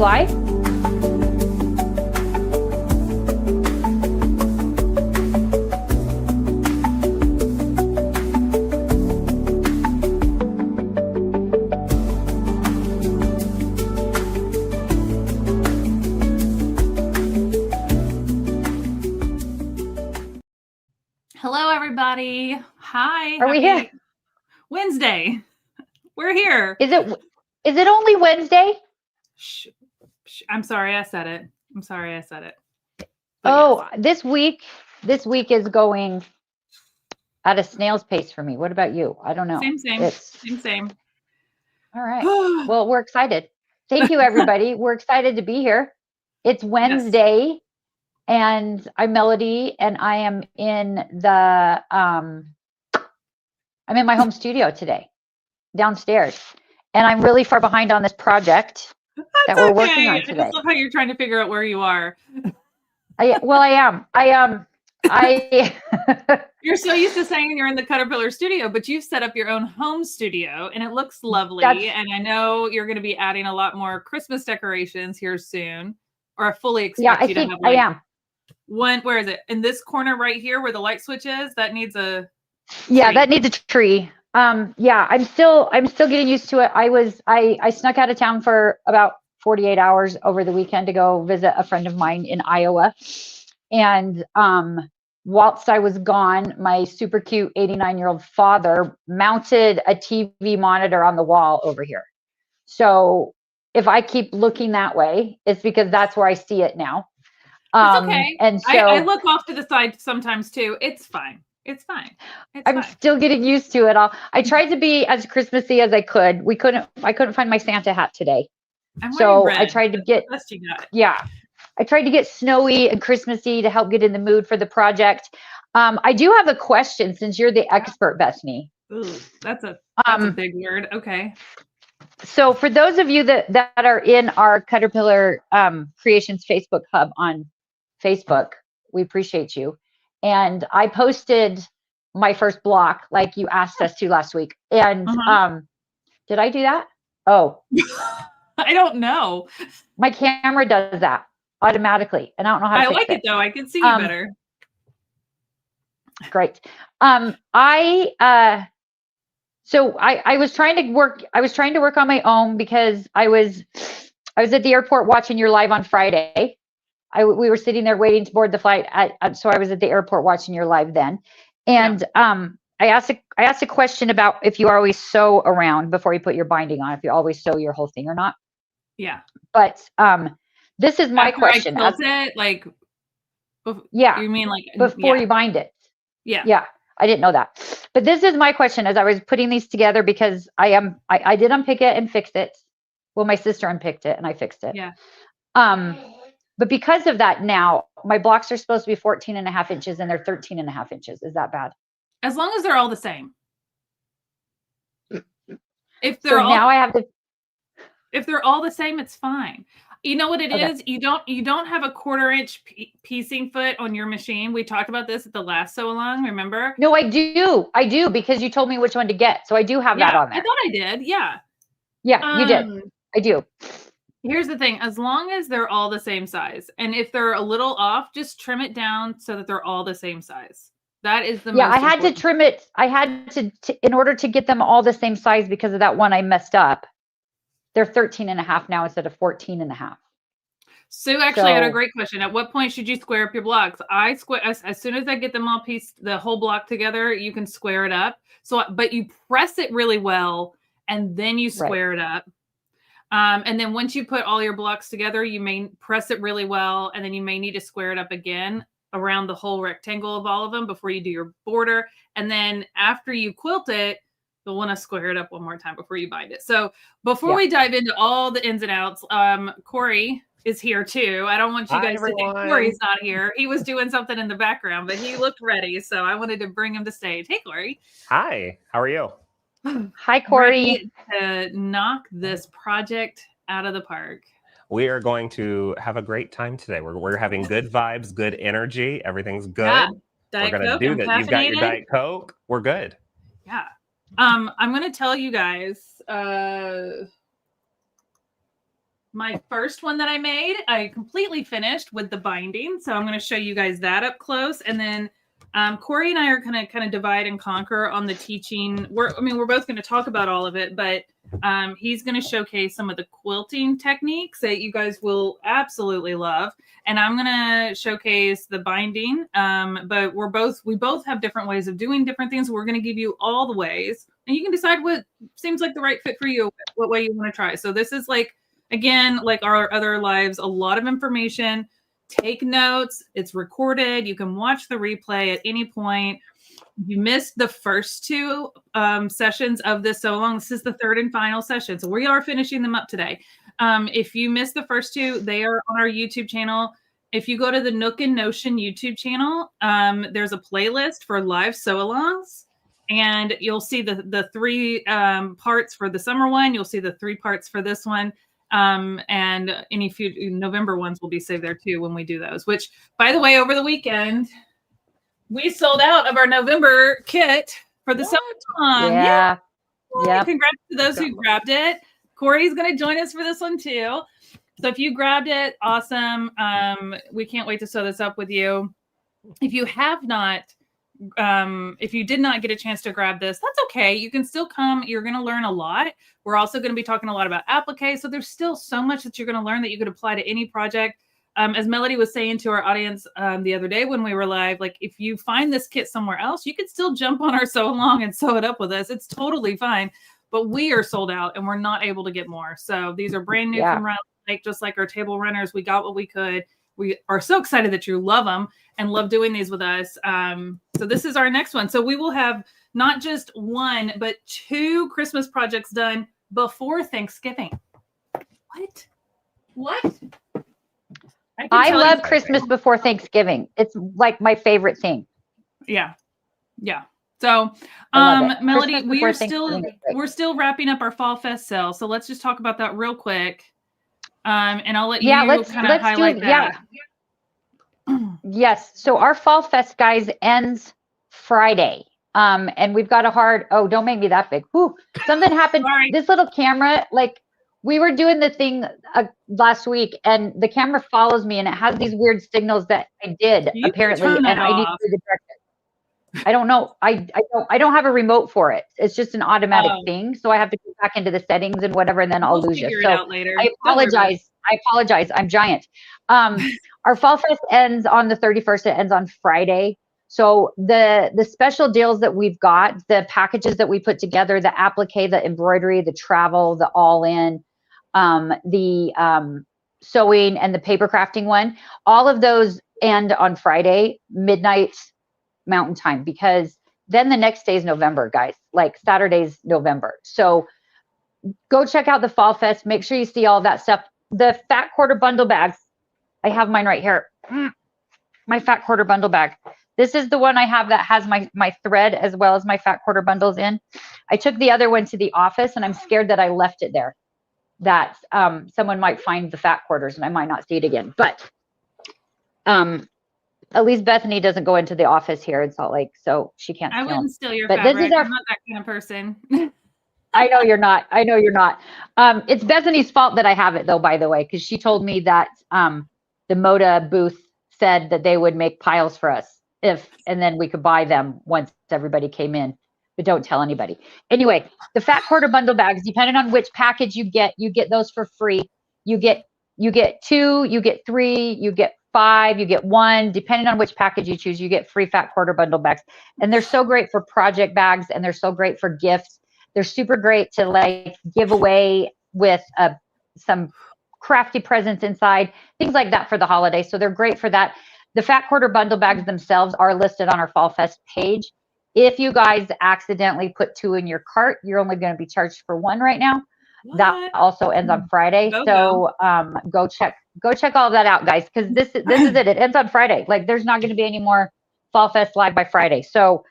live? Hello, everybody. Hi. Are we here? Wednesday. We're here. Is it only Wednesday? Shh. I'm sorry I said it. But oh, yes. This week is going at a snail's pace for me. What about you? I don't know. Same. All right. Well, we're excited. Thank you, everybody. We're excited to be here. It's Wednesday. Yes. And I'm Melody, and I am in the I'm in my home studio today, downstairs, and I'm really far behind on this project that we're working on today. I just love how you're trying to figure out where you are. I am. You're so used to saying you're in the CutterPillar studio, but you've set up your own home studio, and it looks lovely. And I know you're going to be adding a lot more Christmas decorations here soon, or I fully expect you to have. I am. Where is it? In this corner right here where the light switch is? That needs a tree. Yeah, that needs a tree. Yeah, I'm still getting used to it. I snuck out of town for about 48 hours over the weekend to go visit a friend of mine in Iowa. And whilst I was gone, my super cute 89-year-old father mounted a TV monitor on the wall over here. So if I keep looking that way, it's because that's where I see it now. It's okay. And so I look off to the side sometimes too. It's fine. I'm still getting used to it all. I tried to be as Christmassy as I could. I couldn't find my Santa hat today. So I tried to get, I tried to get snowy and Christmassy to help get in the mood for the project. I do have a question since you're the expert, Bethany. Ooh, that's a big word. Okay. So for those of you that are in our CutterPillar Creations Facebook hub on Facebook, we appreciate you. And I posted my first block like you asked us to last week. And did I do that? Oh. I don't know. My camera does that automatically. And I don't know how to fix like it though. I can see you better. Great. So I was trying to work on my own because I was at the airport watching your live on Friday. We were sitting there waiting to board the flight so I was at the airport watching your live then. And I asked a question about if you always sew around before you put your binding on, if you always sew your whole thing or not. Yeah. But this is my question. You mean like before you bind it? Yeah. Yeah. I didn't know that. But this is my question as I was putting these together because I did unpick it and fix it. Well, my sister unpicked it and I fixed it. Yeah. But because of that now, my blocks are supposed to be 14.5 inches and they're 13.5 inches. Is that bad? As long as they're all the same. If they're all the same, it's fine. You know what it is? You don't have a 1/4 inch piecing foot on your machine. We talked about this at the last Sewalong, remember? No, I do because you told me which one to get. So I do have that on there. I thought I did. Yeah. Yeah, you did. I do. Here's the thing. As long as they're all the same size, and if they're a little off, just trim it down so that they're all the same size. That is the most I had to trim it. I had to in order to get them all the same size because of that one I messed up. They're 13.5 now instead of 14.5. Sue actually had a great question. At what point should you square up your blocks? I square as soon as I get them all pieced, the whole block together, you can square it up. So, but you press it really well and then you square it up. And then once you put all your blocks together, you may press it really well, and then you may need to square it up again around the whole rectangle of all of them before you do your border. And then after you quilt it, you'll want to square it up one more time before you bind it. So before we dive into all the ins and outs, Corey is here too. I don't want you guys to think Corey's not here. He was doing something in the background, but he looked ready. So I wanted to bring him to stage. Hey, Corey. Hi, how are you? Hi, Corey. Ready to knock this project out of the park. We are going to have a great time today. We're having good vibes, good energy. Everything's good. Yeah. We're going to do this. You've got your Diet Coke. We're good. Yeah. I'm going to tell you guys, my first one that I made, I completely finished with the binding. So I'm going to show you guys that up close. And then Corey and I are going to kind of divide and conquer on the teaching. We're both going to talk about all of it, but he's going to showcase some of the quilting techniques that you guys will absolutely love. And I'm going to showcase the binding. But we both have different ways of doing different things. We're going to give you all the ways, and you can decide what seems like the right fit for you, what way you want to try. So this is like, again, like our other lives, a lot of information. Take notes. It's recorded. You can watch the replay at any point. If you missed the first two sessions of this Sewalong, this is the third and final session. So we are finishing them up today. If you missed the first two, they are on our YouTube channel. If you go to the Nook and Notion YouTube channel, there's a playlist for live Sewalongs. And you'll see the three parts for the summer one. You'll see the 3 parts for this one. And any few November ones will be saved there too when we do those, which, by the way, over the weekend, we sold out of our November kit for the summertime. Yeah. Yeah. Congrats to those who grabbed it. Corey's going to join us for this one too. So if you grabbed it, awesome. We can't wait to sew this up with you. If you have not, if you did not get a chance to grab this, that's okay. You can still come. You're going to learn a lot. We're also going to be talking a lot about applique. So there's still so much that you're going to learn that you could apply to any project. As Melody was saying to our audience the other day when we were live, like if you find this kit somewhere else, you could still jump on our Sewalong and sew it up with us. It's totally fine. But we are sold out and we're not able to get more. So these are brand new from around the lake, just like our table runners. We got what we could. We are so excited that you love them and love doing these with us. So this is our next one. So we will have not just 1, but 2 Christmas projects done before Thanksgiving. What? I love Christmas before Thanksgiving. It's like my favorite thing. Yeah. So, Melody, we're still wrapping up our Fall Fest sale. So let's just talk about that real quick. And I'll let you kind of highlight that. Yes. So our Fall Fest, guys, ends Friday. And we've got don't make me that big. Whew, something happened. Sorry. This little camera, like we were doing the thing last week and the camera follows me and it has these weird signals that I did apparently. And I need to direct it. I don't know. I don't have a remote for it. It's just an automatic thing. So I have to go back into the settings and whatever, and then I'll lose you. So I apologize. I'm giant. Our Fall Fest ends on the 31st. It ends on Friday. So the special deals that we've got, the packages that we put together, the applique, the embroidery, the travel, the all-in, the sewing, and the paper crafting one, all of those end on Friday, midnight Mountain Time, because then the next day is November, guys. Like Saturday's November. So go check out the Fall Fest. Make sure you see all that stuff. The fat quarter bundle bags. I have mine right here. My fat quarter bundle bag. This is the one I have that has my thread as well as my fat quarter bundles in. I took the other one to the office and I'm scared that I left it there, that someone might find the fat quarters and I might not see it again. But at least Bethany doesn't go into the office here in Salt Lake, so she can't steal them. I wouldn't steal your but fabric. This is I'm not that kind of person. I know you're not. It's Bethany's fault that I have it though, by the way, because she told me that the Moda booth said that they would make piles for us and then we could buy them once everybody came in, but don't tell anybody. Anyway, the fat quarter bundle bags, depending on which package you get those for free. You get 2, you get 3, you get 5, you get 1, depending on which package you choose, you get free fat quarter bundle bags. And they're so great for project bags and they're so great for gifts. They're super great to like give away with some crafty presents inside, things like that for the holidays. So they're great for that. The fat quarter bundle bags themselves are listed on our Fall Fest page. If you guys accidentally put 2 in your cart, you're only going to be charged for 1 right now. What? That also ends on Friday. Go check all of that out, guys, because this is it. It ends on Friday. Like there's not going to be any more Fall Fest live by Friday. So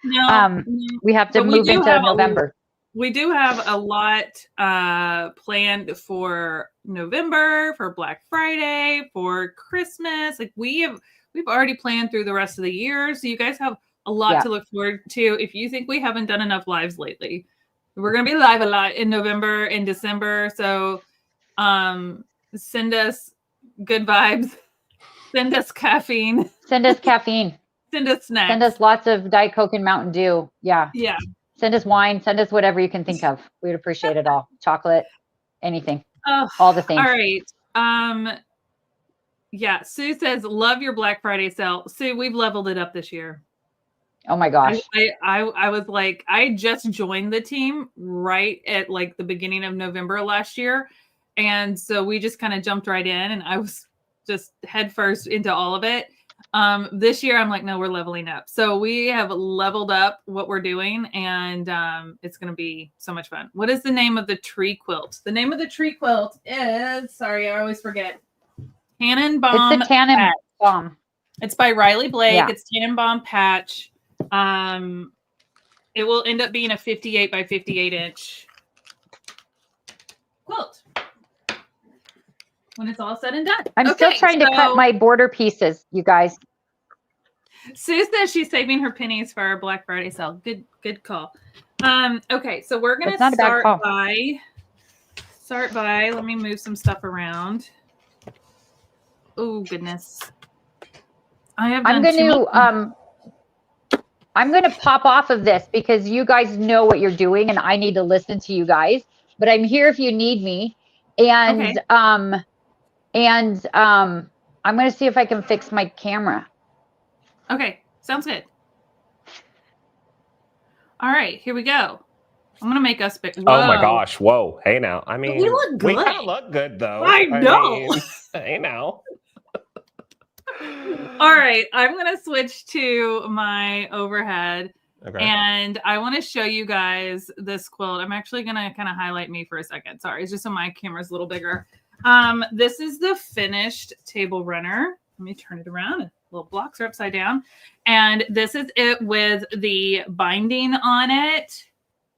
we have to move into November. We do have a lot planned for November, for Black Friday, for Christmas. Like we've already planned through the rest of the year. So you guys have a lot to look forward to. If you think we haven't done enough lives lately, we're going to be live a lot in November and December. So Send us good vibes. Send us caffeine. Send us caffeine. Send us snacks. Send us lots of Diet Coke and Mountain Dew. Yeah. Yeah. Send us wine. Send us whatever you can think of. We would appreciate it all. Chocolate, anything. Oh, all the things. All right. Yeah. Sue says, love your Black Friday sale. Sue, we've leveled it up this year. Oh my gosh. I was like, I just joined the team right at like the beginning of November last year. And so we just kind of jumped right in and I was just head first into all of it. This year I'm like, no, we're leveling up. So we have leveled up what we're doing and it's going to be so much fun. What is the name of the tree quilt? The name of the tree quilt is, sorry, I always forget. Tannenbaum. It's the Tannenbaum. It's by Riley Blake. Yeah. It's Tannenbaum patch. It will end up being a 58 by 58 inch quilt when it's all said and done. I'm still trying to cut my border pieces, you guys. Sue says she's saving her pennies for our Black Friday sale. Good call. Okay, so we're gonna start by let me move some stuff around. Oh goodness. I'm going to pop off of this because you guys know what you're doing and I need to listen to you guys, but I'm here if you need me. And, okay. I'm going to see if I can fix my camera. Okay. Sounds good. All right, here we go. I'm going to make us big. Oh my gosh. Whoa. Hey now. I mean, we look good. We kind of look good though. I know. Hey now. All right, I'm going to switch to my overhead. Okay. And I want to show you guys this quilt. I'm actually going to kind of highlight me for a second. Sorry, it's just so my camera's a little bigger. This is the finished table runner. Let me turn it around. Little blocks are upside down. And this is it with the binding on it.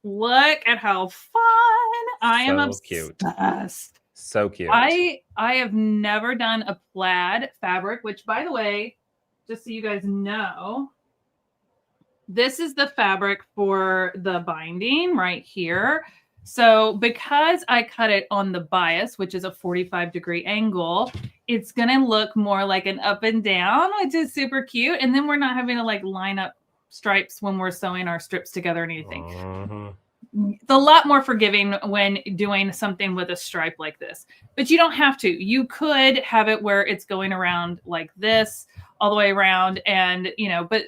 Look at how fun. I am obsessed. Cute. So cute. I have never done a plaid fabric, which by the way, just so you guys know, this is the fabric for the binding right here. So because I cut it on the bias, which is a 45-degree angle, it's going to look more like an up and down, which is super cute. And then we're not having to like line up stripes when we're sewing our strips together or anything. Mm-hmm. It's a lot more forgiving when doing something with a stripe like this, but you don't have to. You could have it where it's going around like this all the way around and, you know, but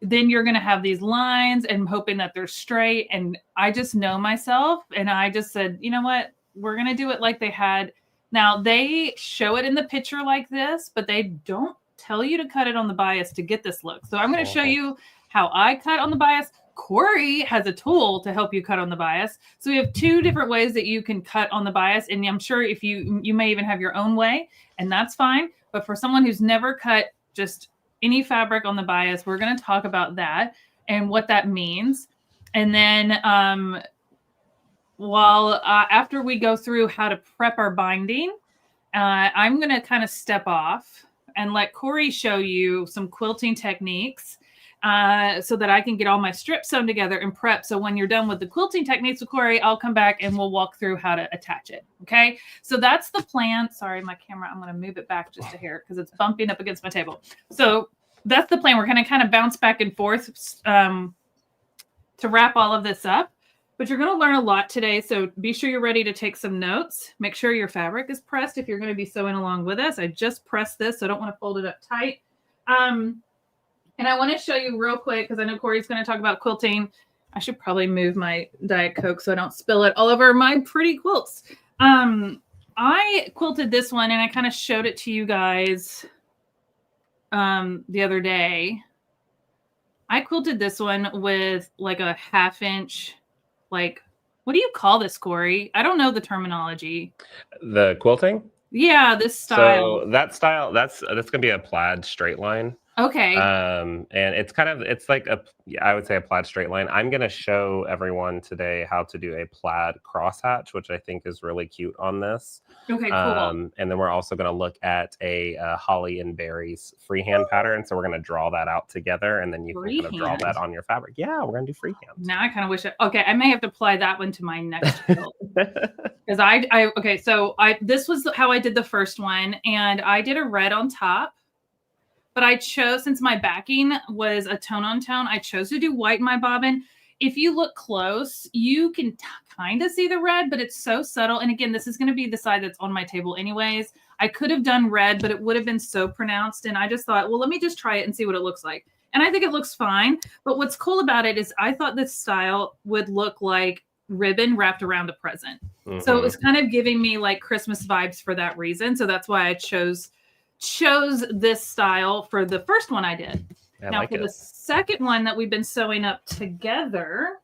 then you're going to have these lines and hoping that they're straight. And I just know myself. And I just said, you know what, we're going to do it like they had. Now they show it in the picture like this, but they don't tell you to cut it on the bias to get this look. So I'm going to show you how I cut on the bias. Corey has a tool to help you cut on the bias. So we have two different ways that you can cut on the bias. And I'm sure if you may even have your own way, and that's fine. But for someone who's never cut just any fabric on the bias, we're going to talk about that and what that means. And then after we go through how to prep our binding, I'm going to kind of step off and let Corey show you some quilting techniques so that I can get all my strips sewn together and prep. So when you're done with the quilting techniques with Corey, I'll come back and we'll walk through how to attach it. Okay. So that's the plan. Sorry, my camera, I'm going to move it back just a hair because it's bumping up against my table. So that's the plan. We're going to kind of bounce back and forth to wrap all of this up, but you're going to learn a lot today. So be sure you're ready to take some notes. Make sure your fabric is pressed if you're going to be sewing along with us. I just pressed this, so I don't want to fold it up tight. And I want to show you real quick, because I know Corey's going to talk about quilting. I should probably move my Diet Coke so I don't spill it all over my pretty quilts. I quilted this one, and I kind of showed it to you guys the other day. I quilted this one with like a 1/2 inch, like, what do you call this, Corey? I don't know the terminology. The quilting? Yeah, this style. So that style, that's going to be a plaid straight line. Okay. And it's like I would say a plaid straight line. I'm going to show everyone today how to do a plaid crosshatch, which I think is really cute on this. Okay, cool. And then we're also going to look at a holly and berries freehand pattern. So we're going to draw that out together, and then you can kind of draw that on your fabric. Yeah, we're going to do freehand. Now I kind of wish okay, I may have to apply that one to my next quilt. Because this was how I did the first one, and I did a red on top. But I chose, since my backing was a tone on tone, I chose to do white in my bobbin. If you look close, you can kind of see the red, but it's so subtle. And again, this is going to be the side that's on my table anyways. I could have done red, but it would have been so pronounced. And I just thought, well, let me just try it and see what it looks like. And I think it looks fine. But what's cool about it is I thought this style would look like ribbon wrapped around a present. Mm-hmm. So it was kind of giving me like Christmas vibes for that reason. So that's why I chose this style for the first one I did. Now for the second one that we've been sewing up together,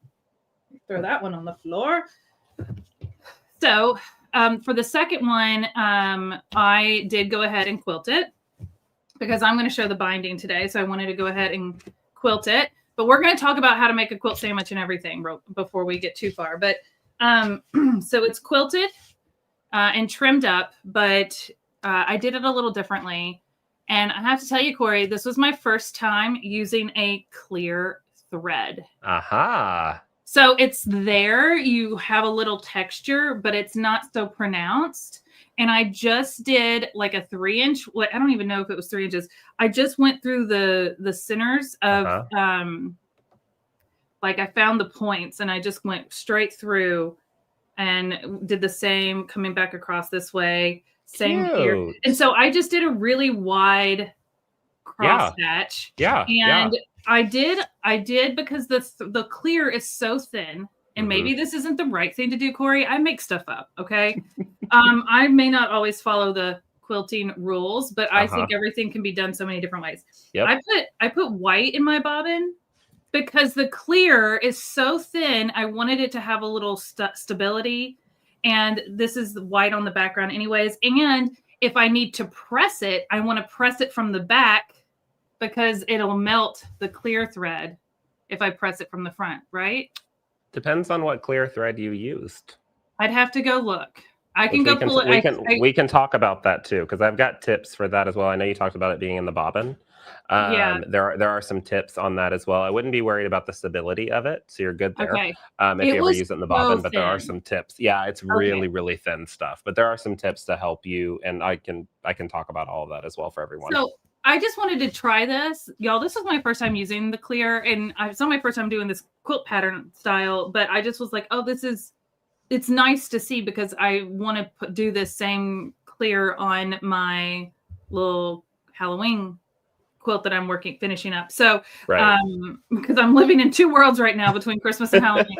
throw that one on the floor. So for the second one, I did go ahead and quilt it because I'm going to show the binding today. So I wanted to go ahead and quilt it, but we're going to talk about how to make a quilt sandwich and everything before we get too far. But so it's quilted and trimmed up, but I did it a little differently. And I have to tell you, Corey, this was my first time using a clear thread. Aha. So it's there. You have a little texture, but it's not so pronounced. And I just did like a 3-inch. I don't even know if it was 3 inches. I just went through the centers of like I found the points and I just went straight through and did the same coming back across this way. Same here. And so I just did a really wide cross hatch. Yeah. And I did because the clear is so thin, and maybe this isn't the right thing to do, Corey. I make stuff up. Okay. I may not always follow the quilting rules, but I think everything can be done so many different ways. Yep. I put white in my bobbin because the clear is so thin. I wanted it to have a little stability. And this is white on the background anyways. And if I need to press it, I want to press it from the back because it'll melt the clear thread if I press it from the front, right? Depends on what clear thread you used. I'd have to go look. I can go pull it. We can talk about that too, because I've got tips for that as well. I know you talked about it being in the bobbin. There are some tips on that as well. I wouldn't be worried about the stability of it, so you're good there. Okay. If you ever use it in the bobbin, but there are some tips. Yeah, it's really, really thin stuff, but there are some tips to help you, and I can talk about all of that as well for everyone. So I just wanted to try this, y'all. This was my first time using the clear, and it's not my first time doing this quilt pattern style, but I just was like, oh, it's nice to see because I want to do this same clear on my little Halloween quilt that I'm finishing up. So, because I'm living in two worlds right now between Christmas and Halloween,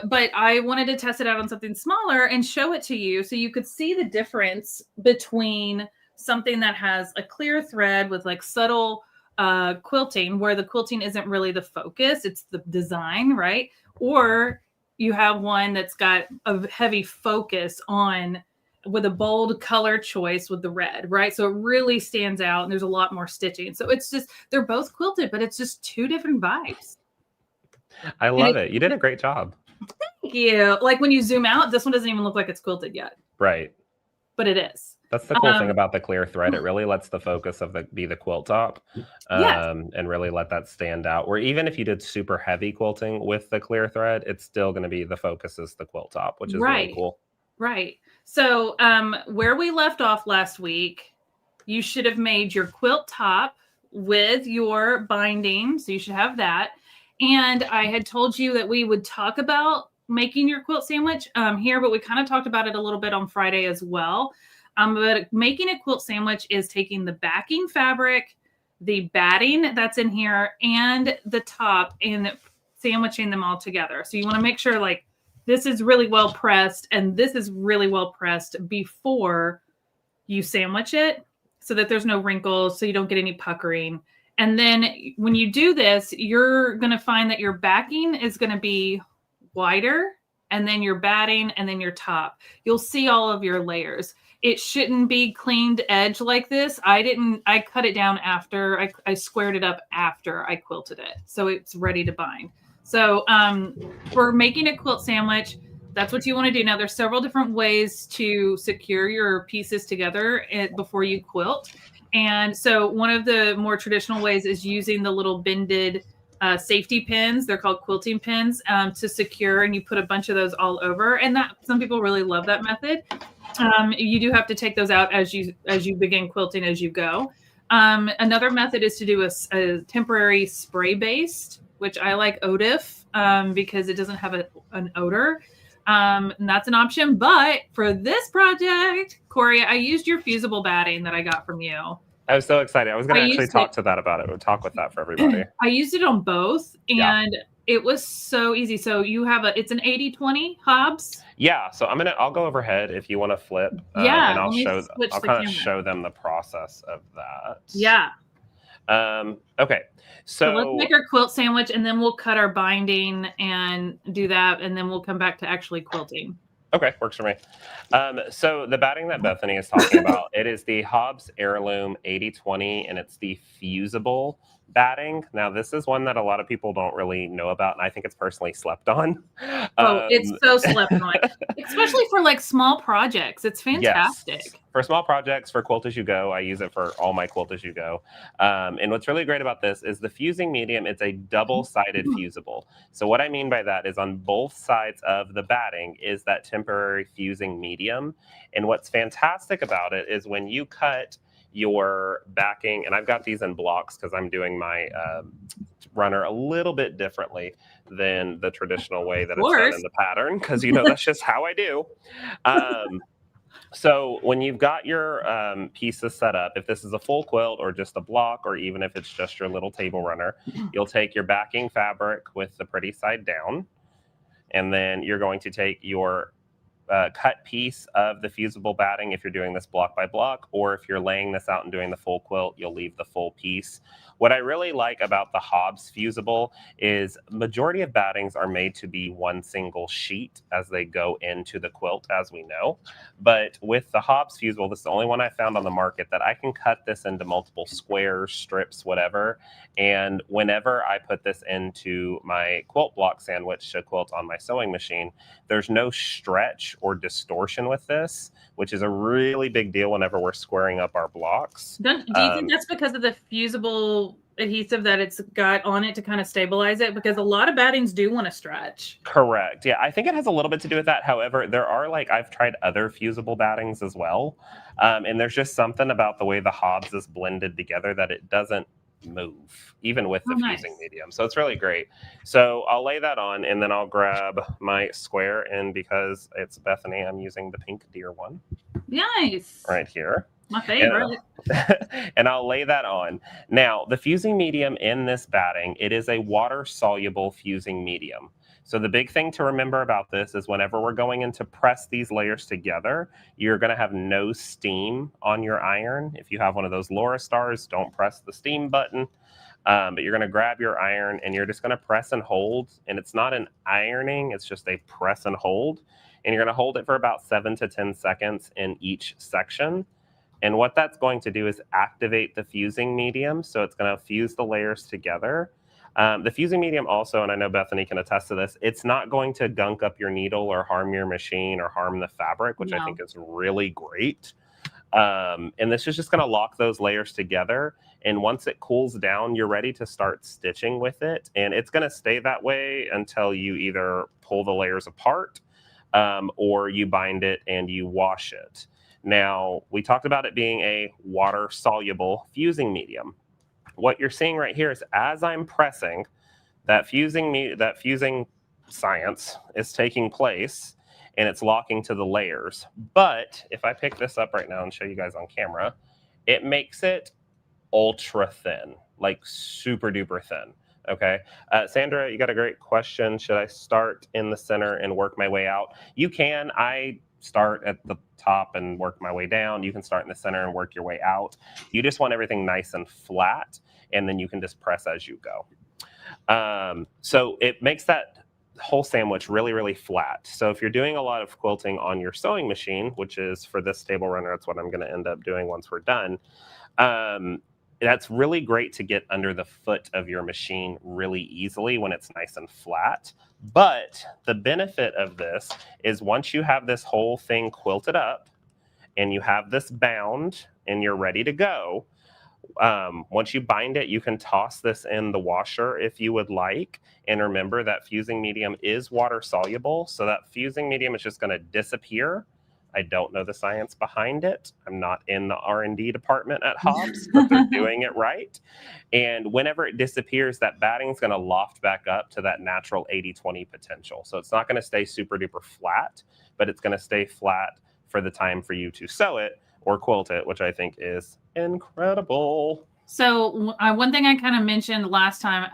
but I wanted to test it out on something smaller and show it to you so you could see the difference between something that has a clear thread with like subtle quilting, where the quilting isn't really the focus, it's the design, right? Or you have one that's got a heavy focus on with a bold color choice with the red, right? So it really stands out and there's a lot more stitching. So it's just, they're both quilted, but it's just two different vibes. I love it. You did a great job. Thank you. Like when you zoom out, this one doesn't even look like it's quilted yet. Right. But it is. That's the cool thing about the clear thread. It really lets the focus be the quilt top, and really let that stand out. Where even if you did super heavy quilting with the clear thread, it's still going to be the focus is the quilt top, which is really cool. Right. So where we left off last week, you should have made your quilt top with your binding. So you should have that. And I had told you that we would talk about making your quilt sandwich here, but we kind of talked about it a little bit on Friday as well. But making a quilt sandwich is taking the backing fabric, the batting that's in here, and the top and sandwiching them all together. So you want to make sure like this is really well pressed and this is really well pressed before you sandwich it so that there's no wrinkles, so you don't get any puckering. And then when you do this, you're going to find that your backing is going to be wider, and then your batting, and then your top. You'll see all of your layers. it shouldn't be cleaned edge like this. I cut it down after, I squared it up after I quilted it. So it's ready to bind. So for making a quilt sandwich, that's what you want to do. Now, there's several different ways to secure your pieces together before you quilt. And so one of the more traditional ways is using the little bended safety pins. They're called quilting pins to secure, and you put a bunch of those all over. And that some people really love that method. You do have to take those out as you begin quilting as you go. Another method is to do a temporary spray based, which I like ODIF because it doesn't have an odor. And that's an option. But for this project, Corey, I used your fusible batting that I got from you. I was so excited. I was going to actually talk to that about it. We'll talk with that for everybody. I used it on both, and it was so easy. So you have it's an 80-20 Hobbs. Yeah. So I'll go overhead if you want to flip. And I'll kind of show them the process of that. Yeah. Okay. So let's make our quilt sandwich, and then we'll cut our binding and do that, and then we'll come back to actually quilting. Okay, works for me. So the batting that Bethany is talking about, it is the Hobbs Heirloom 80-20, and it's the fusible batting. Now, this is one that a lot of people don't really know about, and I think it's personally slept on. It's so slept on, especially for like small projects. It's fantastic. Yes. For small projects, for Quilt As You Go, I use it for all my Quilt As You Go. And what's really great about this is the fusing medium, it's a double-sided fusible. So what I mean by that is on both sides of the batting is that temporary fusing medium. And what's fantastic about it is when you cut your backing, and I've got these in blocks because I'm doing my runner a little bit differently than the traditional way that it's done in the pattern, because that's just how I do. So when you've got your pieces set up, if this is a full quilt or just a block, or even if it's just your little table runner, you'll take your backing fabric with the pretty side down, and then you're going to take your cut piece of the fusible batting if you're doing this block by block, or if you're laying this out and doing the full quilt, you'll leave the full piece. What I really like about the Hobbs fusible is majority of battings are made to be one single sheet as they go into the quilt, as we know. But with the Hobbs fusible, this is the only one I found on the market that I can cut this into multiple squares, strips, whatever. And whenever I put this into my quilt block sandwich to quilt on my sewing machine, there's no stretch or distortion with this, which is a really big deal whenever we're squaring up our blocks. Do you think that's because of the fusible adhesive that it's got on it to kind of stabilize it? Because a lot of battings do want to stretch. Correct. Yeah, I think it has a little bit to do with that. However, there are I've tried other fusible battings as well. And there's just something about the way the Hobbs is blended together that it doesn't move, even with the fusing medium. So it's really great. So I'll lay that on, and then I'll grab my square, and because it's Bethany, I'm using the pink deer one. Nice. Right here. My favorite. And I'll lay that on. Now, the fusing medium in this batting, it is a water-soluble fusing medium. So the big thing to remember about this is whenever we're going in to press these layers together, you're going to have no steam on your iron. If you have one of those Laura Stars, don't press the steam button. But you're going to grab your iron, and you're just going to press and hold. And it's not an ironing, it's just a press and hold. And you're going to hold it for about 7 to 10 seconds in each section. And what that's going to do is activate the fusing medium. So it's going to fuse the layers together. The fusing medium also, and I know Bethany can attest to this, it's not going to gunk up your needle or harm your machine or harm the fabric, which I think is really great. And this is just going to lock those layers together. And once it cools down, you're ready to start stitching with it. And it's going to stay that way until you either pull the layers apart or you bind it and you wash it. Now, we talked about it being a water-soluble fusing medium. What you're seeing right here is as I'm pressing, that fusing science is taking place, and it's locking to the layers. But if I pick this up right now and show you guys on camera, it makes it ultra thin, like super duper thin. Okay. Sandra, you got a great question. Should I start in the center and work my way out? You can. I start at the top and work my way down. You can start in the center and work your way out. You just want everything nice and flat, and then you can just press as you go. So it makes that whole sandwich really, really flat. So if you're doing a lot of quilting on your sewing machine, which is for this table runner, that's what I'm going to end up doing once we're done. That's really great to get under the foot of your machine really easily when it's nice and flat. But the benefit of this is once you have this whole thing quilted up and you have this bound and you're ready to go, once you bind it, you can toss this in the washer if you would like. And remember that fusing medium is water soluble. So that fusing medium is just going to disappear. I don't know the science behind it. I'm not in the R&D department at Hobbs, but they're doing it right. And whenever it disappears, that batting is going to loft back up to that natural 80-20 potential. So it's not going to stay super duper flat, but it's going to stay flat for the time for you to sew it or quilt it, which I think is incredible. So one thing I kind of mentioned last time,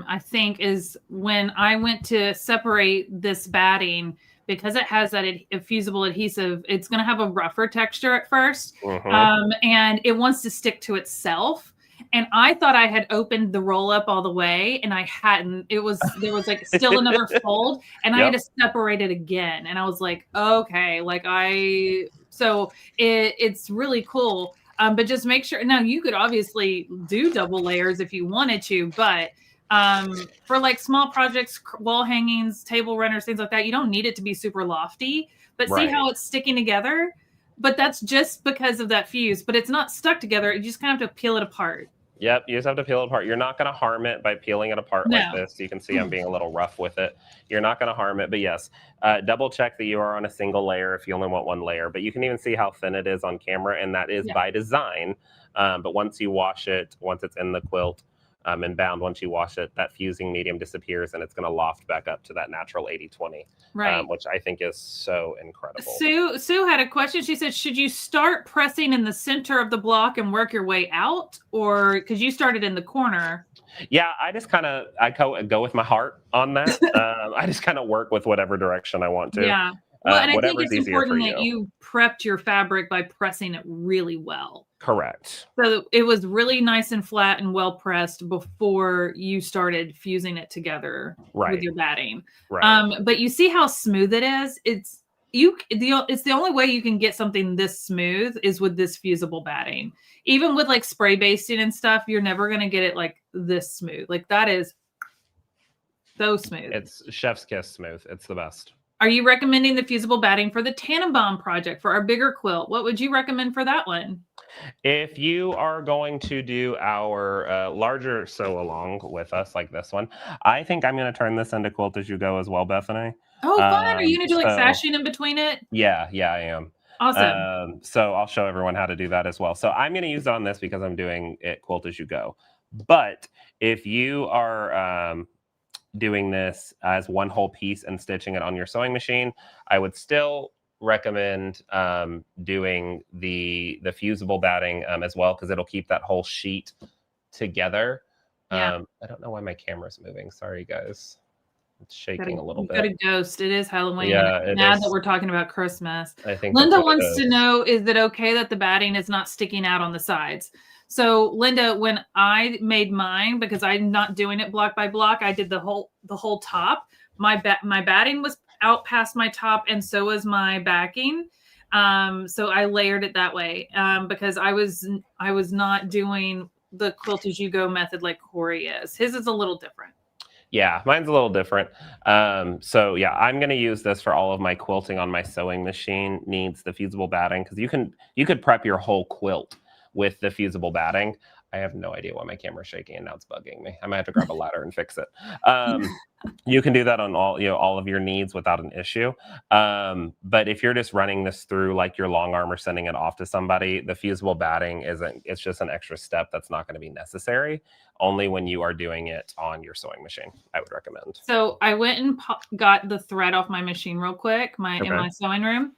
I think, is when I went to separate this batting, because it has that fusible adhesive, it's going to have a rougher texture at first, and it wants to stick to itself. And I thought I had opened the roll up all the way, and I hadn't. There was like still another fold, and I had to separate it again. And I was like, okay, so it's really cool. But just make sure. Now you could obviously do double layers if you wanted to, but for like small projects, wall hangings, table runners, things like that, you don't need it to be super lofty. But see how it's sticking together? But that's just because of that fuse. But it's not stuck together. You just kind of have to peel it apart. Yep, you just have to peel it apart. You're not going to harm it by peeling it apart like this. You can see I'm being a little rough with it. You're not going to harm it, but yes, double check that you are on a single layer if you only want one layer. But you can even see how thin it is on camera, and that is by design. But once you wash it, once it's in the quilt and bound, once you wash it, that fusing medium disappears, and it's going to loft back up to that natural 80-20, which I think is so incredible. Sue had a question. She said, should you start pressing in the center of the block and work your way out? Or because you started in the corner? Yeah, I just kind of go with my heart on that. I just kind of work with whatever direction I want to. Yeah. Well, and I think it's important that you prepped your fabric by pressing it really well. Correct. So it was really nice and flat and well pressed before you started fusing it together with your batting. Right. But you see how smooth it is? It's the only way you can get something this smooth is with this fusible batting. Even with like spray basting and stuff, you're never going to get it like this smooth. Like that is so smooth. It's chef's kiss smooth. It's the best. Are you recommending the fusible batting for the Tannenbaum project for our bigger quilt? What would you recommend for that one? If you are going to do our larger sew along with us like this one, I think I'm going to turn this into quilt as you go as well, Bethany. Oh, fun. Are you going to do like sashing in between it? Yeah, I am. Awesome. So I'll show everyone how to do that as well. So I'm going to use it on this because I'm doing it quilt as you go. But if you are doing this as one whole piece and stitching it on your sewing machine, I would still recommend doing the fusible batting as well, because it'll keep that whole sheet together. I don't know why my camera's moving. Sorry, guys. It's shaking a little bit. Got a ghost. It is Halloween. Yeah, now that we're talking about Christmas. I think Linda wants to know, is it okay that the batting is not sticking out on the sides? So Linda, when I made mine, because I'm not doing it block by block, I did the whole top. My batting was out past my top, and so was my backing. So I layered it that way because I was not doing the quilt as you go method like Corey is. His is a little different. Yeah, mine's a little different. So yeah, I'm going to use this for all of my quilting on my sewing machine needs the fusible batting, because you could prep your whole quilt with the fusible batting. I have no idea why my camera's shaking and now it's bugging me. I might have to grab a ladder and fix it. You can do that on all of your needs without an issue. But if you're just running this through like your long arm or sending it off to somebody, the fusible batting it's just an extra step that's not going to be necessary. Only when you are doing it on your sewing machine, I would recommend. So I went and got the thread off my machine real quick, in my sewing room.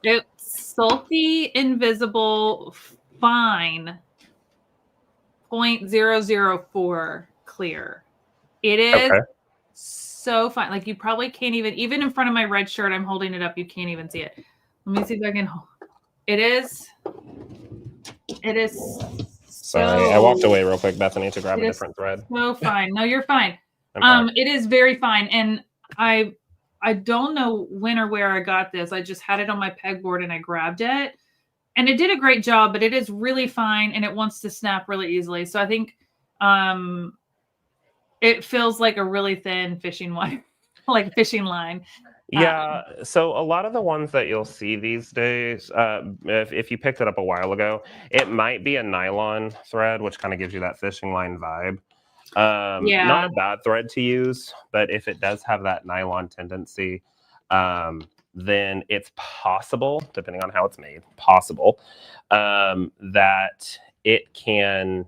It's Sulky Invisible Fine 0.004 clear. It is so fine. Like you probably can't even in front of my red shirt, I'm holding it up. You can't even see it. Let me see if I can. It is. Sorry, I walked away real quick, Bethany, to grab a different thread. So fine. No, you're fine. It is very fine. And I don't know when or where I got this. I just had it on my pegboard and I grabbed it. And it did a great job, but it is really fine and it wants to snap really easily. So I think it feels like a really thin fishing wire, like fishing line. Yeah, so a lot of the ones that you'll see these days, if you picked it up a while ago, it might be a nylon thread, which kind of gives you that fishing line vibe. Not a bad thread to use, but if it does have that nylon tendency, then it's possible, depending on how it's made, that it can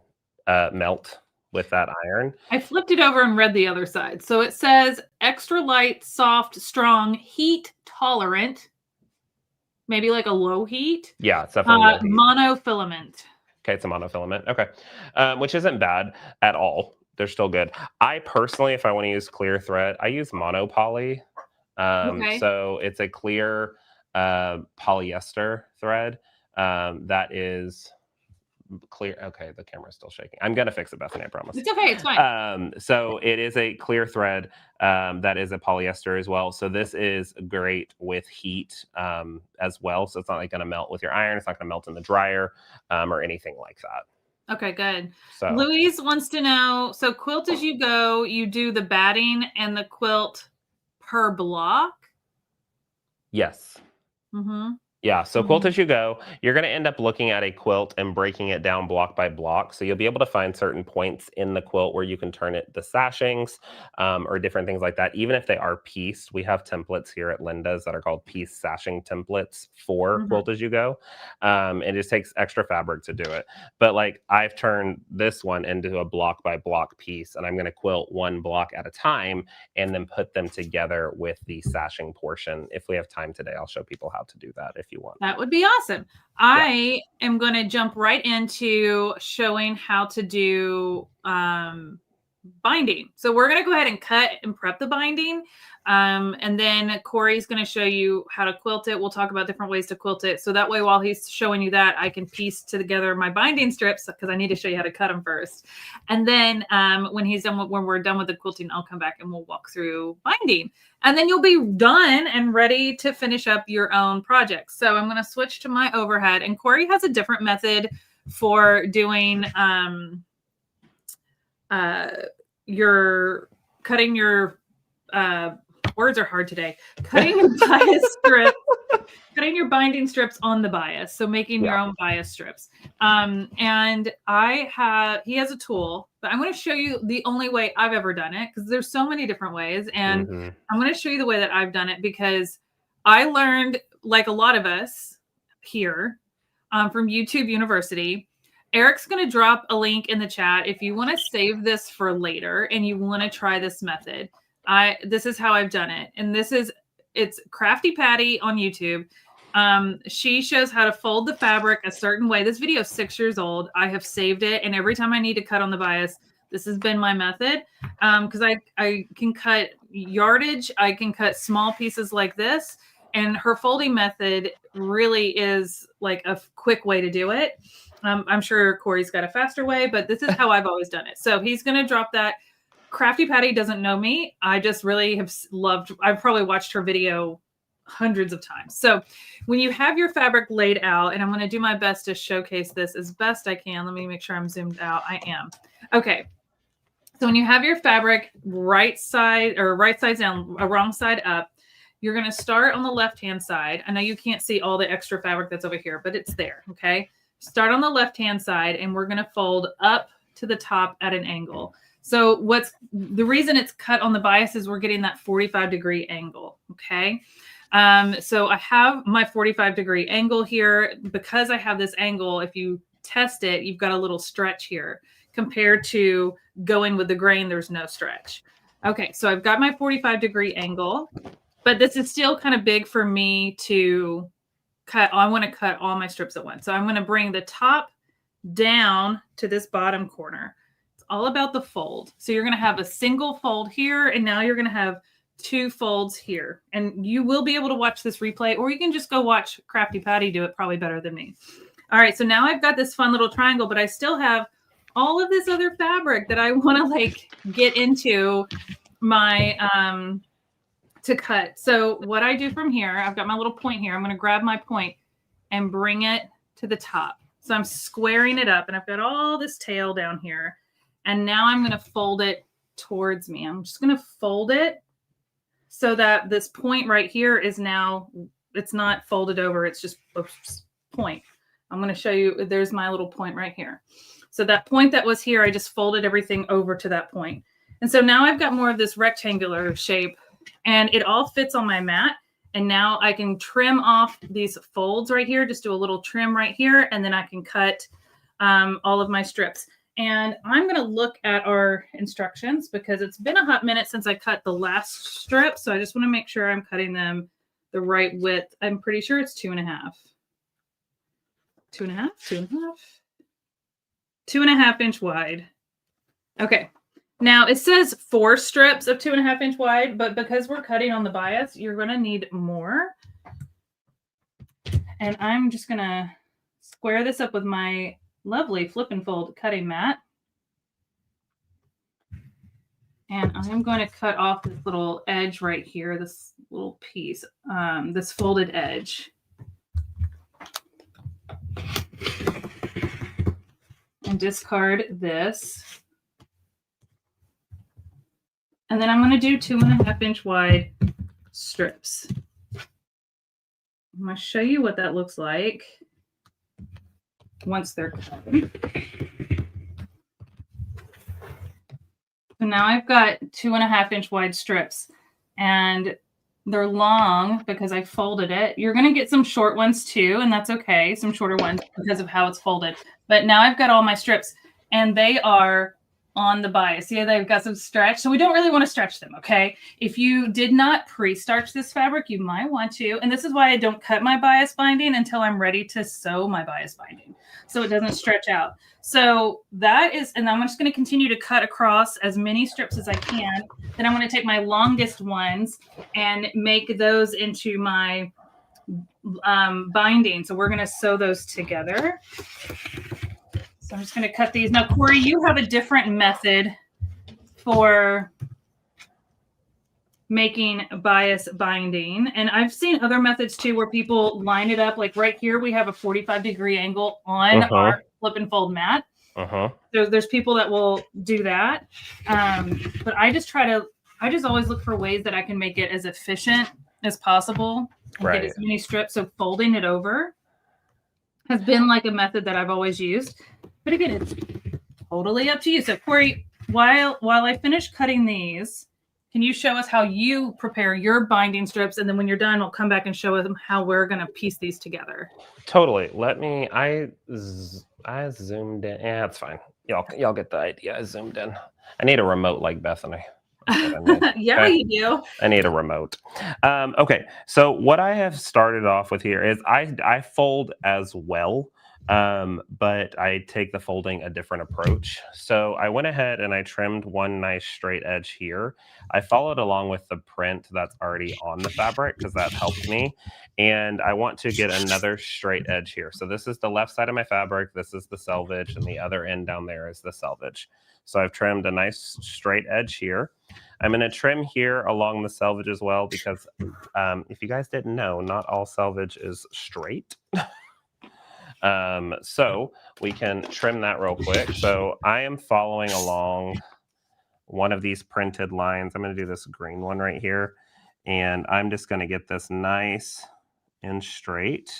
melt with that iron. I flipped it over and read the other side. So it says extra light, soft, strong, heat tolerant, maybe like a low heat. Yeah, it's definitely low heat. Monofilament. Okay, it's a monofilament. Okay, which isn't bad at all. They're still good. I personally, if I want to use clear thread, I use monopoly. So it's a clear polyester thread that is clear. Okay, the camera's still shaking. I'm gonna fix it, Bethany, I promise. It's okay, it's fine. So it is a clear thread that is a polyester as well. So this is great with heat as well. So it's not like gonna melt with your iron. It's not gonna melt in the dryer or anything like that. Okay, good. So Louise wants to know, so quilt as you go, you do the batting and the quilt per block? yes. Mm-hmm. Yeah, so quilt as you go, you're going to end up looking at a quilt and breaking it down block by block. So you'll be able to find certain points in the quilt where you can turn it to sashings or different things like that. Even if they are pieced, we have templates here at Linda's that are called piece sashing templates for quilt as you go. It just takes extra fabric to do it. But like I've turned this one into a block by block piece, and I'm going to quilt one block at a time and then put them together with the sashing portion. If we have time today, I'll show people how to do that if you want. That would be awesome. I am going to jump right into showing how to do binding. So we're going to go ahead and cut and prep the binding. And then Corey's going to show you how to quilt it. We'll talk about different ways to quilt it. So that way, while he's showing you that, I can piece together my binding strips because I need to show you how to cut them first. And then when we're done with the quilting, I'll come back and we'll walk through binding. And then you'll be done and ready to finish up your own project. So I'm going to switch to my overhead. And Corey has a different method for doing cutting your words are hard today. Cutting your bias strip, cutting your binding strips on the bias. So making your own bias strips. And he has a tool, but I'm going to show you the only way I've ever done it because there's so many different ways. And I'm going to show you the way that I've done it because I learned, like a lot of us here, from YouTube University. Eric's going to drop a link in the chat if you want to save this for later and you want to try this method. This is how I've done it. And it's Crafty Patty on YouTube. She shows how to fold the fabric a certain way. This video is 6 years old. I have saved it. And every time I need to cut on the bias, this has been my method. Because I can cut yardage. I can cut small pieces like this. And her folding method really is like a quick way to do it. I'm sure Corey's got a faster way, but this is how I've always done it. So he's going to drop that. Crafty Patty doesn't know me. I just really have I've probably watched her video hundreds of times. So when you have your fabric laid out, and I'm going to do my best to showcase this as best I can. Let me make sure I'm zoomed out. I am. Okay. So when you have your fabric right side down, wrong side up, you're going to start on the left-hand side. I know you can't see all the extra fabric that's over here, but it's there. Okay. Start on the left-hand side, and we're going to fold up to the top at an angle. So the reason it's cut on the bias is we're getting that 45-degree angle, okay? So I have my 45-degree angle here. Because I have this angle, if you test it, you've got a little stretch here. Compared to going with the grain, there's no stretch. Okay, so I've got my 45-degree angle, but this is still kind of big for me to cut. I want to cut all my strips at once. So I'm going to bring the top down to this bottom corner. All about the fold. So you're going to have a single fold here, and now you're going to have 2 folds here. And you will be able to watch this replay, or you can just go watch Crafty Patty do it probably better than me. All right, so now I've got this fun little triangle, but I still have all of this other fabric that I want to like get into my to cut. So what I do from here, I've got my little point here. I'm going to grab my point and bring it to the top. So I'm squaring it up and I've got all this tail down here. And now I'm going to fold it towards me. I'm just going to fold it so that this point right here is now, it's not folded over. It's just a point. I'm going to show you, there's my little point right here. So that point that was here, I just folded everything over to that point. And so now I've got more of this rectangular shape and it all fits on my mat. And now I can trim off these folds right here, just do a little trim right here, and then I can cut all of my strips. And I'm going to look at our instructions because it's been a hot minute since I cut the last strip. So I just want to make sure I'm cutting them the right width. I'm pretty sure it's 2.5. 2.5? 2.5? 2.5 inch wide. Okay. Now it says 4 strips of 2.5 inch wide, but because we're cutting on the bias, you're going to need more. And I'm just going to square this up with my lovely flip and fold cutting mat. And I'm going to cut off this little edge right here, this little piece, this folded edge. And discard this. And then I'm going to do 2.5 inch wide strips. I'm going to show you what that looks like once they're cut. So now I've got 2.5 inch wide strips and they're long because I folded it. You're going to get some short ones too, and that's okay. Some shorter ones because of how it's folded. But now I've got all my strips and they are on the bias. See, they've got some stretch. So we don't really want to stretch them, okay? If you did not pre-starch this fabric, you might want to. And this is why I don't cut my bias binding until I'm ready to sew my bias binding, so it doesn't stretch out. So that is, and I'm just going to continue to cut across as many strips as I can. Then I'm going to take my longest ones and make those into my binding. So we're going to sew those together. So I'm just going to cut these. Now, Corey, you have a different method for making bias binding. And I've seen other methods too where people line it up. Like right here, we have a 45-degree angle on our flip and fold mat. There's people that will do that. But I just always look for ways that I can make it as efficient as possible and get as many strips. So folding it over has been like a method that I've always used. But again, it's totally up to you. So Corey, while I finish cutting these, can you show us how you prepare your binding strips? And then when you're done, we'll come back and show them how we're going to piece these together. Totally. I zoomed in. Yeah, it's fine. Y'all get the idea. I zoomed in. I need a remote like Bethany. Yeah, okay. You do. I need a remote. Okay, so what I have started off with here is I fold as well, but I take the folding a different approach. So I went ahead and I trimmed one nice straight edge here. I followed along with the print that's already on the fabric because that helped me. And I want to get another straight edge here. So this is the left side of my fabric. This is the selvage, and the other end down there is the selvage. So I've trimmed a nice straight edge here. I'm going to trim here along the selvage as well because if you guys didn't know, not all selvage is straight. So we can trim that real quick. So I am following along one of these printed lines. I'm going to do this green one right here. And I'm just going to get this nice and straight.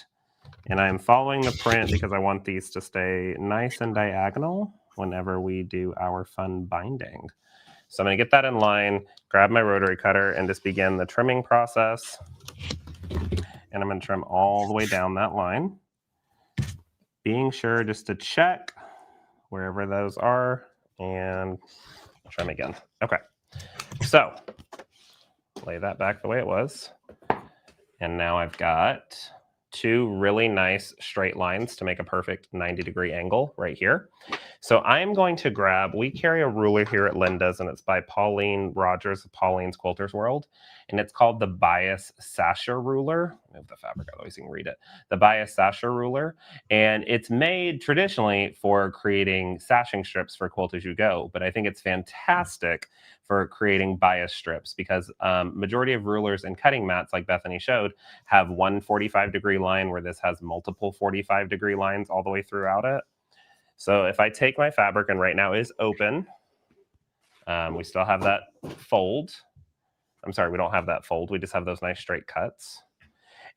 And I'm following the print because I want these to stay nice and diagonal whenever we do our fun binding. So I'm going to get that in line, grab my rotary cutter, and just begin the trimming process. And I'm going to trim all the way down that line, being sure just to check wherever those are and trim again. Okay, so lay that back the way it was. And now I've got two really nice straight lines to make a perfect 90-degree angle right here. So I'm going to grab, we carry a ruler here at Linda's, and it's by Pauline Rogers of Pauline's Quilters World, and it's called the Bias Sasha ruler. Move the fabric out so you can read it. The Bias Sasha ruler, and it's made traditionally for creating sashing strips for Quilt As You Go, but I think it's fantastic for creating bias strips because majority of rulers and cutting mats, like Bethany showed, have one 45-degree line where this has multiple 45-degree lines all the way throughout it. So if I take my fabric, and right now is open, we still have that fold. I'm sorry, we don't have that fold. We just have those nice straight cuts.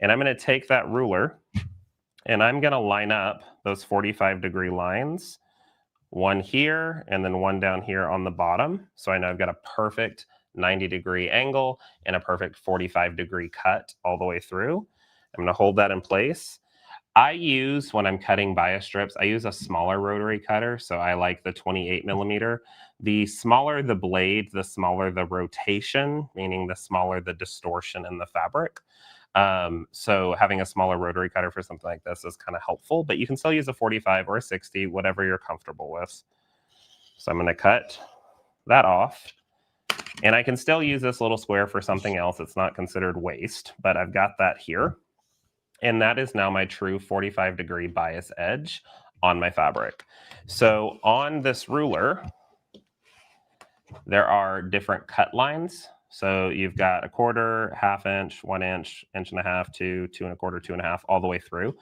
And I'm going to take that ruler and I'm going to line up those 45-degree lines, one here and then one down here on the bottom. So I know I've got a perfect 90-degree angle and a perfect 45-degree cut all the way through. I'm going to hold that in place. I use, when I'm cutting bias strips, I use a smaller rotary cutter. So I like the 28 millimeter. The smaller the blade, the smaller the rotation, meaning the smaller the distortion in the fabric. So having a smaller rotary cutter for something like this is kind of helpful, but you can still use a 45 or a 60, whatever you're comfortable with. So I'm going to cut that off. And I can still use this little square for something else. It's not considered waste, but I've got that here. And that is now my true 45-degree bias edge on my fabric. So on this ruler, there are different cut lines. So you've got 1/4, 1/2 inch, 1 inch, 1.5 inches, 2, 2 1/4, 2 1/2, all the way through.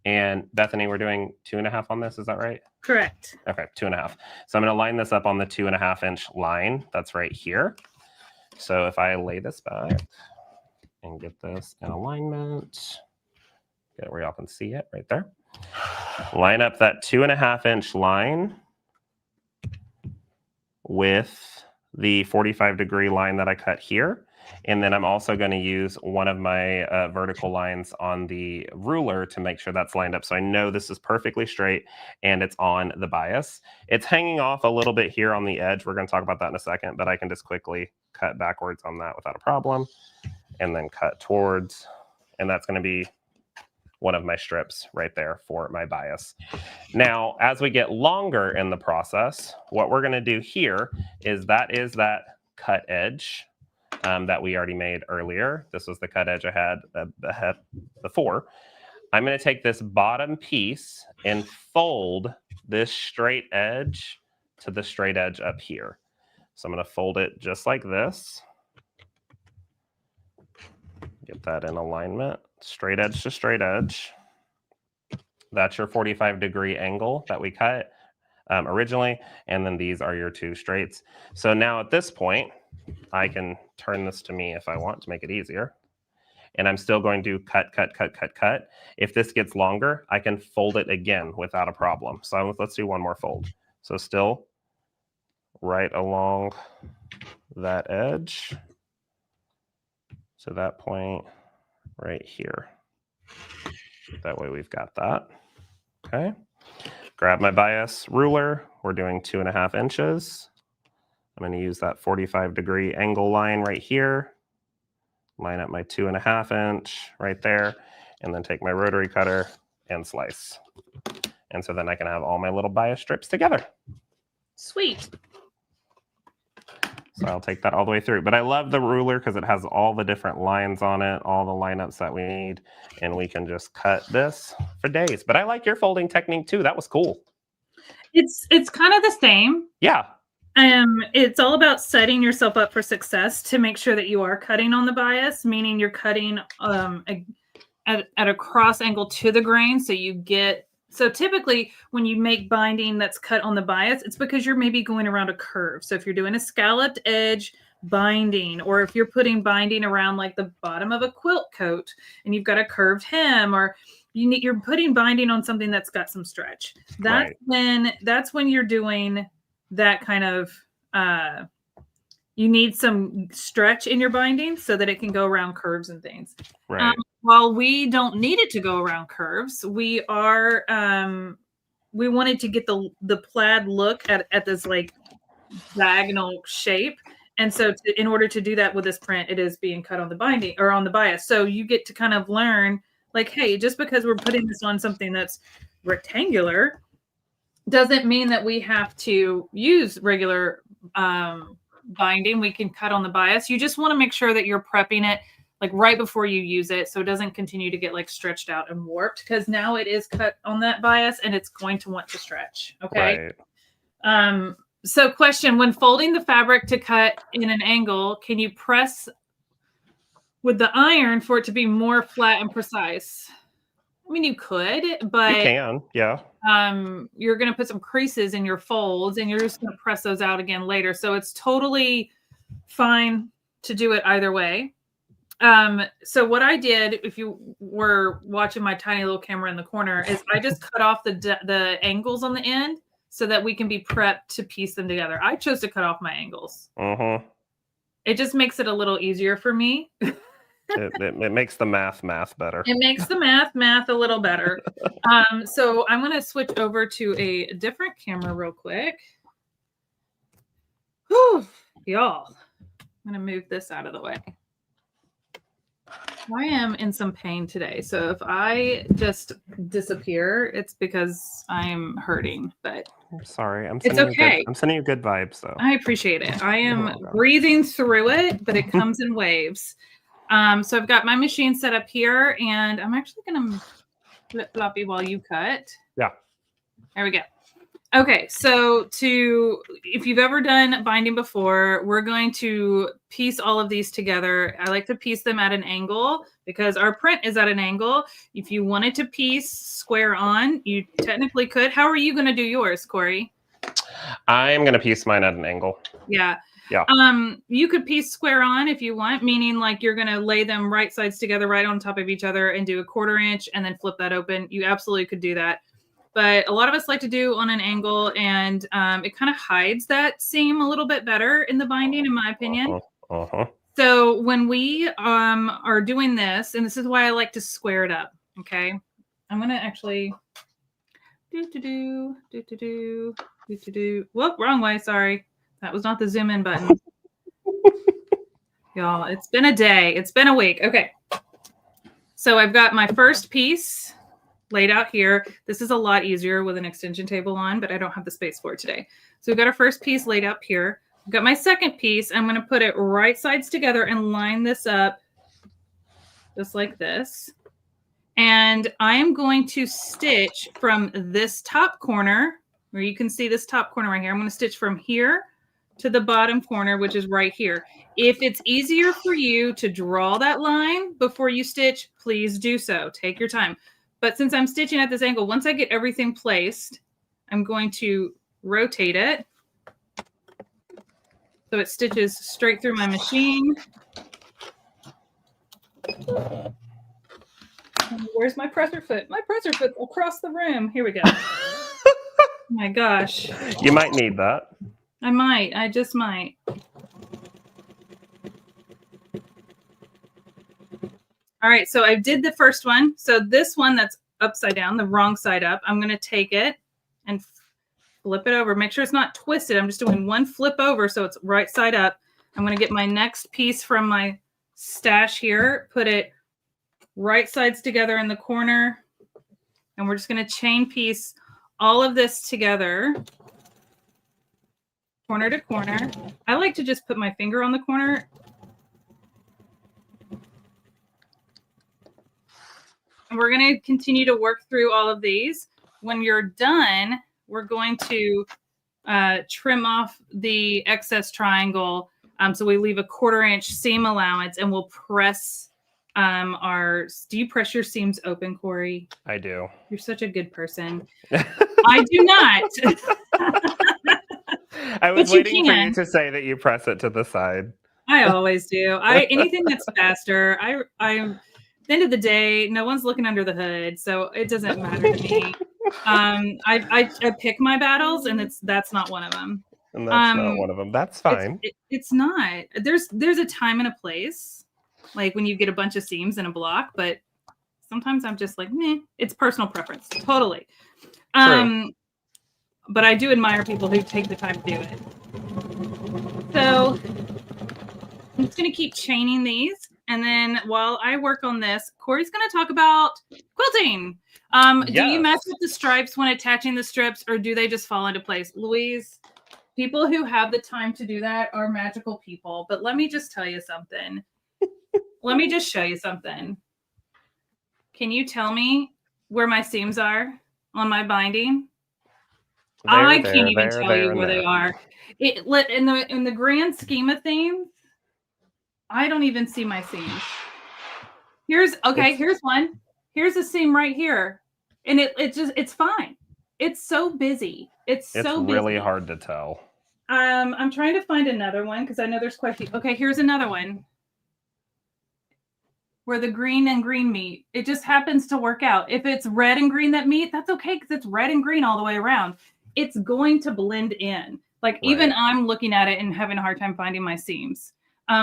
And Bethany, we're doing 2 1/2 on this. Is that right? Correct. Okay, 2 1/2. So I'm going to line this up on the 2 1/2 inch line. That's right here. So if I lay this back and get this in alignment, get it where y'all can see it right there. Line up that 2 1/2 inch line with the 45-degree line that I cut here. And then I'm also going to use one of my vertical lines on the ruler to make sure that's lined up. So I know this is perfectly straight and it's on the bias. It's hanging off a little bit here on the edge. We're going to talk about that in a second, but I can just quickly cut backwards on that without a problem and then cut towards. And that's going to be one of my strips right there for my bias. Now, as we get longer in the process, what we're going to do here is that cut edge that we already made earlier. This was the cut edge I had before. I'm going to take this bottom piece and fold this straight edge to the straight edge up here. So I'm going to fold it just like this. Get that in alignment, straight edge to straight edge. That's your 45-degree angle that we cut originally, and then these are your two straights. So now at this point, I can turn this to me if I want to make it easier. And I'm still going to cut, cut, cut, cut, cut. If this gets longer, I can fold it again without a problem. So let's do one more fold. So still right along that edge. So that point right here. That way we've got that. Okay. Grab my bias ruler. We're doing 2 1/2 inches. I'm going to use that 45-degree angle line right here. Line up my 2 1/2 inch right there. And then take my rotary cutter and slice. And so then I can have all my little bias strips together. Sweet. So I'll take that all the way through. But I love the ruler because it has all the different lines on it, all the lineups that we need, and we can just cut this for days. But I like your folding technique too. That was cool. It's kind of the same. Yeah. It's all about setting yourself up for success to make sure that you are cutting on the bias, meaning you're cutting at a cross angle to the grain. So typically when you make binding that's cut on the bias, it's because you're maybe going around a curve. So if you're doing a scalloped edge binding, or if you're putting binding around like the bottom of a quilt coat and you've got a curved hem, or you're putting binding on something that's got some stretch. That's when you're doing that kind of, you need some stretch in your binding so that it can go around curves and things. Right. While we don't need it to go around curves, we wanted to get the plaid look at this like diagonal shape. And so in order to do that with this print, it is being cut on the binding or on the bias. So you get to kind of learn like, hey, just because we're putting this on something that's rectangular doesn't mean that we have to use regular binding. We can cut on the bias. You just want to make sure that you're prepping it like right before you use it, so it doesn't continue to get like stretched out and warped, because now it is cut on that bias and it's going to want to stretch. Okay. Right. So question, when folding the fabric to cut in an angle, can you press with the iron for it to be more flat and precise? I mean, you could, but You can, yeah. you're going to put some creases in your folds and you're just going to press those out again later. So it's totally fine to do it either way. So what I did, if you were watching my tiny little camera in the corner, is I just cut off the angles on the end so that we can be prepped to piece them together. I chose to cut off my angles. It just makes it a little easier for me. It makes the math better. It makes the math a little better. So I'm going to switch over to a different camera real quick. Whew, y'all. I'm going to move this out of the way. I am in some pain today. So if I just disappear, it's because I'm hurting. But I'm sorry. it's okay. I'm sending you good vibes, though. I appreciate it. I am breathing through it, but it comes in waves. So I've got my machine set up here, and I'm actually going to flip floppy while you cut. Yeah. There we go. Okay, so if you've ever done binding before, we're going to piece all of these together. I like to piece them at an angle because our print is at an angle. If you wanted to piece square on, you technically could. How are you going to do yours, Corey? I'm going to piece mine at an angle. Yeah. Yeah. You could piece square on if you want, meaning like you're going to lay them right sides together, right on top of each other, and do a 1/4 inch and then flip that open. You absolutely could do that. But a lot of us like to do on an angle, and it kind of hides that seam a little bit better in the binding, in my opinion. So when we are doing this, and this is why I like to square it up, okay? I'm going to actually whoop, wrong way, sorry. That was not the zoom in button. Y'all, it's been a day. It's been a week. Okay. So I've got my first piece laid out here. This is a lot easier with an extension table on, but I don't have the space for it today. So we've got our first piece laid up here. I've got my second piece. I'm going to put it right sides together and line this up just like this. And I'm going to stitch from this top corner, where you can see this top corner right here. I'm going to stitch from here to the bottom corner, which is right here. If it's easier for you to draw that line before you stitch, please do so. Take your time. But since I'm stitching at this angle, once I get everything placed, I'm going to rotate it so it stitches straight through my machine. Where's my presser foot? My presser foot across the room. Here we go. Oh my gosh. You might need that. I might. I just might. All right, so I did the first one. So this one that's upside down, the wrong side up, I'm going to take it and flip it over. Make sure it's not twisted. I'm just doing one flip over so it's right side up. I'm going to get my next piece from my stash here, put it right sides together in the corner, and we're just going to chain piece all of this together, corner to corner. I like to just put my finger on the corner. And we're going to continue to work through all of these. When you're done, we're going to trim off the excess triangle. So we leave a 1/4 inch seam allowance, and we'll press do you press your seams open, Corey? I do. You're such a good person. I do not. I was waiting for you to say that you press it to the side. I always do. Anything that's faster. At the end of the day, no one's looking under the hood, so it doesn't matter to me. I pick my battles, and that's not one of them. And that's not one of them. That's fine. It's not. There's a time and a place, like when you get a bunch of seams in a block, but sometimes I'm just like, meh. It's personal preference, totally. But I do admire people who take the time to do it. So I'm just going to keep chaining these. And then while I work on this, Corey's going to talk about quilting. Do you mess with the stripes when attaching the strips, or do they just fall into place? Louise, people who have the time to do that are magical people. But let me just tell you something. Let me just show you something. Can you tell me where my seams are on my binding? I can't even tell you where they are. In the grand scheme of things, I don't even see my seams. Here's one. Here's a seam right here. And it's fine. It's so busy. It's really hard to tell. I'm trying to find another one because I know there's quite a few. Okay, here's another one where the green and green meet. It just happens to work out. If it's red and green that meet, that's okay because it's red and green all the way around. It's going to blend in. Like even I'm looking at it and having a hard time finding my seams.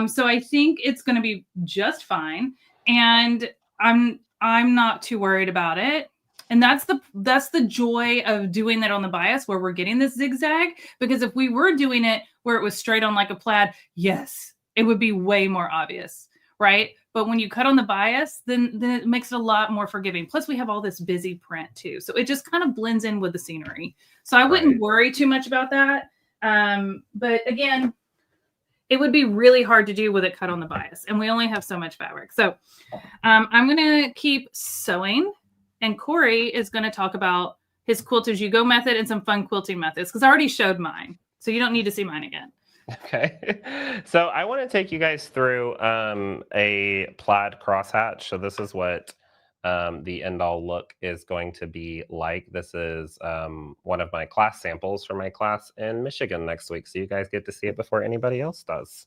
So I think it's going to be just fine. And I'm not too worried about it. And that's the joy of doing that on the bias where we're getting this zigzag, because if we were doing it where it was straight on like a plaid, yes, it would be way more obvious, right? But when you cut on the bias, then it makes it a lot more forgiving. Plus we have all this busy print too. So it just kind of blends in with the scenery. So I wouldn't worry too much about that. But again, it would be really hard to do with it cut on the bias. And we only have so much fabric. So I'm going to keep sewing. And Corey is going to talk about his quilt as you go method and some fun quilting methods, because I already showed mine. So you don't need to see mine again. Okay. So I want to take you guys through a plaid crosshatch. So this is what the end all look is going to be like. This is one of my class samples for my class in Michigan next week. So you guys get to see it before anybody else does.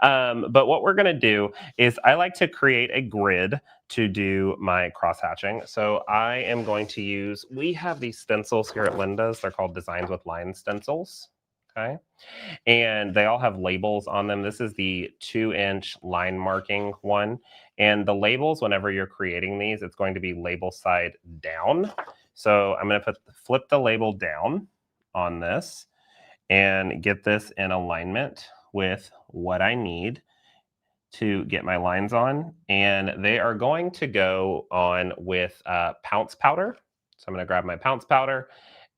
But what we're going to do is I like to create a grid to do my cross hatching. So I am going to use, we have these stencils here at Linda's. They're called Designs with Line stencils. Okay. And they all have labels on them. This is the 2-inch line marking one. And the labels, whenever you're creating these, it's going to be label side down. So I'm going to flip the label down on this and get this in alignment with what I need to get my lines on. And they are going to go on with pounce powder. So I'm going to grab my pounce powder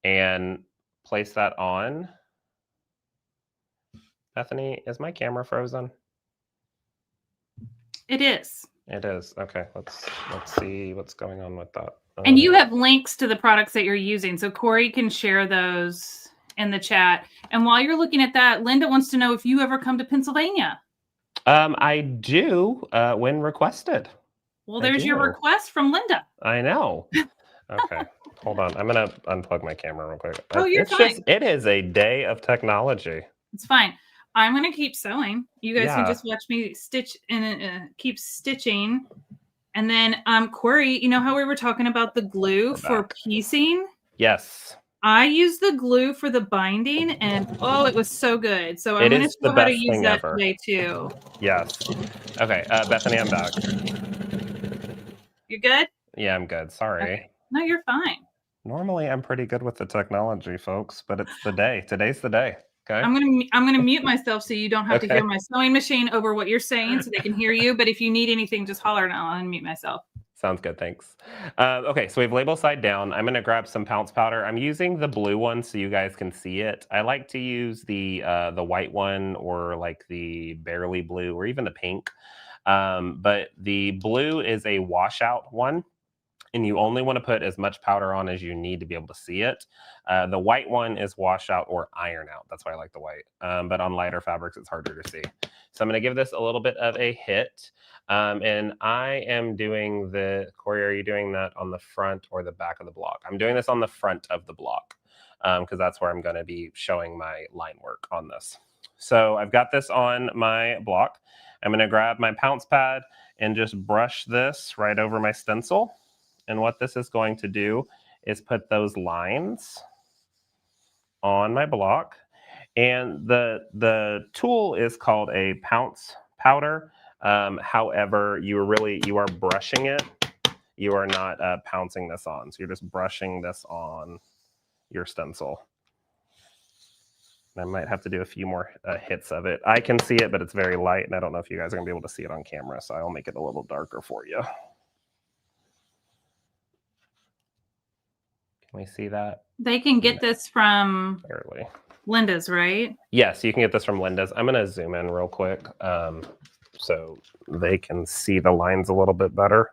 and place that on. Bethany, is my camera frozen? It is. It is. Okay, let's see what's going on with that. And you have links to the products that you're using, so Corey can share those in the chat. And while you're looking at that, Linda wants to know if you ever come to Pennsylvania. I do when requested. Well, there's your request from Linda. I know. Okay, hold on. I'm gonna unplug my camera real quick. Oh, you're fine. It is a day of technology. It's fine. I'm going to keep sewing. You guys can just watch me stitch and keep stitching. And then, Corey, you know how we were talking about the glue for piecing? Yes. I use the glue for the binding, and it was so good. So I'm going to show how to use that today too. Yes. Okay, Bethany, I'm back. You good? Yeah, I'm good. Sorry. Okay. No, you're fine. Normally, I'm pretty good with the technology, folks, but it's the day. Today's the day. Okay. I'm gonna mute myself so you don't have to hear my sewing machine over what you're saying, so they can hear you. But if you need anything, just holler and I'll unmute myself. Sounds good. Thanks. Okay, so we have label side down. I'm going to grab some pounce powder. I'm using the blue one so you guys can see it. I like to use the white one, or like the barely blue, or even the pink. But the blue is a washout one, and you only want to put as much powder on as you need to be able to see it. The white one is wash out or iron out. That's why I like the white. But on lighter fabrics, it's harder to see. So I'm going to give this a little bit of a hit. And I am doing Corey, are you doing that on the front or the back of the block? I'm doing this on the front of the block because that's where I'm going to be showing my line work on this. So I've got this on my block. I'm going to grab my pounce pad and just brush this right over my stencil. And what this is going to do is put those lines on my block. And the tool is called a pounce powder. However, you are brushing it. You are not pouncing this on. So you're just brushing this on your stencil. I might have to do a few more hits of it. I can see it, but it's very light, and I don't know if you guys are going to be able to see it on camera, so I'll make it a little darker for you. Can we see that? They can get this from Barely. Linda's, right? Yes, you can get this from Linda's. I'm going to zoom in real quick so they can see the lines a little bit better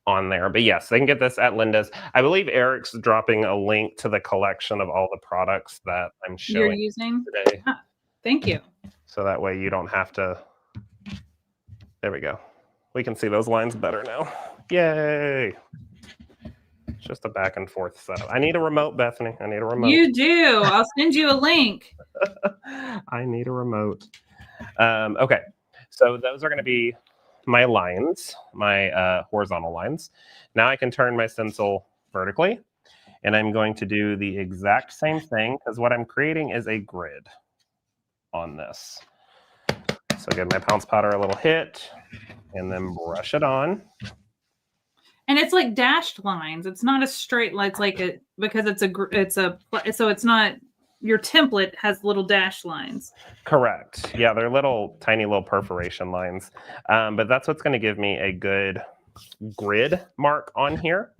on there. But yes, they can get this at Linda's. I believe Eric's dropping a link to the collection of all the products that I'm showing You're using today. Ah, thank you. So that way you don't have to. There we go. We can see those lines better now. Yay. It's just a back and forth setup. I need a remote, Bethany. I need a remote. You do. I'll send you a link. I need a remote. Okay. So those are going to be my lines, my horizontal lines. Now I can turn my stencil vertically, and I'm going to do the exact same thing because what I'm creating is a grid on this. So give my pounce powder a little hit and then brush it on. And it's like dashed lines. It's not a straight line. It's like a, because so it's not, your template has little dash lines. Correct. Yeah, they're little, tiny little perforation lines. But that's what's going to give me a good grid mark on here.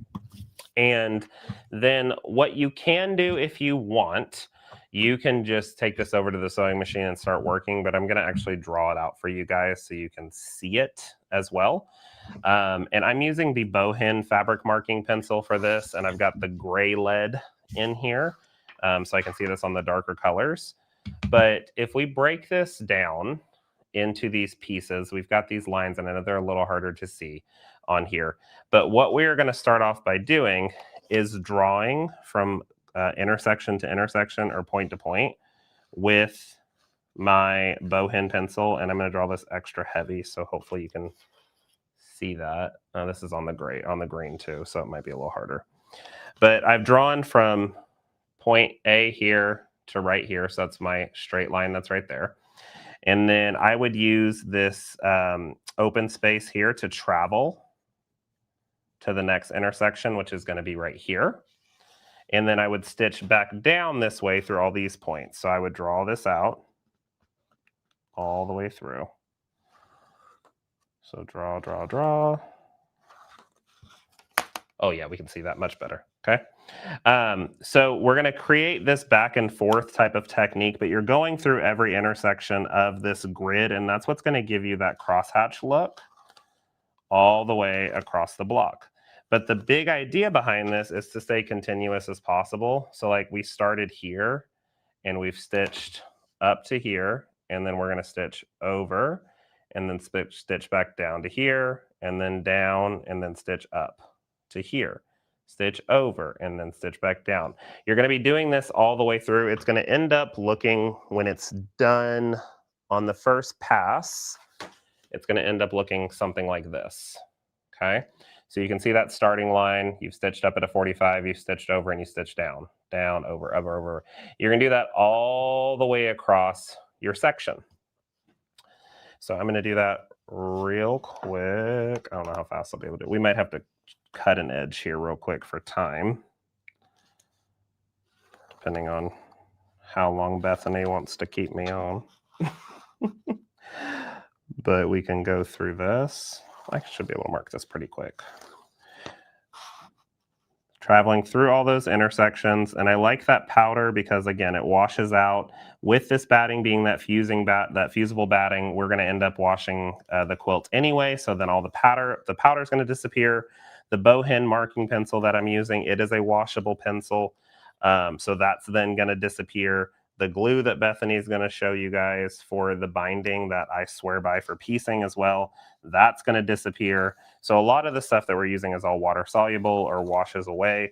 And then what you can do if you want, you can just take this over to the sewing machine and start working, but I'm going to actually draw it out for you guys so you can see it as well. And I'm using the Bohin fabric marking pencil for this, and I've got the gray lead in here, so I can see this on the darker colors. But if we break this down into these pieces, we've got these lines, and I know they're a little harder to see on here. But what we're going to start off by doing is drawing from intersection to intersection or point to point with my Bohin pencil, and I'm going to draw this extra heavy, so hopefully you can see that. This is on the gray, on the green too, so it might be a little harder. But I've drawn from point A here to right here, so that's my straight line that's right there. And then I would use this open space here to travel to the next intersection, which is going to be right here. And then I would stitch back down this way through all these points. So I would draw this out all the way through. So draw, draw, draw. Oh yeah, we can see that much better. Okay. So we're going to create this back and forth type of technique, but you're going through every intersection of this grid, and that's what's going to give you that crosshatch look all the way across the block. But the big idea behind this is to stay continuous as possible. So like we started here and we've stitched up to here, and then we're going to stitch over and then stitch back down to here, and then down, and then stitch up to here. Stitch over and then stitch back down. You're going to be doing this all the way through. It's going to end up looking, when it's done on the first pass, it's going to end up looking something like this. Okay. So you can see that starting line. You've stitched up at a 45, you've stitched over, and you stitch down, down, over, over, over. You're going to do that all the way across your section. So I'm going to do that real quick. I don't know how fast I'll be able to do it. We might have to cut an edge here real quick for time, depending on how long Bethany wants to keep me on. But we can go through this. I should be able to mark this pretty quick. Traveling through all those intersections, and I like that powder because again, it washes out. With this batting being that fusible batting, we're going to end up washing the quilt anyway. So then all the powder is going to disappear. The Bohin marking pencil that I'm using, it is a washable pencil, so that's then going to disappear. The glue that Bethany is going to show you guys for the binding that I swear by for piecing as well, that's going to disappear. So a lot of the stuff that we're using is all water soluble or washes away.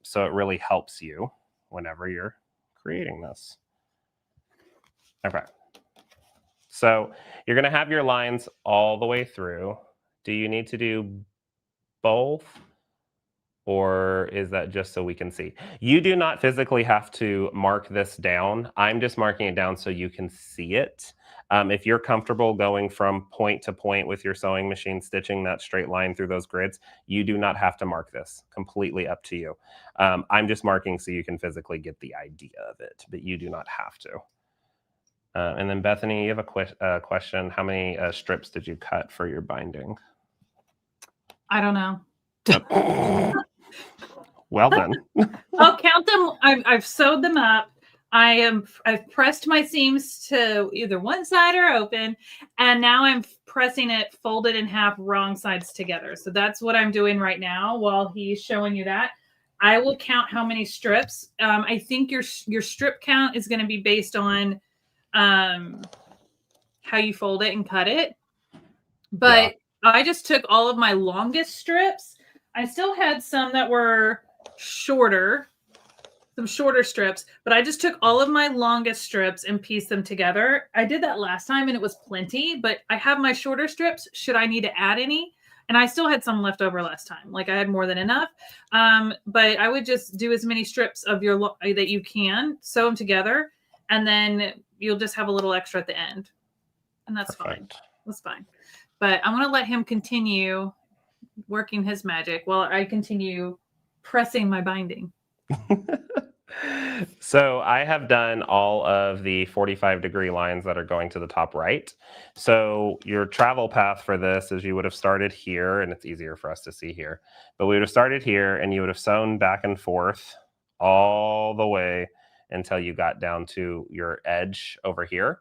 So it really helps you whenever you're creating this. Okay. So you're going to have your lines all the way through. Do you need to do both? Or is that just so we can see? You do not physically have to mark this down. I'm just marking it down so you can see it. If you're comfortable going from point to point with your sewing machine, stitching that straight line through those grids, you do not have to mark this. Completely up to you. I'm just marking so you can physically get the idea of it, but you do not have to. And then Bethany, you have a question. How many strips did you cut for your binding? I don't know. Well then. I'll count them. I've sewed them up. I've pressed my seams to either one side or open, and now I'm pressing it folded in half, wrong sides together. So that's what I'm doing right now while he's showing you that. I will count how many strips. I think your strip count is going to be based on how you fold it and cut it. But yeah. I just took all of my longest strips. I still had some that were shorter, some shorter strips, but I just took all of my longest strips and pieced them together. I did that last time and it was plenty, but I have my shorter strips should I need to add any. And I still had some left over last time. Like I had more than enough. But I would just do as many strips of your that you can, sew them together, and then you'll just have a little extra at the end. And that's fine. That's fine. But I'm going to let him continue working his magic while I continue pressing my binding. So I have done all of the 45-degree lines that are going to the top right. So your travel path for this is you would have started here, and it's easier for us to see here, but we would have started here and you would have sewn back and forth all the way until you got down to your edge over here.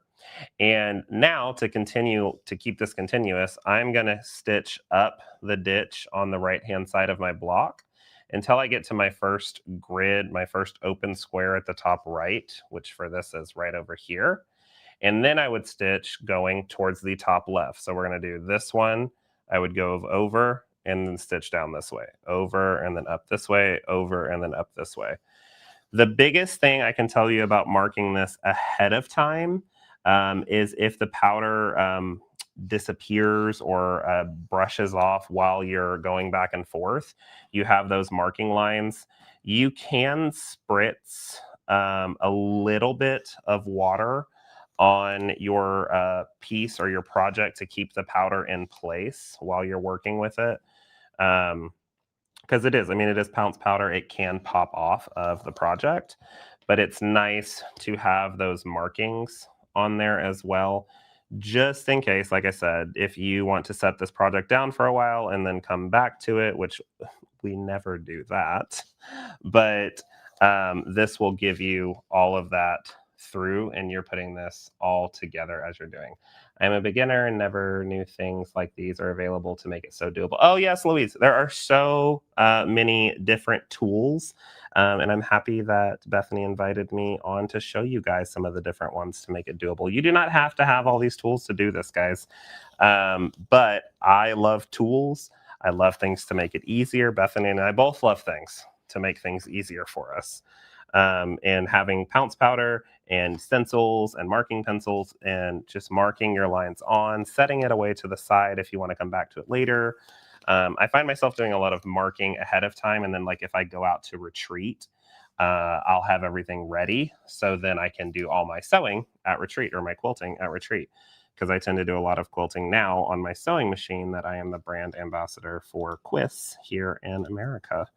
And now to continue to keep this continuous, I'm going to stitch up the ditch on the right-hand side of my block until I get to my first grid, my first open square at the top right, which for this is right over here. And then I would stitch going towards the top left. So we're going to do this one. I would go over and then stitch down this way, over and then up this way, over and then up this way. The biggest thing I can tell you about marking this ahead of time is if the powder disappears or brushes off while you're going back and forth, you have those marking lines. You can spritz a little bit of water on your piece or your project to keep the powder in place while you're working with it. Because it is pounce powder. It can pop off of the project, but it's nice to have those markings on there as well, just in case, like I said, if you want to set this project down for a while and then come back to it, which we never do that, but this will give you all of that through, and you're putting this all together as you're doing. I'm a beginner and never knew things like these are available to make it so doable. Oh yes, Louise, there are so many different tools. And I'm happy that Bethany invited me on to show you guys some of the different ones to make it doable. You do not have to have all these tools to do this, guys. But I love tools. I love things to make it easier. Bethany and I both love things to make things easier for us. And having pounce powder and stencils and marking pencils and just marking your lines on, setting it away to the side if you want to come back to it later. I find myself doing a lot of marking ahead of time. And then like if I go out to retreat, I'll have everything ready. So then I can do all my sewing at retreat or my quilting at retreat. Because I tend to do a lot of quilting now on my sewing machine that I am the brand ambassador for Quiss here in America.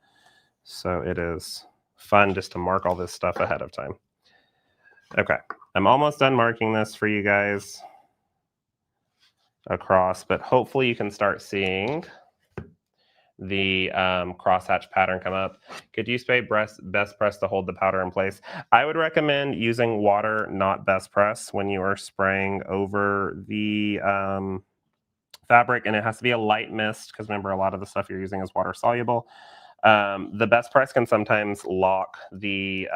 So it is fun just to mark all this stuff ahead of time. Okay, I'm almost done marking this for you guys across, but hopefully you can start seeing the crosshatch pattern come up. Could you spray best press to hold the powder in place? I would recommend using water, not best press, when you are spraying over the fabric, and it has to be a light mist because remember, a lot of the stuff you're using is water soluble. The best press can sometimes lock the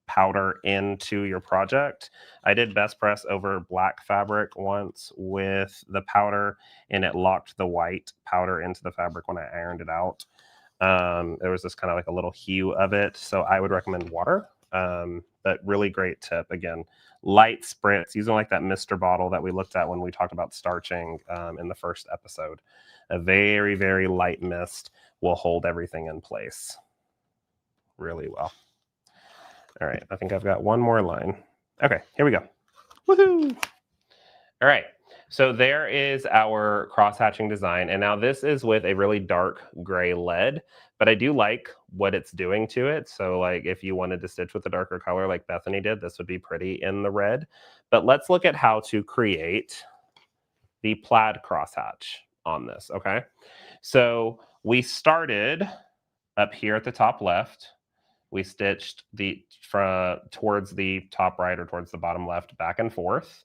powder into your project. I did best press over black fabric once with the powder, and it locked the white powder into the fabric when I ironed it out. There was this kind of like a little hue of it, so I would recommend water. But really great tip. Again, light spritz, using like that Mr. bottle that we looked at when we talked about starching in the first episode. A very, very light mist will hold everything in place really well. All right, I think I've got one more line. Okay, here we go. Woohoo! All right. So there is our cross hatching design. And now this is with a really dark gray lead, but I do like what it's doing to it. So like if you wanted to stitch with a darker color like Bethany did, this would be pretty in the red. But let's look at how to create the plaid crosshatch on this, okay? So we started up here at the top left. We stitched towards the top right or towards the bottom left, back and forth.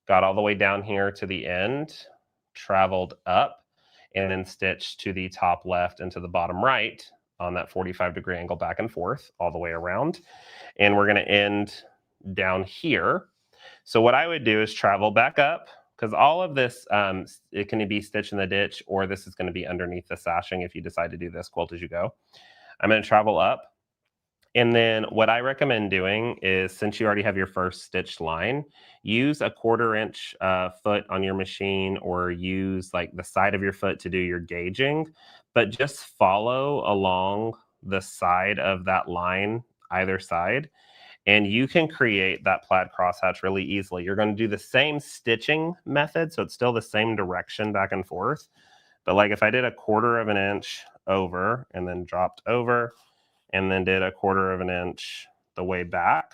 Got all the way down here to the end, traveled up, and then stitched to the top left and to the bottom right on that 45-degree angle back and forth all the way around. And we're going to end down here. So what I would do is travel back up, because all of this, it can be stitched in the ditch, or this is going to be underneath the sashing if you decide to do this quilt as you go. I'm going to travel up. And then what I recommend doing is, since you already have your first stitched line, use a 1/4 inch foot on your machine, or use like the side of your foot to do your gauging, but just follow along the side of that line, either side, and you can create that plaid crosshatch really easily. You're going to do the same stitching method, so it's still the same direction back and forth. But like if I did a 1/4 inch over and then dropped over, and then did a 1/4 inch the way back.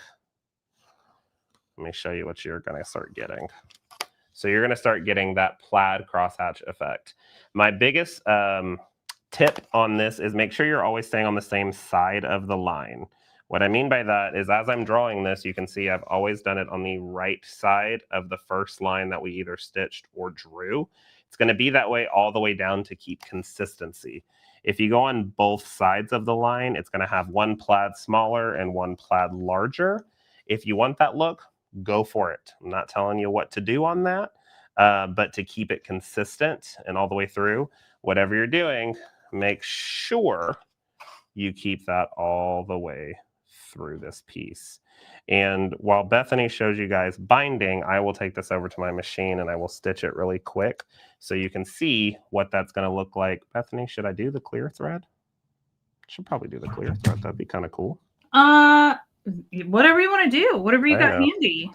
Let me show you what you're going to start getting. So you're going to start getting that plaid crosshatch effect. My biggest tip on this is make sure you're always staying on the same side of the line. What I mean by that is, as I'm drawing this, you can see I've always done it on the right side of the first line that we either stitched or drew. It's going to be that way all the way down to keep consistency. If you go on both sides of the line, it's going to have one plaid smaller and one plaid larger. If you want that look, go for it. I'm not telling you what to do on that, but to keep it consistent and all the way through, whatever you're doing, make sure you keep that all the way through this piece. And while Bethany shows you guys binding, I will take this over to my machine and I will stitch it really quick so you can see what that's going to look like. Bethany, should I do the clear thread? Should probably do the clear thread. That'd be kind of cool. Whatever you want to do. Whatever you got handy.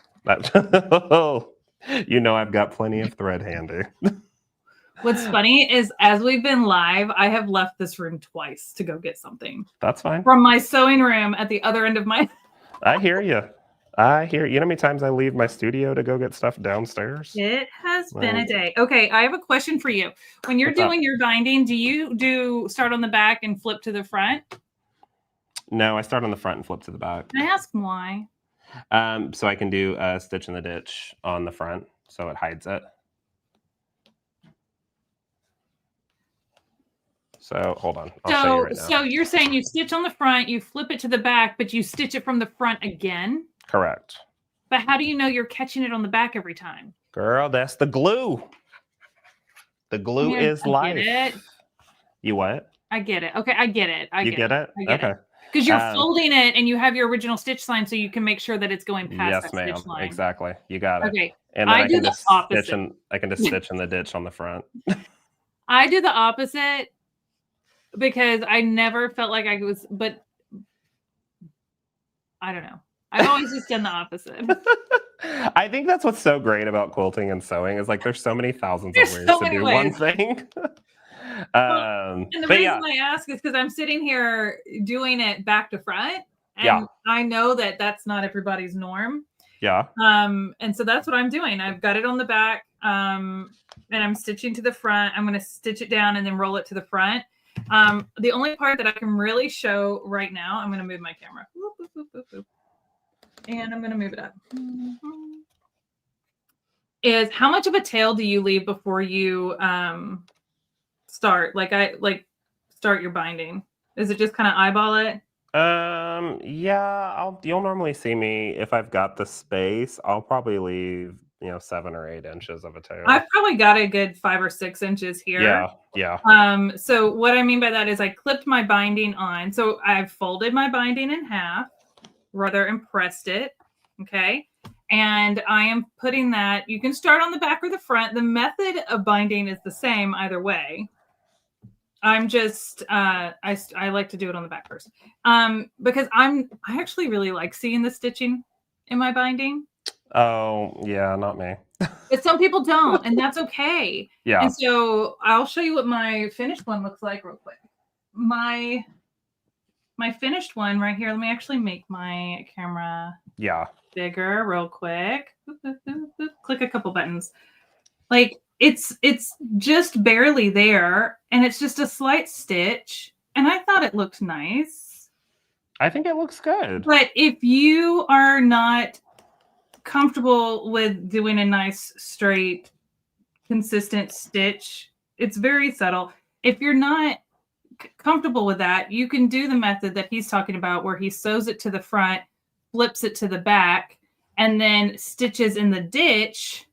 You know I've got plenty of thread handy. What's funny is, as we've been live, I have left this room twice to go get something. That's fine. From my sewing room at the other end of my... I hear you. You know how many times I leave my studio to go get stuff downstairs? It has been a day. Okay, I have a question for you. When you're doing your binding, do you start on the back and flip to the front? No, I start on the front and flip to the back. Can I ask why? So I can do a stitch in the ditch on the front, so it hides it. So hold on. I'll show you right now. So you're saying you stitch on the front, you flip it to the back, but you stitch it from the front again? Correct. But how do you know you're catching it on the back every time? Girl, that's the glue. The glue is life. Get it. You what? I get it. Okay, I get it. You get it? Okay. Because you're folding it and you have your original stitch line, so you can make sure that it's going past that stitch line. Exactly. You got it. Okay. And then I can just stitch in the ditch on the front. I do the opposite because I never felt like I was, but I don't know. I've always just done the opposite. I think that's what's so great about quilting and sewing is like there's so many thousands of ways to do one thing. And the reason I ask is because I'm sitting here doing it back to front, and I know that that's not everybody's norm. Yeah. And so that's what I'm doing. I've got it on the back, and I'm stitching to the front. I'm going to stitch it down and then roll it to the front. The only part that I can really show right now, I'm going to move my camera. Whoop, whoop, whoop, whoop, whoop. And I'm going to move it up. Is how much of a tail do you leave before you start? Start your binding? Is it just kind of eyeball it? Yeah, you'll normally see me, if I've got the space, I'll probably leave, 7 or 8 inches of a tail. I've probably got a good 5 or 6 inches here. Yeah. So what I mean by that is I clipped my binding on. So I've folded my binding in half, and pressed it. Okay. And I am putting that, you can start on the back or the front. The method of binding is the same either way. I'm just, I like to do it on the back first. Because I actually really like seeing the stitching in my binding. Oh, yeah, not me. But some people don't, and that's okay. Yeah. And so I'll show you what my finished one looks like real quick. My finished one right here. Let me actually make my camera bigger real quick. Boop, boop, boop, boop. Click a couple buttons. Like it's just barely there, and it's just a slight stitch. And I thought it looked nice. I think it looks good. But if you are not comfortable with doing a nice, straight, consistent stitch, it's very subtle. If you're not comfortable with that, you can do the method that he's talking about where he sews it to the front, flips it to the back, and then stitches in the ditch.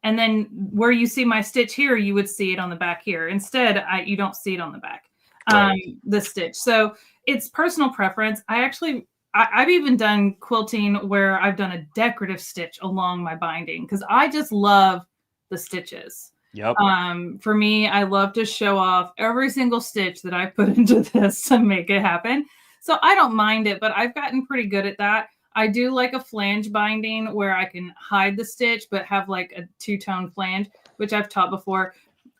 And then where you see my stitch here, you would see it on the back here. Instead, you don't see it on the back, the stitch. So it's personal preference. I've even done quilting where I've done a decorative stitch along my binding because I just love the stitches. Yep. For me, I love to show off every single stitch that I put into this to make it happen. So I don't mind it, but I've gotten pretty good at that. I do like a flange binding where I can hide the stitch, but have like a two-tone flange, which I've taught before.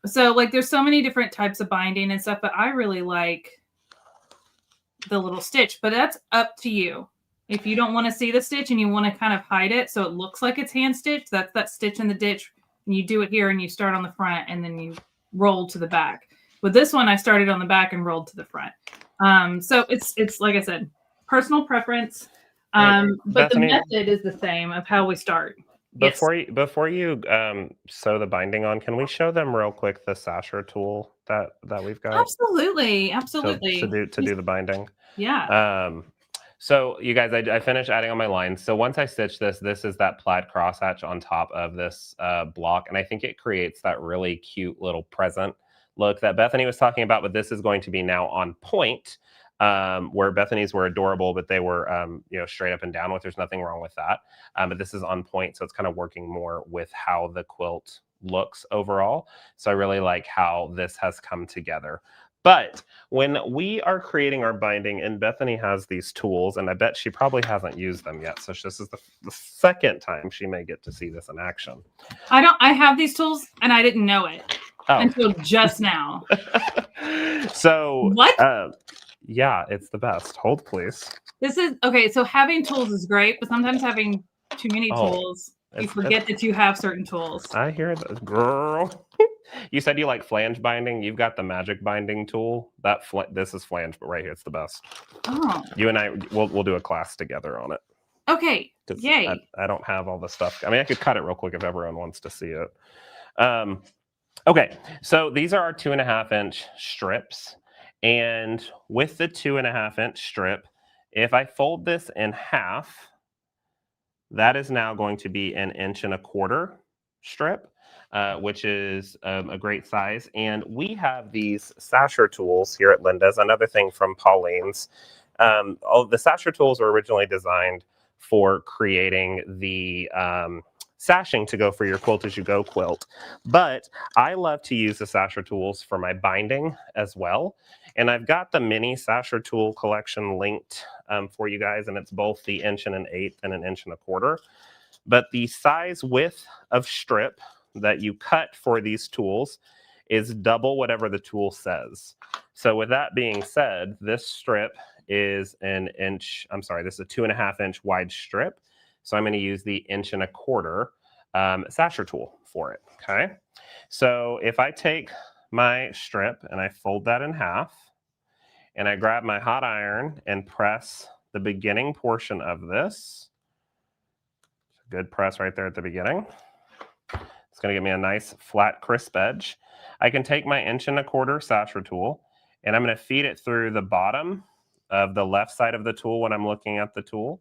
So like there's so many different types of binding and stuff, but I really like the little stitch, but that's up to you. If you don't want to see the stitch and you want to kind of hide it so it looks like it's hand stitched, that's that stitch in the ditch. And you do it here and you start on the front and then you roll to the back. With this one, I started on the back and rolled to the front. So it's like I said, personal preference. But Bethany, the method is the same of how we start. Before you sew the binding on, can we show them real quick the sasher tool that we've got? Absolutely. To do the binding. Yeah. So you guys, I finished adding on my lines. So once I stitch this is that plaid crosshatch on top of this block. And I think it creates that really cute little present look that Bethany was talking about, but this is going to be now on point, where Bethany's were adorable, but they were, straight up and down with, there's nothing wrong with that. But this is on point. So it's kind of working more with how the quilt looks overall. So I really like how this has come together. But when we are creating our binding, and Bethany has these tools, and I bet she probably hasn't used them yet. So this is the second time she may get to see this in action. I have these tools and I didn't know it until just now. So what? Yeah, it's the best. Hold, please. This is okay. So having tools is great, but sometimes having too many tools, you forget that you have certain tools. I hear this, girl. You said you like flange binding. You've got the magic binding tool. This is flange, but right here, it's the best. Oh. You and I, we'll do a class together on it. Okay. Yay. I don't have all the stuff. I mean, I could cut it real quick if everyone wants to see it. Okay, so these are our 2.5-inch strips. And with the 2.5-inch strip, if I fold this in half, that is now going to be 1 1/4 inch strip, which is a great size. And we have these sasher tools here at Linda's. Another thing from Pauline's. All the sasher tools were originally designed for creating the sashing to go for your quilt as you go quilt. But I love to use the sasher tools for my binding as well. And I've got the mini sasher tool collection linked for you guys. And it's both the 1 1/8 and 1 1/4 inch. But the size width of strip that you cut for these tools is double whatever the tool says. So with that being said, this strip is this is a 2.5-inch wide strip. So I'm going to use the 1 1/4 inch sasher tool for it. Okay. So if I take my strip and I fold that in half and I grab my hot iron and press the beginning portion of this, good press right there at the beginning. It's going to give me a nice flat crisp edge. I can take my 1 1/4 inch sasher tool and I'm going to feed it through the bottom of the left side of the tool when I'm looking at the tool.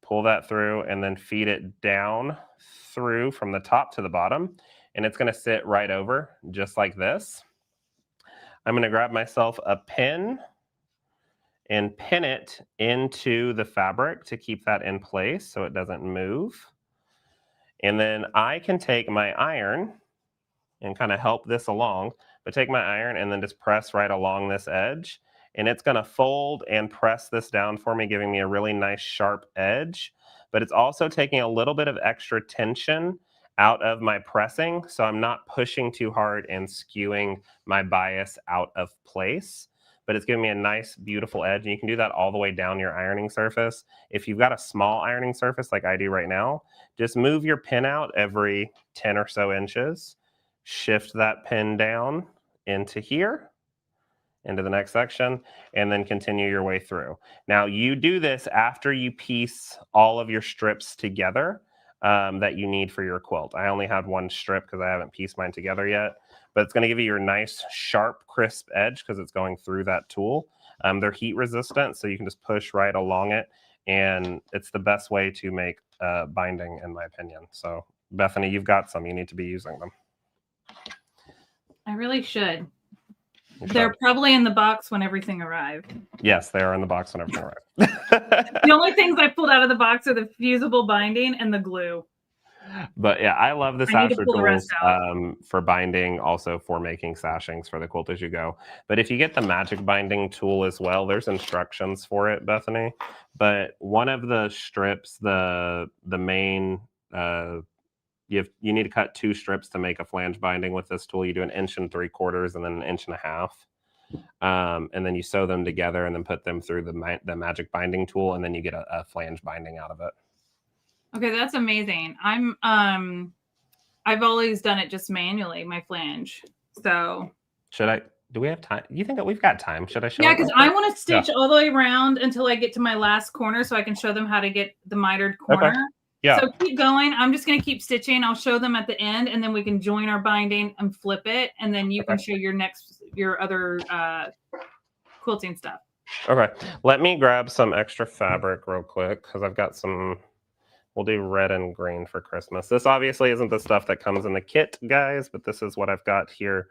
Pull that through and then feed it down through from the top to the bottom. And it's going to sit right over just like this. I'm going to grab myself a pin and pin it into the fabric to keep that in place so it doesn't move. And then I can take my iron and kind of help this along, but take my iron and then just press right along this edge. And it's going to fold and press this down for me, giving me a really nice sharp edge. but it's also taking a little bit of extra tension out of my pressing, so I'm not pushing too hard and skewing my bias out of place, but it's giving me a nice, beautiful edge. And you can do that all the way down your ironing surface. If you've got a small ironing surface like I do right now, just move your pin out every 10 or so inches, shift that pin down into here, into the next section, and then continue your way through. Now you do this after you piece all of your strips together that you need for your quilt. I only had one strip because I haven't pieced mine together yet, but it's going to give you your nice, sharp, crisp edge because it's going through that tool. They're heat resistant, so you can just push right along it, and it's the best way to make binding, in my opinion. So, Bethany, you've got some. You need to be using them. I really should. They're probably in the box when everything arrived. Yes, they are in the box when everything arrived. The only things I pulled out of the box are the fusible binding and the glue. But yeah, I love the sasher tools for binding, also for making sashings for the quilt as you go. But if you get the magic binding tool as well, there's instructions for it, Bethany. But one of the strips, the main, you need to cut 2 strips to make a flange binding with this tool. You do 1 3/4 inches and then 1.5 inches. And then you sew them together and then put them through the magic binding tool, and then you get a flange binding out of it. Okay, that's amazing. I've always done it just manually, my flange. So do we have time? You think that we've got time? Should I show? Yeah, because I want to stitch all the way around until I get to my last corner so I can show them how to get the mitered corner. Okay. Yeah. So keep going. I'm just going to keep stitching. I'll show them at the end, and then we can join our binding and flip it, and then you can show your other quilting stuff. Okay. Let me grab some extra fabric real quick because I've got some. We'll do red and green for Christmas. This obviously isn't the stuff that comes in the kit, guys, but this is what I've got here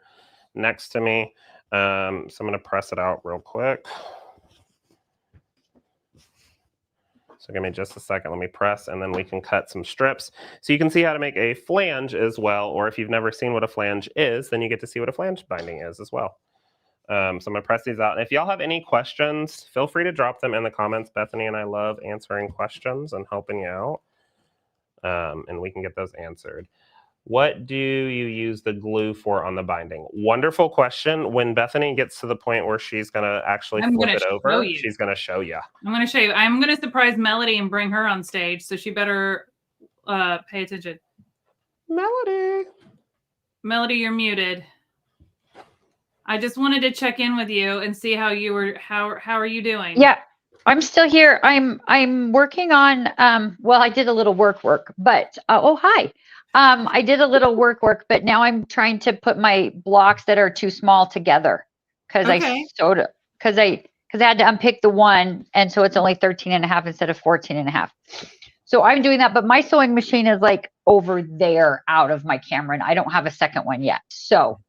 next to me. So I'm going to press it out real quick. So give me just a second. Let me press, and then we can cut some strips. So you can see how to make a flange as well, or if you've never seen what a flange is, then you get to see what a flange binding is as well. So I'm going to press these out. And if y'all have any questions, feel free to drop them in the comments. Bethany and I love answering questions and helping you out. And we can get those answered. What do you use the glue for on the binding? Wonderful question. When Bethany gets to the point where she's going to actually flip it over, she's going to show you. I'm going to show you. I'm going to surprise Melody and bring her on stage, so she better pay attention. Melody, you're muted. I just wanted to check in with you and see how you were. How are you doing? Yeah, I'm still here. I'm working on. Well, I did a little work, but oh hi. I did a little work, but now I'm trying to put my blocks that are too small together because I had to unpick the one, and so it's only 13.5 instead of 14.5. So I'm doing that, but my sewing machine is like over there out of my camera, and I don't have a second one yet. So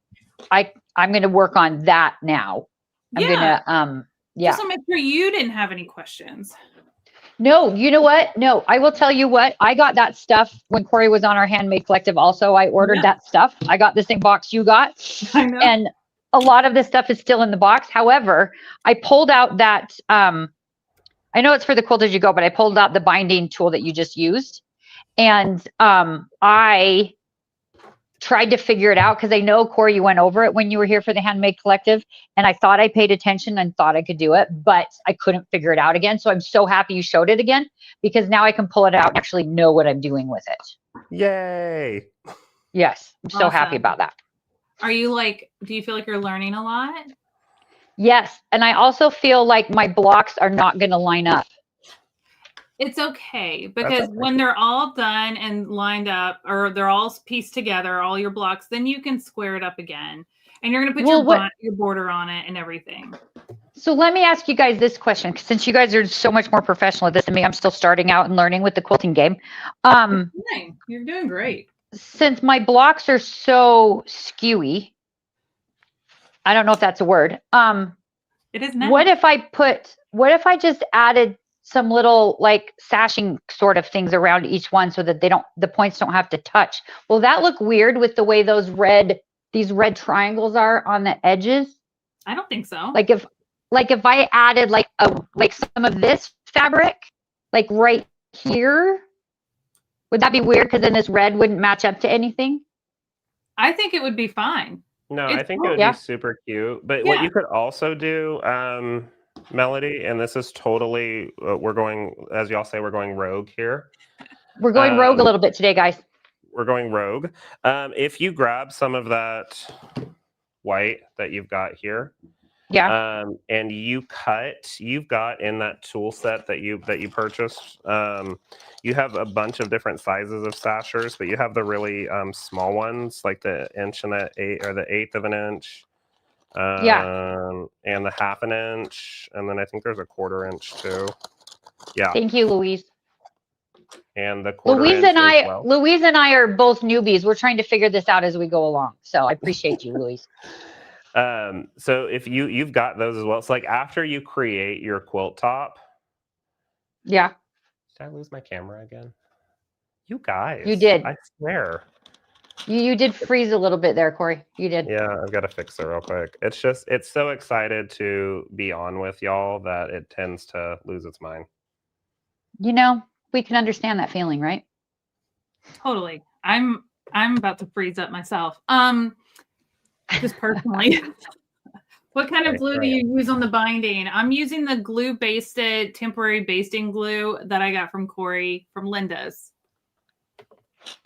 I'm going to work on that now. I'm going to, Just to make sure you didn't have any questions. No, you know what? No, I will tell you what. I got that stuff when Corey was on our Handmade Collective. Also, I ordered that stuff. I got the same box you got. I know. And a lot of this stuff is still in the box. However, I pulled out that, I know it's for the quilt as you go, but I pulled out the binding tool that you just used. And I tried to figure it out because I know, Corey, you went over it when you were here for the Handmade Collective, and I thought I paid attention and thought I could do it, but I couldn't figure it out again. So I'm so happy you showed it again, because now I can pull it out and actually know what I'm doing with it. Yay. Yes, I'm so happy about that. Are you do you feel like you're learning a lot? Yes, and I also feel like my blocks are not going to line up. It's okay, because when they're all done and lined up, or they're all pieced together, all your blocks, then you can square it up again, and you're going to put your border on it and everything. So let me ask you guys this question, since you guys are so much more professional at this than me. I'm still starting out and learning with the quilting game. You're doing great. Since my blocks are so skewy, I don't know if that's a word. It is now. What if I just added some little sashing sort of things around each one so that the points don't have to touch? Will that look weird with the way these red triangles are on the edges? I don't think so. If I added some of this fabric right here, Would that be weird? Because then this red wouldn't match up to anything. I think it would be fine. No, It's I think it would be super cute. But what you could also do, Melody, and this is totally, we're going, as y'all say, we're going rogue here. We're going rogue a little bit today, guys. We're going rogue. If you grab some of that white that you've got here, and you've got in that tool set that you purchased, you have a bunch of different sizes of sashers, but you have the really small ones, like the 1.8" or the 1/8 of an inch, and the 1/2 inch, and then I think there's a 1/4 inch too. Yeah. Thank you, Louise. And the 1/4 inch as well. Louise and I are both newbies. We're trying to figure this out as we go along. So I appreciate you, Louise. So if you've got those as well. So like after you create your quilt top. Yeah. Did I lose my camera again? You guys. You did. I swear. You did freeze a little bit there, Corey. You did. Yeah, I've got to fix it real quick. It's so excited to be on with y'all that it tends to lose its mind. You know, we can understand that feeling, right? Totally. I'm about to freeze up myself. Just personally. What kind of glue do you use on the binding? I'm using the glue basted temporary basting glue that I got from Corey from Linda's.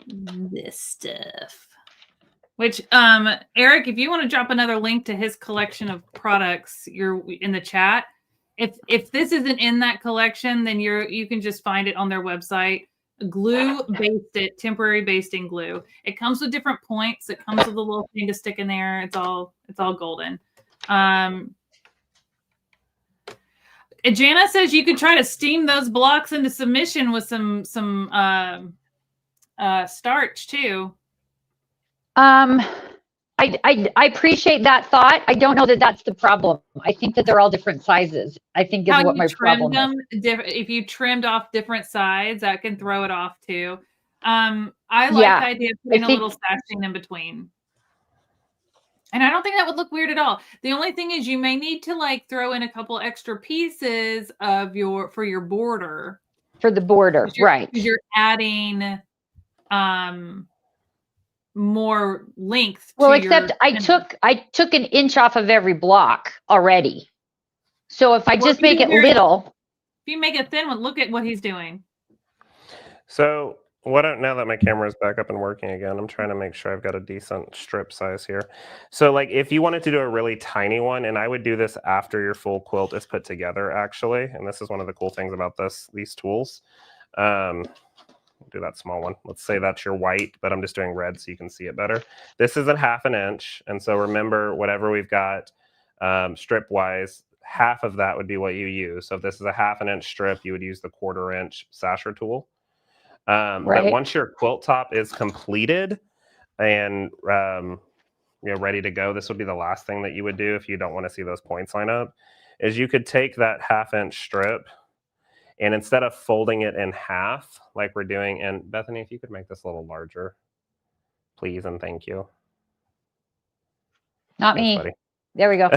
This stuff. Which Eric, if you want to drop another link to his collection of products, you're in the chat. If this isn't in that collection, then you can just find it on their website. Glue basted temporary basting glue. It comes with different points. It comes with a little thing to stick in there. It's all golden. Jana says you could try to steam those blocks into submission with some starch too. I appreciate that thought. I don't know that that's the problem. I think that they're all different sizes. I think is what my problem is. If you trimmed off different sides, that can throw it off too. I like the idea of putting a little sashing in between. And I don't think that would look weird at all. The only thing is you may need to like throw in a couple extra pieces of for your border. For the border, right. Because you're adding more length. Well, except I took 1 inch off of every block already. So if I just make it little. If you make a thin one, look at what he's doing. So now that my camera is back up and working again, I'm trying to make sure I've got a decent strip size here. So like if you wanted to do a really tiny one, and I would do this after your full quilt is put together actually, and this is one of the cool things about these tools. Do that small one. Let's say that's your white, but I'm just doing red so you can see it better. This is a 1/2 inch. And so remember, whatever we've got strip wise, half of that would be what you use. So if this is a 1/2 inch strip, you would use the 1/4 inch sasher tool. But once your quilt top is completed and ready to go, this would be the last thing that you would do if you don't want to see those points line up, is you could take that 1/2 inch strip, and instead of folding it in half like we're doing, and Bethany, if you could make this a little larger, please and thank you. Not me. Buddy. There we go.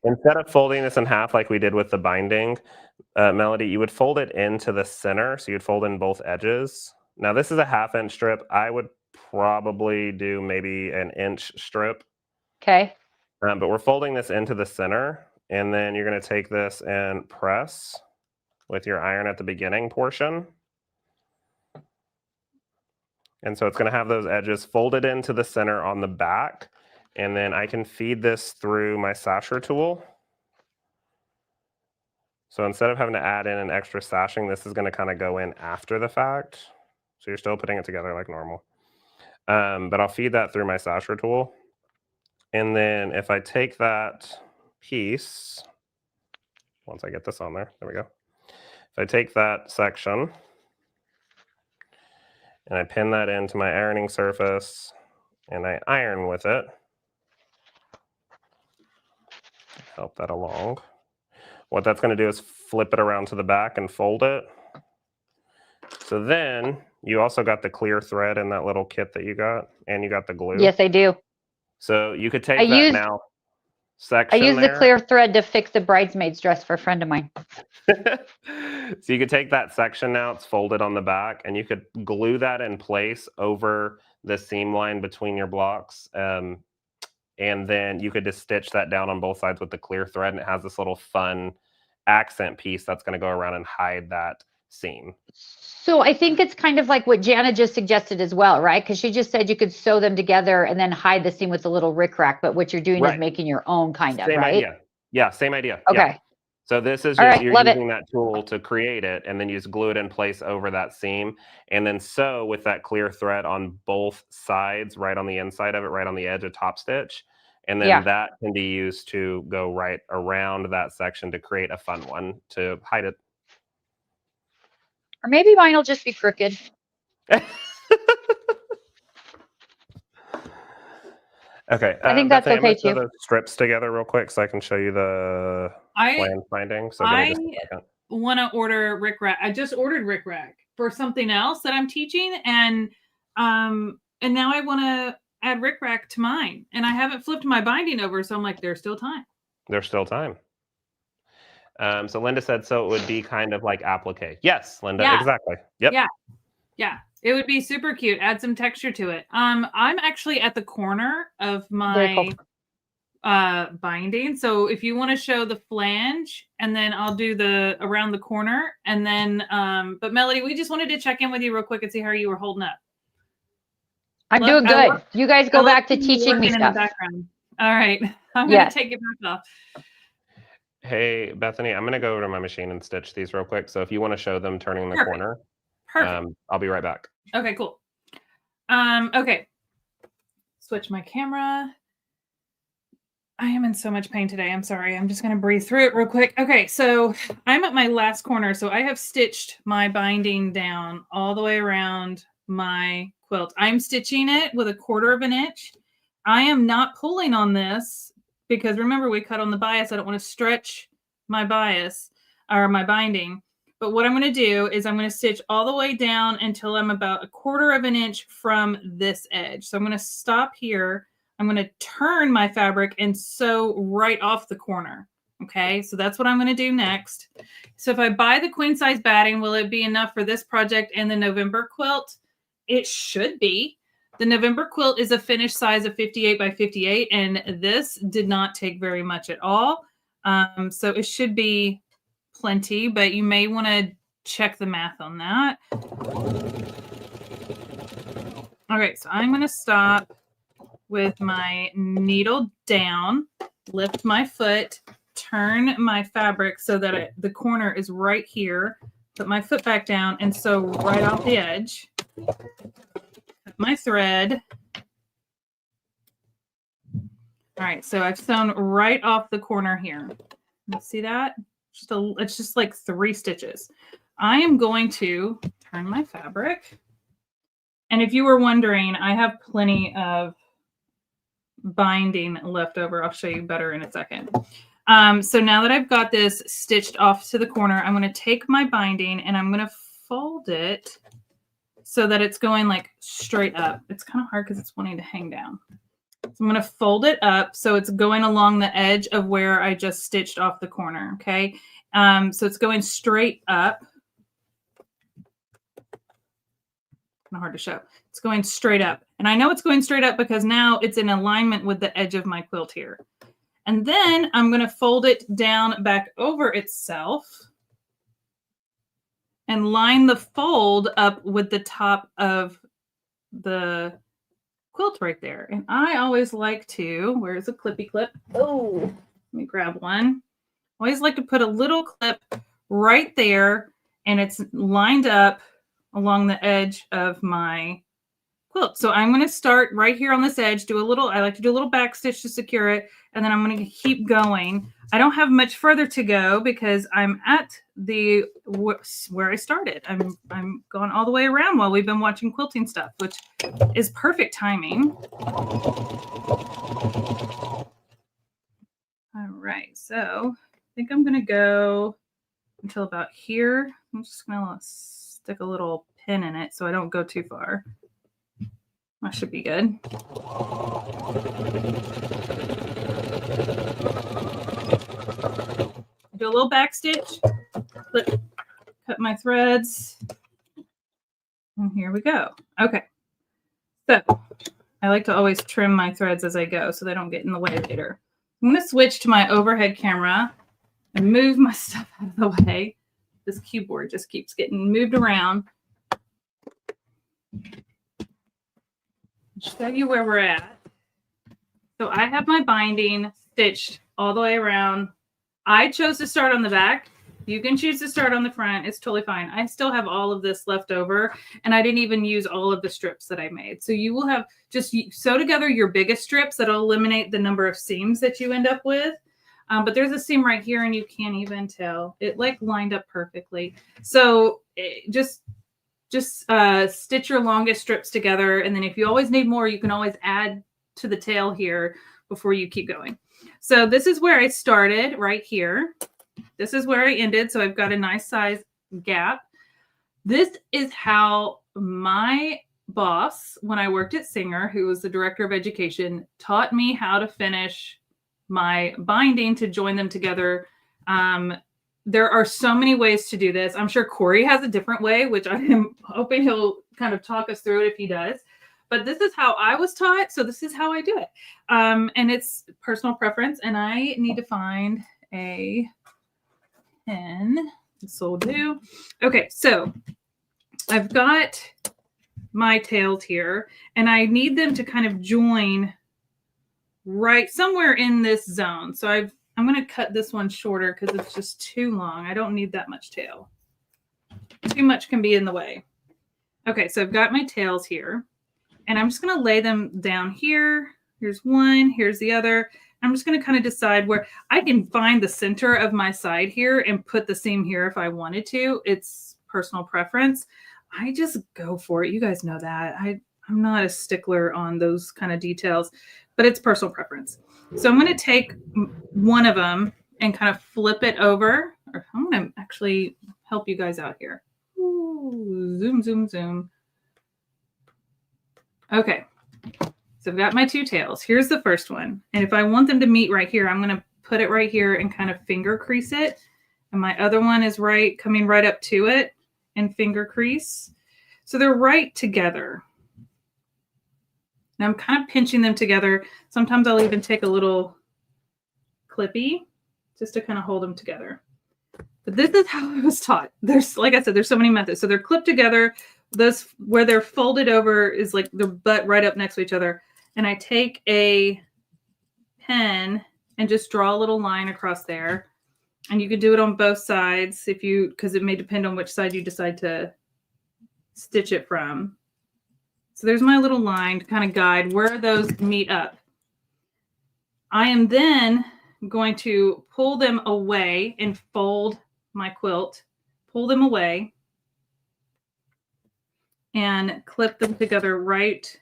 Instead of folding this in half like we did with the binding, Melody, you would fold it into the center. So you'd fold in both edges. Now this is a 1/2 inch strip. I would probably do maybe an inch strip. Okay. But we're folding this into the center, and then you're going to take this and press with your iron at the beginning portion. And so it's going to have those edges folded into the center on the back. And then I can feed this through my sasher tool. So instead of having to add in an extra sashing, this is going to kind of go in after the fact. So you're still putting it together like normal. But I'll feed that through my sasher tool. And then if I take that piece, once I get this on there we go. If I take that section and I pin that into my ironing surface and I iron with it, help that along. What that's going to do is flip it around to the back and fold it. So then you also got the clear thread in that little kit that you got, and you got the glue. Yes, I do. So you could take that now. section I used there. the clear thread to fix the bridesmaid's dress for a friend of mine. So you could take that section now, it's folded on the back, and you could glue that in place over the seam line between your blocks. And then you could just stitch that down on both sides with the clear thread, and it has this little fun accent piece that's going to go around and hide that seam. So I think it's kind of like what Jana just suggested as well, right? Because she just said you could sew them together and then hide the seam with a little rickrack, but what you're doing is making your own kind of, same right? idea. Yeah, same idea. Okay. Yeah. So this is just, you're using that tool to create it, and then you just glue it in place over that seam, and then sew with that clear thread on both sides, right on the inside of it, right on the edge of top stitch. And then that can be used to go right around that section to create a fun one to hide it. Or maybe mine will just be crooked. Okay. I think that's okay too. The strips together real quick so I can show you the plan finding. So I want to order rickrack. I just ordered rickrack for something else that I'm teaching, and now I want to add rickrack to mine, and I haven't flipped my binding over, so I'm like, there's still time. There's still time. So Linda said, so it would be kind of like applique. Yes, Linda, exactly. Yep. Yeah. It would be super cute. Add some texture to it. I'm actually at the corner of my binding. So if you want to show the flange, and then I'll do the around the corner, and then but Melody, we just wanted to check in with you real quick and see how you were holding up. I'm doing good. You guys go back to teaching me stuff. All right. I'm going to take it back off. Hey, Bethany, I'm going to go over to my machine and stitch these real quick. So if you want to show them turning the corner, I'll be right back. Okay, cool. Okay. Switch my camera. I am in so much pain today. I'm sorry. I'm just going to breathe through it real quick. Okay, so I'm at my last corner. So I have stitched my binding down all the way around my quilt. I'm stitching it with 1/4 of an inch. I am not pulling on this because remember we cut on the bias. I don't want to stretch my bias or my binding. But what I'm going to do is I'm going to stitch all the way down until I'm about 1/4 of an inch from this edge. So I'm going to stop here. I'm going to turn my fabric and sew right off the corner. Okay, so that's what I'm going to do next. So if I buy the queen size batting, will it be enough for this project and the November quilt? It should be. The November quilt is a finished size of 58 by 58, and this did not take very much at all. So it should be plenty, but you may want to check the math on that. All right, so I'm going to stop with my needle down, lift my foot, turn my fabric so that the corner is right here, put my foot back down, and sew right off the edge. Cut my thread. All right, so I've sewn right off the corner here. You see that? It's just like 3 stitches. I am going to turn my fabric. And if you were wondering, I have plenty of binding left over. I'll show you better in a second. So now that I've got this stitched off to the corner, I'm going to take my binding and I'm going to fold it so that it's going like straight up. It's kind of hard because it's wanting to hang down. So I'm going to fold it up so it's going along the edge of where I just stitched off the corner, okay? So it's going straight up. Kind of hard to show. It's going straight up. And I know it's going straight up because now it's in alignment with the edge of my quilt here. And then I'm going to fold it down back over itself and line the fold up with the top of the quilt right there. And I always like to, where's a clippy clip? Oh, let me grab one. I always like to put a little clip right there and it's lined up along the edge of my quilt. So I'm going to start right here on this edge, I like to do a little back stitch to secure it. And then I'm going to keep going. I don't have much further to go because I'm at where I started. I'm going all the way around while we've been watching quilting stuff, which is perfect timing. All right, so I think I'm going to go until about here. I'm just going to stick a little pin in it so I don't go too far. That should be good. do a little back stitch, cut my threads, and here we go. Okay, so I like to always trim my threads as I go so they don't get in the way later. I'm going to switch to my overhead camera and move my stuff out of the way. This keyboard just keeps getting moved around. Show you where we're at. So I have my binding stitched all the way around. I chose to start on the back. You can choose to start on the front. It's totally fine. I still have all of this left over, and I didn't even use all of the strips that I made. So you will have just sew together your biggest strips. That'll eliminate the number of seams that you end up with. But there's a seam right here, and you can't even tell. It like lined up perfectly. So just stitch your longest strips together, and then if you always need more, you can always add to the tail here before you keep going. So this is where I started, right here. This is where I ended, so I've got a nice size gap. This is how my boss, when I worked at Singer, who was the director of education, taught me how to finish my binding to join them together. There are so many ways to do this. I'm sure Corey has a different way, which I am hoping he'll kind of talk us through it if he does. But this is how I was taught, so this is how I do it. And it's personal preference, and I need to find a pen. This will do. Okay, so I've got my tails here, and I need them to kind of join right somewhere in this zone. So I'm going to cut this one shorter because it's just too long. I don't need that much tail. Too much can be in the way. Okay, so I've got my tails here, and I'm just going to lay them down here. Here's one, here's the other. I'm just going to kind of decide where I can find the center of my side here and put the seam here if I wanted to. It's personal preference. I just go for it. You guys know that. I'm not a stickler on those kind of details, but it's personal preference. So I'm going to take one of them and kind of flip it over. Or I'm going to actually help you guys out here. Ooh, zoom, zoom, zoom. Okay. So I've got my two tails. Here's the first one. And if I want them to meet right here, I'm going to put it right here and kind of finger crease it. And my other one is coming right up to it and finger crease. So they're right together. And I'm kind of pinching them together. Sometimes I'll even take a little clippy just to kind of hold them together. But this is how I was taught. There's, like I said, there's so many methods. So they're clipped together. Those where they're folded over is like the butt right up next to each other. And I take a pen and just draw a little line across there. And you can do it on both sides because it may depend on which side you decide to stitch it from. So there's my little line to kind of guide where those meet up. I am then going to pull them away and fold my quilt, pull them away, and clip them together right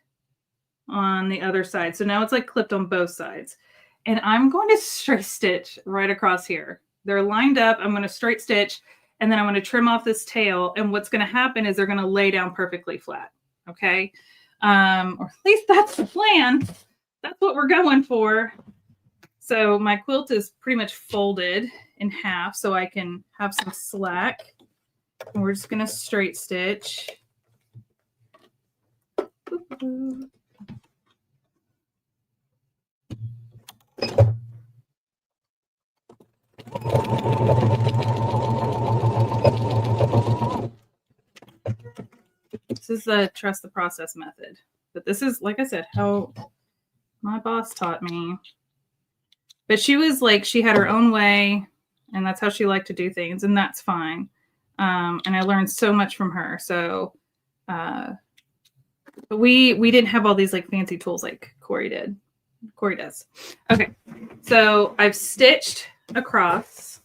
on the other side. So now it's like clipped on both sides. And I'm going to straight stitch right across here. They're lined up. I'm going to straight stitch, and then I'm going to trim off this tail. And what's going to happen is they're going to lay down perfectly flat. Okay. Or at least that's the plan. That's what we're going for. So my quilt is pretty much folded in half so I can have some slack. And we're just going to straight stitch. This is the trust the process method. But this is, like I said, how my boss taught me. But she was like, she had her own way, and that's how she liked to do things, and that's fine. And I learned so much from her. So, but we didn't have all these like fancy tools like Corey did. Corey does. Okay, so I've stitched across,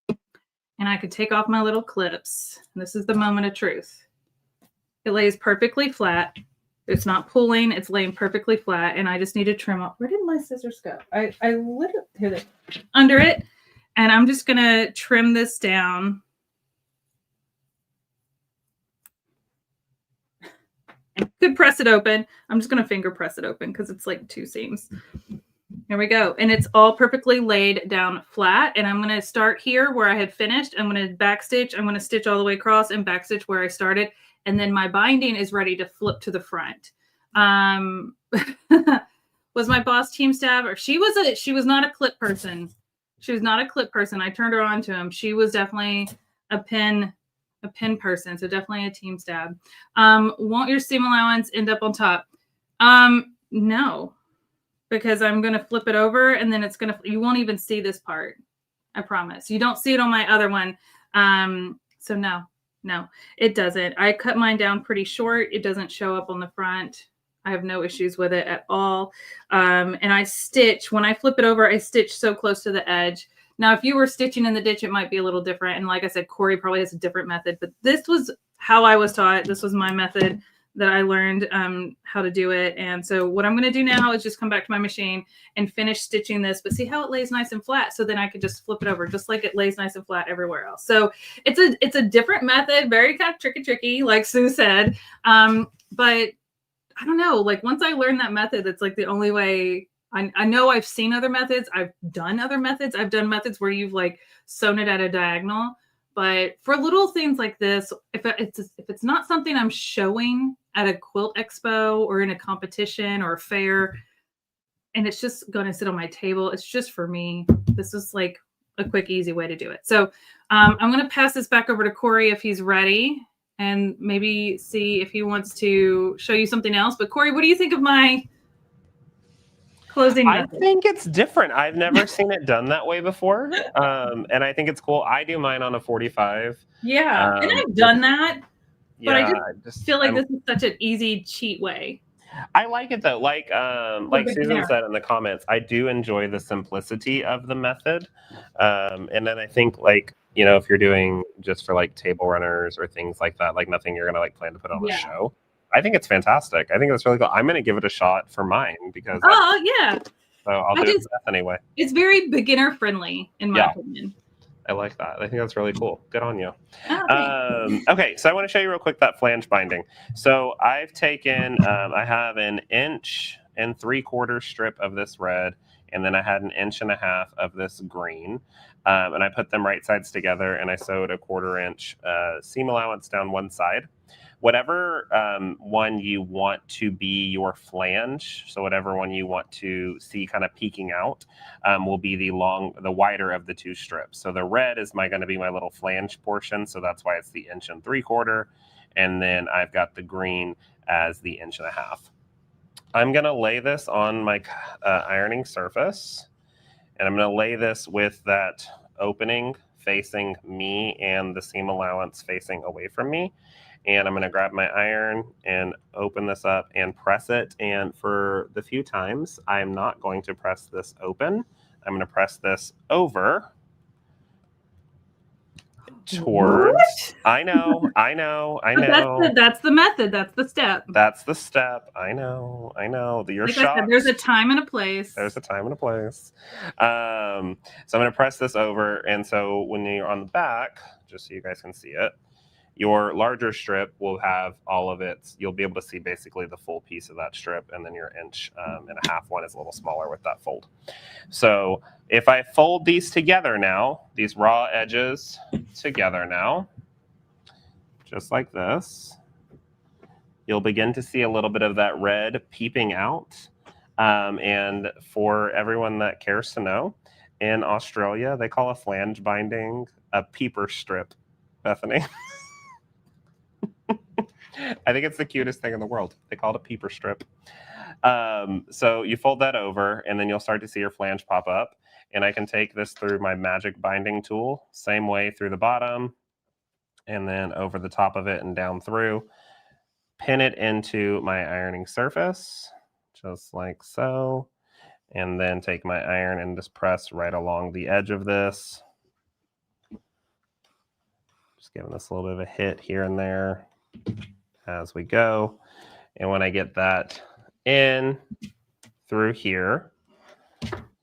and I could take off my little clips. This is the moment of truth. It lays perfectly flat. It's not pulling. It's laying perfectly flat, and I just need to trim up. Where did my scissors go? I lit it here under it, and I'm just gonna trim this down. And could press it open. I'm just gonna finger press it open because it's like two seams. Here we go. And it's all perfectly laid down flat. And I'm going to start here where I had finished. I'm going to backstitch. I'm going to stitch all the way across and backstitch where I started. And then my binding is ready to flip to the front. Was my boss Team Stab? Or she was not a clip person. She was not a clip person. I turned her on to him. She was definitely a pin person. So definitely a Team Stab. Won't your seam allowance end up on top? No. Because I'm going to flip it over and then you won't even see this part. I promise. You don't see it on my other one. So no, it doesn't. I cut mine down pretty short. It doesn't show up on the front. I have no issues with it at all. And I stitch, when I flip it over, I stitch so close to the edge. Now, if you were stitching in the ditch, it might be a little different. And like I said, Corey probably has a different method, but this was how I was taught. This was my method that I learned how to do it. And so what I'm going to do now is just come back to my machine and finish stitching this, but see how it lays nice and flat. So then I could just flip it over just like it lays nice and flat everywhere else. So it's a different method, very kind of tricky, like Sue said. But I don't know, like once I learned that method, it's like the only way. I know I've seen other methods. I've done other methods. I've done methods where you've like sewn it at a diagonal. But for little things like this, if it's not something I'm showing at a quilt expo or in a competition or a fair, and it's just going to sit on my table, it's just for me. This is like a quick, easy way to do it. So I'm going to pass this back over to Corey if he's ready and maybe see if he wants to show you something else. But Corey, what do you think of my closing method? I think it's different. I've never seen it done that way before. And I think it's cool. I do mine on a 45. Yeah. And I've done that. But Yeah, I just feel like this is such an easy cheat way. I like it though. Like Susan said in the comments, I do enjoy the simplicity of the method. And then I think like, you know, if you're doing just for like table runners or things like that, like nothing you're gonna like plan to put on a show. I think it's fantastic. I think it's really cool. I'm gonna give it a shot for mine because yeah. So I'll do it anyway. It's very beginner friendly in my opinion. I like that. I think that's really cool. Good on you. Okay, so I want to show you real quick that flange binding. So I've taken, I have 1 3/4 strip of this red, and then I had 1.5 inches of this green. And I put them right sides together, and I sewed a 1/4 inch seam allowance down one side. Whatever one you want to be your flange, so whatever one you want to see kind of peeking out, will be the wider of the two strips. So the red is going to be my little flange portion, so that's why it's the 1 3/4, and then I've got the green as the 1.5 inches. I'm going to lay this on my ironing surface, and I'm going to lay this with that opening facing me and the seam allowance facing away from me. And I'm going to grab my iron and open this up and press it. And for the few times, I'm not going to press this open. I'm going to press this over towards. What? I know. That's the method. That's the step. That's the step. I know. You're like shocked. I said, there's a time and a place. There's a time and a place. So I'm going to press this over. And so when you're on the back, just so you guys can see it, your larger strip will have all of it. You'll be able to see basically the full piece of that strip, and then your 1.5 inch one is a little smaller with that fold. So if I fold these together now, these raw edges together now, just like this, you'll begin to see a little bit of that red peeping out. And for everyone that cares to know, in Australia, they call a flange binding a peeper strip, Bethany. I think it's the cutest thing in the world. They call it a peeper strip. So you fold that over, and then you'll start to see your flange pop up. And I can take this through my magic binding tool, same way through the bottom, and then over the top of it and down through. Pin it into my ironing surface, just like so. And then take my iron and just press right along the edge of this. Just giving this a little bit of a hit here and there as we go. And when I get that in through here,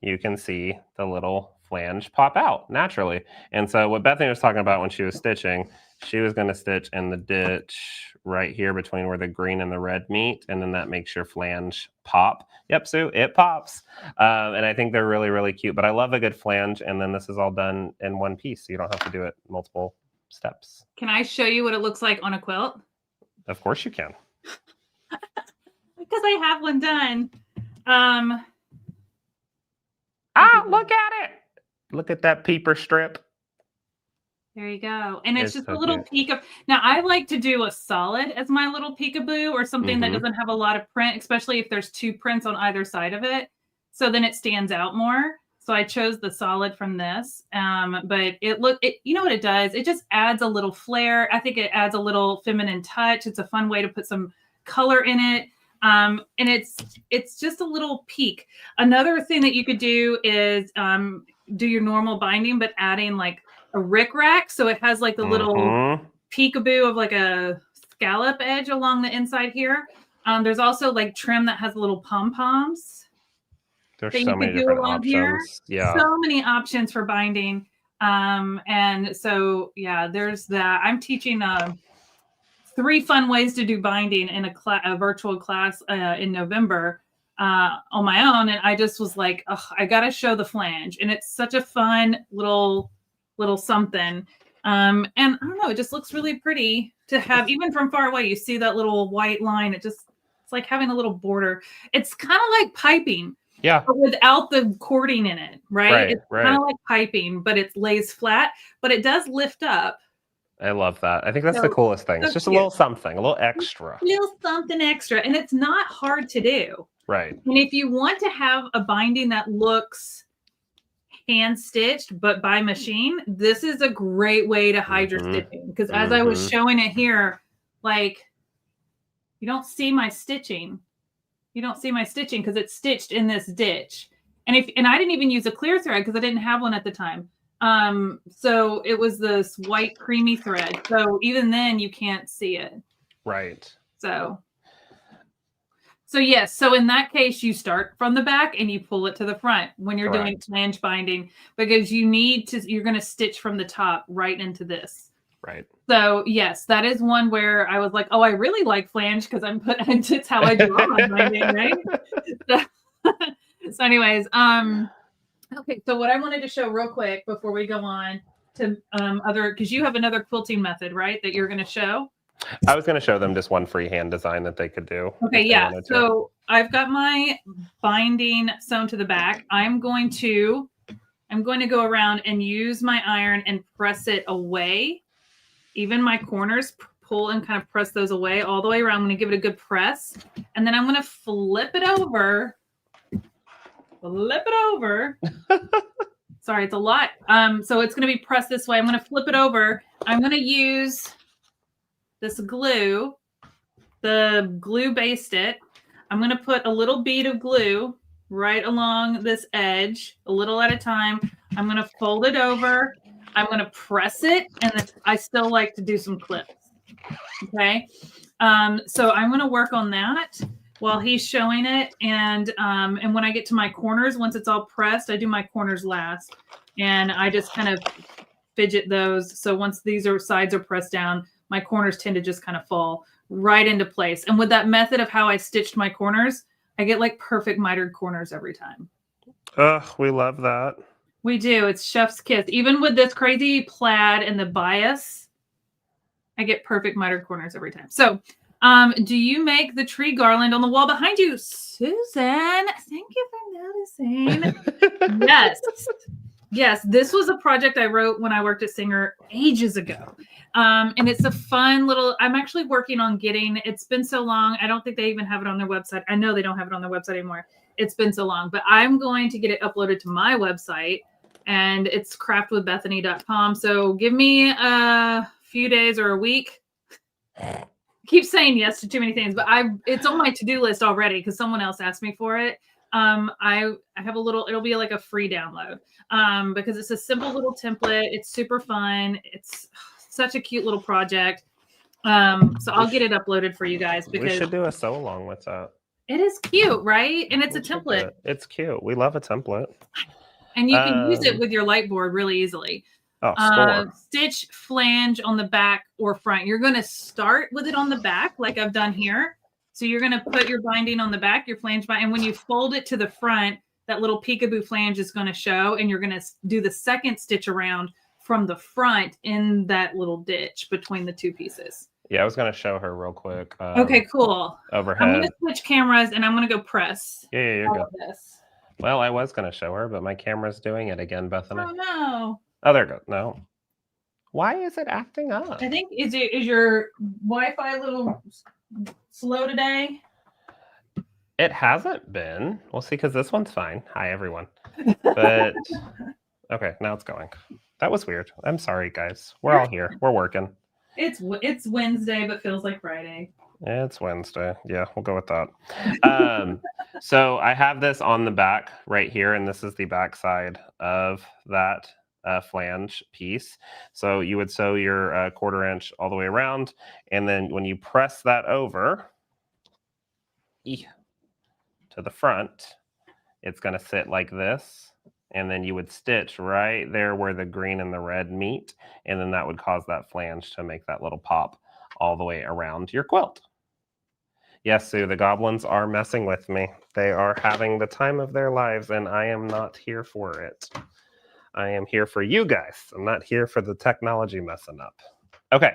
you can see the little flange pop out naturally. And so what Bethany was talking about when she was stitching She was going to stitch in the ditch right here between where the green and the red meet, and then that makes your flange pop. Yep, Sue, it pops. And I think they're really, really cute. But I love a good flange, and then this is all done in one piece, so you don't have to do it multiple steps. Can I show you what it looks like on a quilt? Of course you can. Because I have one done. Look at it. Look at that peeper strip. There you go. And it's just so a little peek of, now I like to do a solid as my little peekaboo, or something that doesn't have a lot of print, especially if there's 2 prints on either side of it. So then it stands out more. So I chose the solid from this. But you know what it does? It just adds a little flair. I think it adds a little feminine touch. It's a fun way to put some color in it. And it's just a little peek. Another thing that you could do is do your normal binding, but adding like a rickrack, so it has like the little peekaboo of like a scallop edge along the inside here. There's also like trim that has little pom-poms. There's so many different options. Here. Yeah, so many options for binding. And so yeah, there's that. I'm teaching 3 fun ways to do binding in a virtual class in November on my own, and I just was like, I gotta show the flange, and it's such a fun little something. And I don't know, it just looks really pretty to have. Even from far away, you see that little white line. It's like having a little border. It's kind of like piping, but without the cording in it, right? It's kind of like piping, but it lays flat, but it does lift up. I love that. I think that's the coolest thing. It's just a little something, a little extra. A little something extra, and it's not hard to do. Right. And if you want to have a binding that looks hand stitched but by machine, this is a great way to hide your stitching, because as I was showing it here, like, you don't see my stitching because it's stitched in this ditch. And I didn't even use a clear thread because I didn't have one at the time. So it was this white creamy thread, so even then you can't see it. Right. So yes, so in that case, you start from the back and you pull it to the front when you're doing flange binding, because you're going to stitch from the top right into this. Right. So yes, that is one where I was like, oh, I really like flange because it's how I do all my binding, right? So anyways, okay, so what I wanted to show real quick before we go on to because you have another quilting method, right, that you're going to show? I was going to show them just one freehand design that they could do. Okay, yeah. So I've got my binding sewn to the back. I'm going to go around and use my iron and press it away. Even my corners, pull and kind of press those away all the way around. I'm going to give it a good press. And then I'm going to flip it over. Sorry, it's a lot. So it's going to be pressed this way. I'm going to flip it over. I'm going to use this glue, the glue based it. I'm going to put a little bead of glue right along this edge, a little at a time. I'm going to fold it over. I'm going to press it, and then I still like to do some clips. Okay. So I'm going to work on that while he's showing it. And when I get to my corners, once it's all pressed, I do my corners last, and I just kind of fidget those. So once these sides are pressed down, my corners tend to just kind of fall right into place. And with that method of how I stitched my corners, I get like perfect mitered corners every time. We love that. We do. It's chef's kiss. Even with this crazy plaid and the bias, I get perfect mitered corners every time. So do you make the tree garland on the wall behind you? Susan, thank you for noticing. Yes, this was a project I wrote when I worked at Singer ages ago. And it's a fun little, I'm actually working on it's been so long. I don't think they even have it on their website. I know they don't have it on their website anymore. It's been so long, but I'm going to get it uploaded to my website, and it's craftwithbethany.com. So give me a few days or a week. Keep saying yes to too many things, but it's on my to-do list already because someone else asked me for it. I have it'll be like a free download because it's a simple little template. It's super fun. It's such a cute little project. So I'll get it uploaded for you guys because we should do a sew along with that. It is cute, right? And it's a template. It's cute. We love a template. And you can use it with your Lightboard really easily. Oh, score. Stitch flange on the back or front. You're going to start with it on the back, like I've done here. So you're going to put your binding on the back, your flange bind, and when you fold it to the front, that little peekaboo flange is going to show, and you're going to do the second stitch around from the front in that little ditch between the two pieces. Yeah, I was going to show her real quick. Okay, cool. Overhead. I'm going to switch cameras, and I'm going to go press. Yeah, you're good. This. Well, I was going to show her, but my camera's doing it again, Bethany. Oh, no. Oh, there it goes. No. Why is it acting up? I think, is your Wi-Fi a little slow today? It hasn't been. We'll see, because this one's fine. Hi, everyone. But, okay, now it's going. That was weird. I'm sorry, guys. We're all here. We're working. It's Wednesday, but feels like Friday. It's Wednesday. Yeah, we'll go with that. So I have this on the back right here, and this is the back side of that flange piece. So you would sew your 1/4 inch all the way around, and then when you press that over to the front, it's going to sit like this, and then you would stitch right there where the green and the red meet, and then that would cause that flange to make that little pop all the way around your quilt. Yes, Sue, the goblins are messing with me. They are having the time of their lives, and I am not here for it. I am here for you guys. I'm not here for the technology messing up. Okay,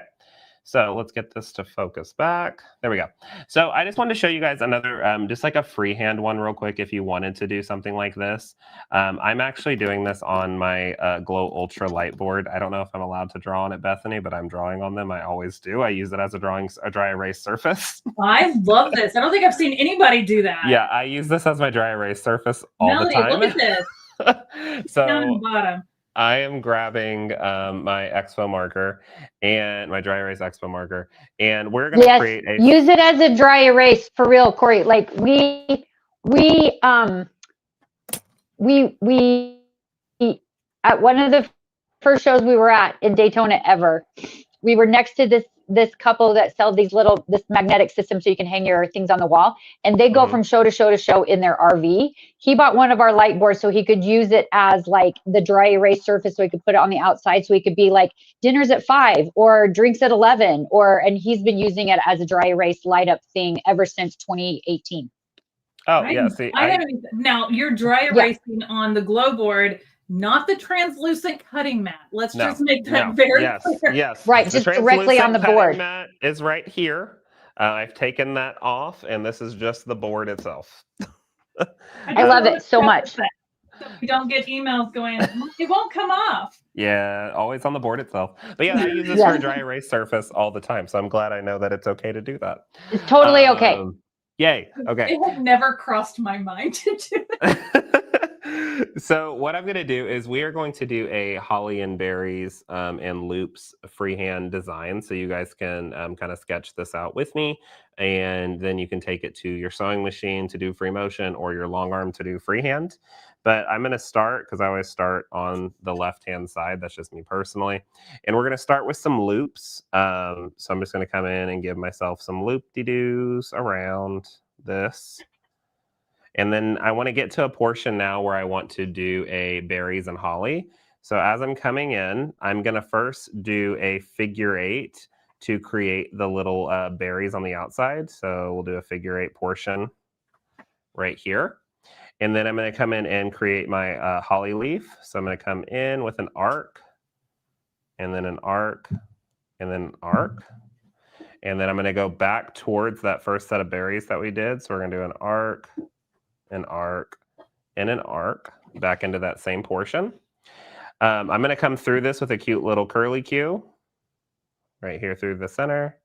so let's get this to focus back. There we go. So I just wanted to show you guys another, just like a freehand one real quick if you wanted to do something like this. I'm actually doing this on my Glow Ultra Lightboard. I don't know if I'm allowed to draw on it, Bethany, but I'm drawing on them. I always do. I use it as a dry erase surface. I love this. I don't think I've seen anybody do that. Yeah, I use this as my dry erase surface all the time. Look at this. So down the bottom. I am grabbing my expo marker and my dry erase expo marker, and we're going to create a... use it as a dry erase for real, Corey. Like we at one of the first shows we were at in Daytona ever, we were next to this couple that sell this magnetic system so you can hang your things on the wall, and they go from show to show to show in their RV. He bought one of our light boards so he could use it as like the dry erase surface, so he could put it on the outside, so he could be like dinners at 5 or drinks at 11, and he's been using it as a dry erase light up thing ever since 2018. Oh, yeah. See, now you're dry erasing on the glow board, not the translucent cutting mat. Let's just make that very clear. Yes. Right, just directly on the board. Mat is right here. I've taken that off, and this is just the board itself. I love it so much. So we don't get emails going, it won't come off. Yeah, always on the board itself. But yeah, I use this for a dry erase surface all the time, so I'm glad I know that it's okay to do that. It's totally okay. Yay. Okay. It had never crossed my mind to do that. So what I'm going to do is we are going to do a holly and berries and loops freehand design. So you guys can kind of sketch this out with me, and then you can take it to your sewing machine to do free motion or your long arm to do freehand. But I'm going to start, because I always start on the left-hand side. That's just me personally. And we're going to start with some loops. So I'm just going to come in and give myself some loop-de-doos around this. And then I want to get to a portion now where I want to do a berries and holly. So as I'm coming in, I'm going to first do a figure 8 to create the little berries on the outside. So we'll do a figure 8 portion right here. And then I'm going to come in and create my holly leaf. So I'm going to come in with an arc, and then an arc, and then an arc. And then I'm going to go back towards that first set of berries that we did. So we're going to do an arc, and an arc back into that same portion. I'm going to come through this with a cute little curly Q right here through the center,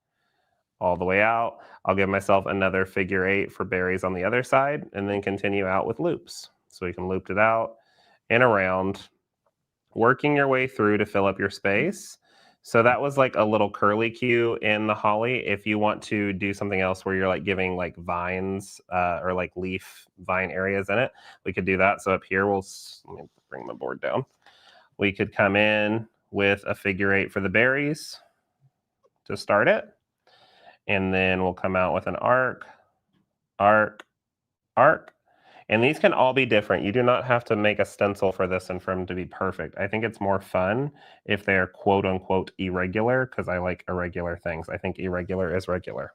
all the way out. I'll give myself another figure 8 for berries on the other side, and then continue out with loops. So we can loop it out and around, working your way through to fill up your space. So that was like a little curly Q in the holly. If you want to do something else where you're like giving like vines or like leaf vine areas in it, we could do that. So up here, let me bring my board down. We could come in with a figure 8 for the berries to start it. And then we'll come out with an arc, arc, arc. And these can all be different. You do not have to make a stencil for this and for them to be perfect. I think it's more fun if they're quote unquote irregular, because I like irregular things. I think irregular is regular.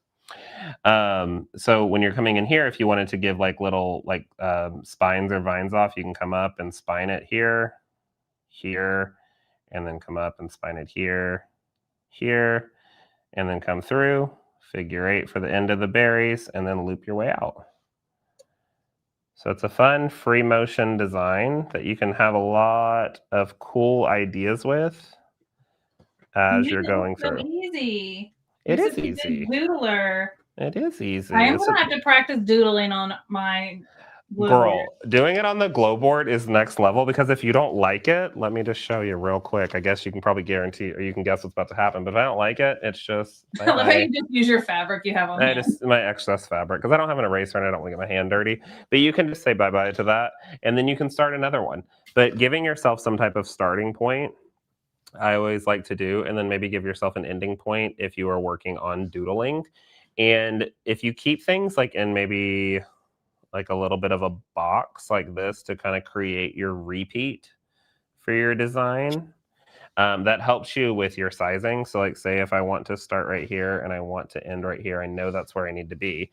So when you're coming in here, if you wanted to give like little like spines or vines off, you can come up and spine it here, here, and then come up and spine it here, here, and then come through, figure 8 for the end of the berries, and then loop your way out. So it's a fun free motion design that you can have a lot of cool ideas with as you're going through. So easy. It is easy. Doodler. It is easy. I am going to have to practice doodling on my glue Girl, board. doing it on the glow board is next level, because if you don't like it, let me just show you real quick. I guess you can probably guarantee, or you can guess what's about to happen. But if I don't like it, it's just I love how you just use your fabric you have on hand. Just my excess fabric, because I don't have an eraser and I don't want to get my hand dirty. But you can just say bye-bye to that, and then you can start another one. But giving yourself some type of starting point, I always like to do, and then maybe give yourself an ending point if you are working on doodling. And if you keep things like in maybe like a little bit of a box like this to kind of create your repeat for your design, that helps you with your sizing. So like say if I want to start right here and I want to end right here, I know that's where I need to be.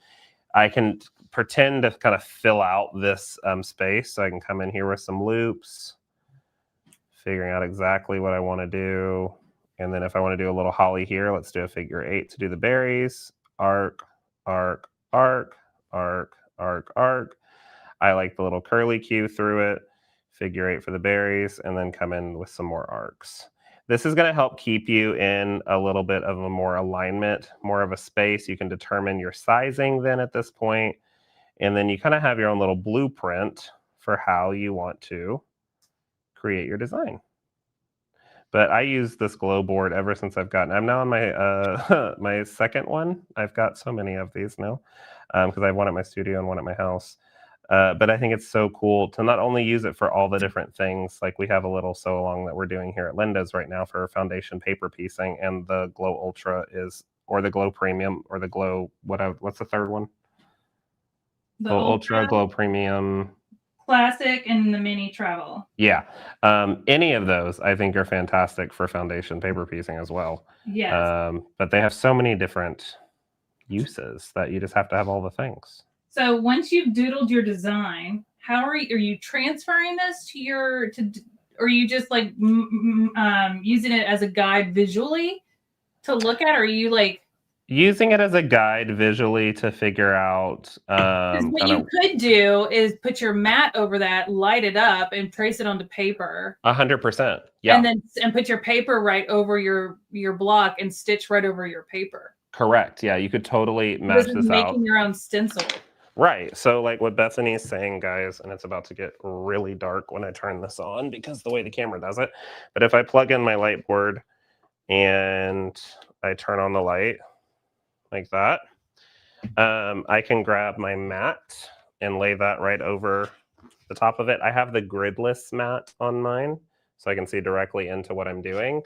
I can pretend to kind of fill out this space. So I can come in here with some loops, figuring out exactly what I want to do. And then if I want to do a little holly here, let's do a figure 8 to do the berries. Arc, arc, arc, arc, arc, arc. I like the little curly Q through it, figure 8 for the berries, and then come in with some more arcs. This is going to help keep you in a little bit of a more alignment, more of a space. You can determine your sizing then at this point, and then you kind of have your own little blueprint for how you want to create your design. But I use this glow board ever since I'm now on my my second one. I've got so many of these now, because I have one at my studio and one at my house. But I think it's so cool to not only use it for all the different things, like we have a little Sewalong that we're doing here at Linda's right now for foundation paper piecing, and the Glow Ultra is, or the Glow Premium, or the Glow, what's the third one? The Ultra, Glow Premium. Classic, and the Mini Travel. Yeah. Any of those I think are fantastic for foundation paper piecing as well. Yes. But they have so many different uses that you just have to have all the things. So once you've doodled your design, how are you transferring this to or are you just like using it as a guide visually to look at? Or are you like using it as a guide visually to figure out? What you could do is put your mat over that, light it up, and trace it onto paper. 100%. Yeah. And put your paper right over your block and stitch right over your paper. Correct. Yeah, you could totally match this out. Making your own stencil. Right. So like what Bethany is saying, guys, and it's about to get really dark when I turn this on because the way the camera does it. But if I plug in my light board and I turn on the light like that, I can grab my mat and lay that right over the top of it. I have the gridless mat on mine, so I can see directly into what I'm doing.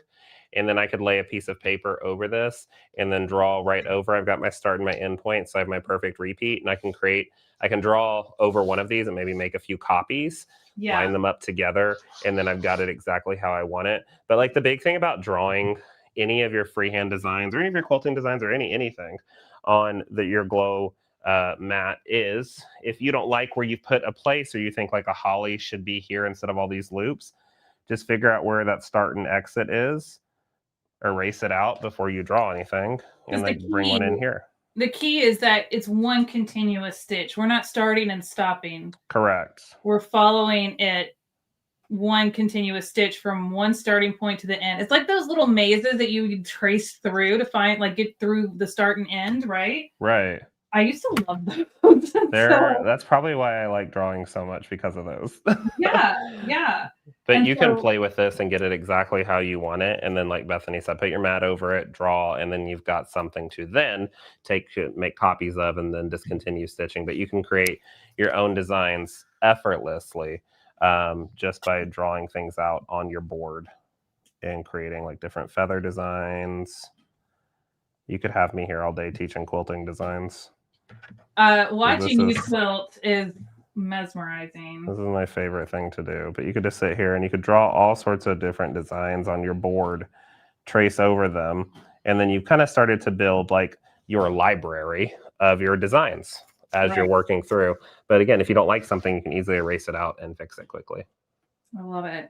And then I could lay a piece of paper over this and then draw right over. I've got my start and my end point, so I have my perfect repeat, and I can draw over one of these and maybe make a few copies, line them up together, and then I've got it exactly how I want it. But like the big thing about drawing any of your freehand designs or any of your quilting designs or anything on your glow mat is, if you don't like where you put a place, or you think like a holly should be here instead of all these loops, just figure out where that start and exit is, erase it out before you draw anything, and like bring one in here. The key is that it's one continuous stitch. We're not starting and stopping. Correct. We're following it one continuous stitch from one starting point to the end. It's like those little mazes that you trace through to find, like, get through the start and end, right? Right. I used to love those. That's probably why I like drawing so much, because of those. Yeah. But you can play with this and get it exactly how you want it. And then, like Bethany said, put your mat over it, draw, and then you've got something to then make copies of, and then discontinue stitching. But you can create your own designs effortlessly just by drawing things out on your board and creating like different feather designs. You could have me here all day teaching quilting designs. Watching you quilt is mesmerizing. This is my favorite thing to do. But you could just sit here and you could draw all sorts of different designs on your board, trace over them, and then you've kind of started to build like your library of your designs as you're working through. But again, if you don't like something, you can easily erase it out and fix it quickly. I love it.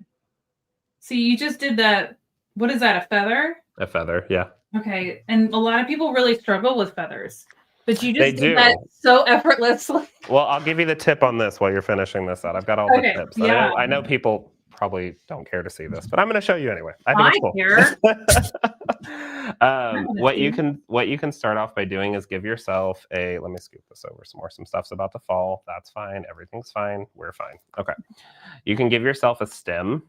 See, you just did that. What is that, a feather? A feather, yeah. Okay, and a lot of people really struggle with feathers. But you just did that so effortlessly. Well, I'll give you the tip on this while you're finishing this out. I've got all the tips. Yeah. I know people probably don't care to see this, but I'm going to show you anyway. I think it's cool. What you can start off by doing is give yourself a, let me scoop this over some more. Some stuff's about to fall. That's fine. Everything's fine. We're fine. Okay. You can give yourself a stem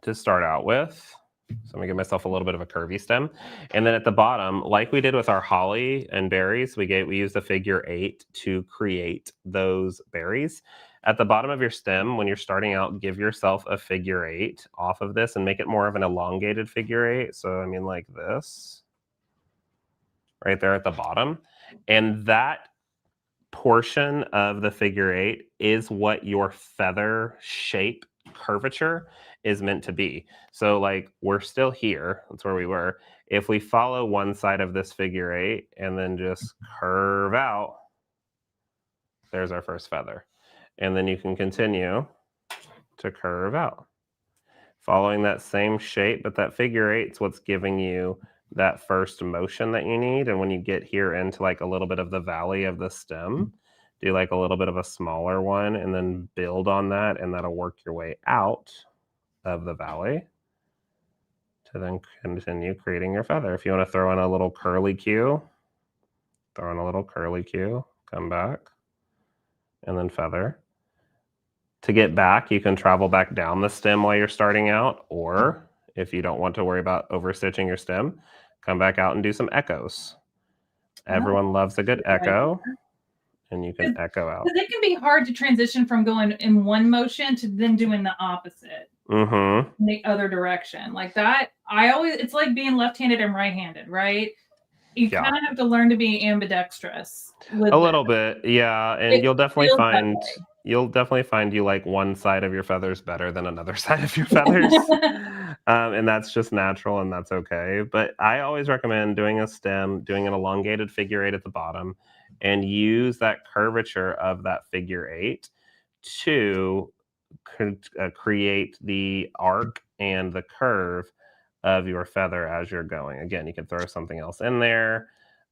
to start out with. So I'm gonna give myself a little bit of a curvy stem. And then at the bottom, like we did with our holly and berries, we used a figure 8 to create those berries. At the bottom of your stem, when you're starting out, give yourself a figure 8 off of this and make it more of an elongated figure 8. So I mean like this, right there at the bottom. And that portion of the figure 8 is what your feather shape curvature is meant to be. So like we're still here, that's where we were. If we follow one side of this figure 8 and then just curve out, there's our first feather. And then you can continue to curve out, following that same shape, but that figure 8 is what's giving you that first motion that you need. And when you get here into like a little bit of the valley of the stem, do like a little bit of a smaller one and then build on that, and that'll work your way out of the valley to then continue creating your feather. If you want to throw in a little curly cue, throw in a little curly cue, come back, and then feather. To get back, you can travel back down the stem while you're starting out, or if you don't want to worry about overstitching your stem, come back out and do some echoes. Everyone loves a good echo, and you can echo out. Because it can be hard to transition from going in one motion to then doing the opposite. In the other direction. Like that, it's like being left-handed and right-handed, right? You kind of have to learn to be ambidextrous. A little bit, yeah. And you'll definitely find you like one side of your feathers better than another side of your feathers. And that's just natural, and that's okay. But I always recommend doing a stem, doing an elongated figure 8 at the bottom, and use that curvature of that figure 8 to create the arc and the curve of your feather as you're going. Again, you can throw something else in there.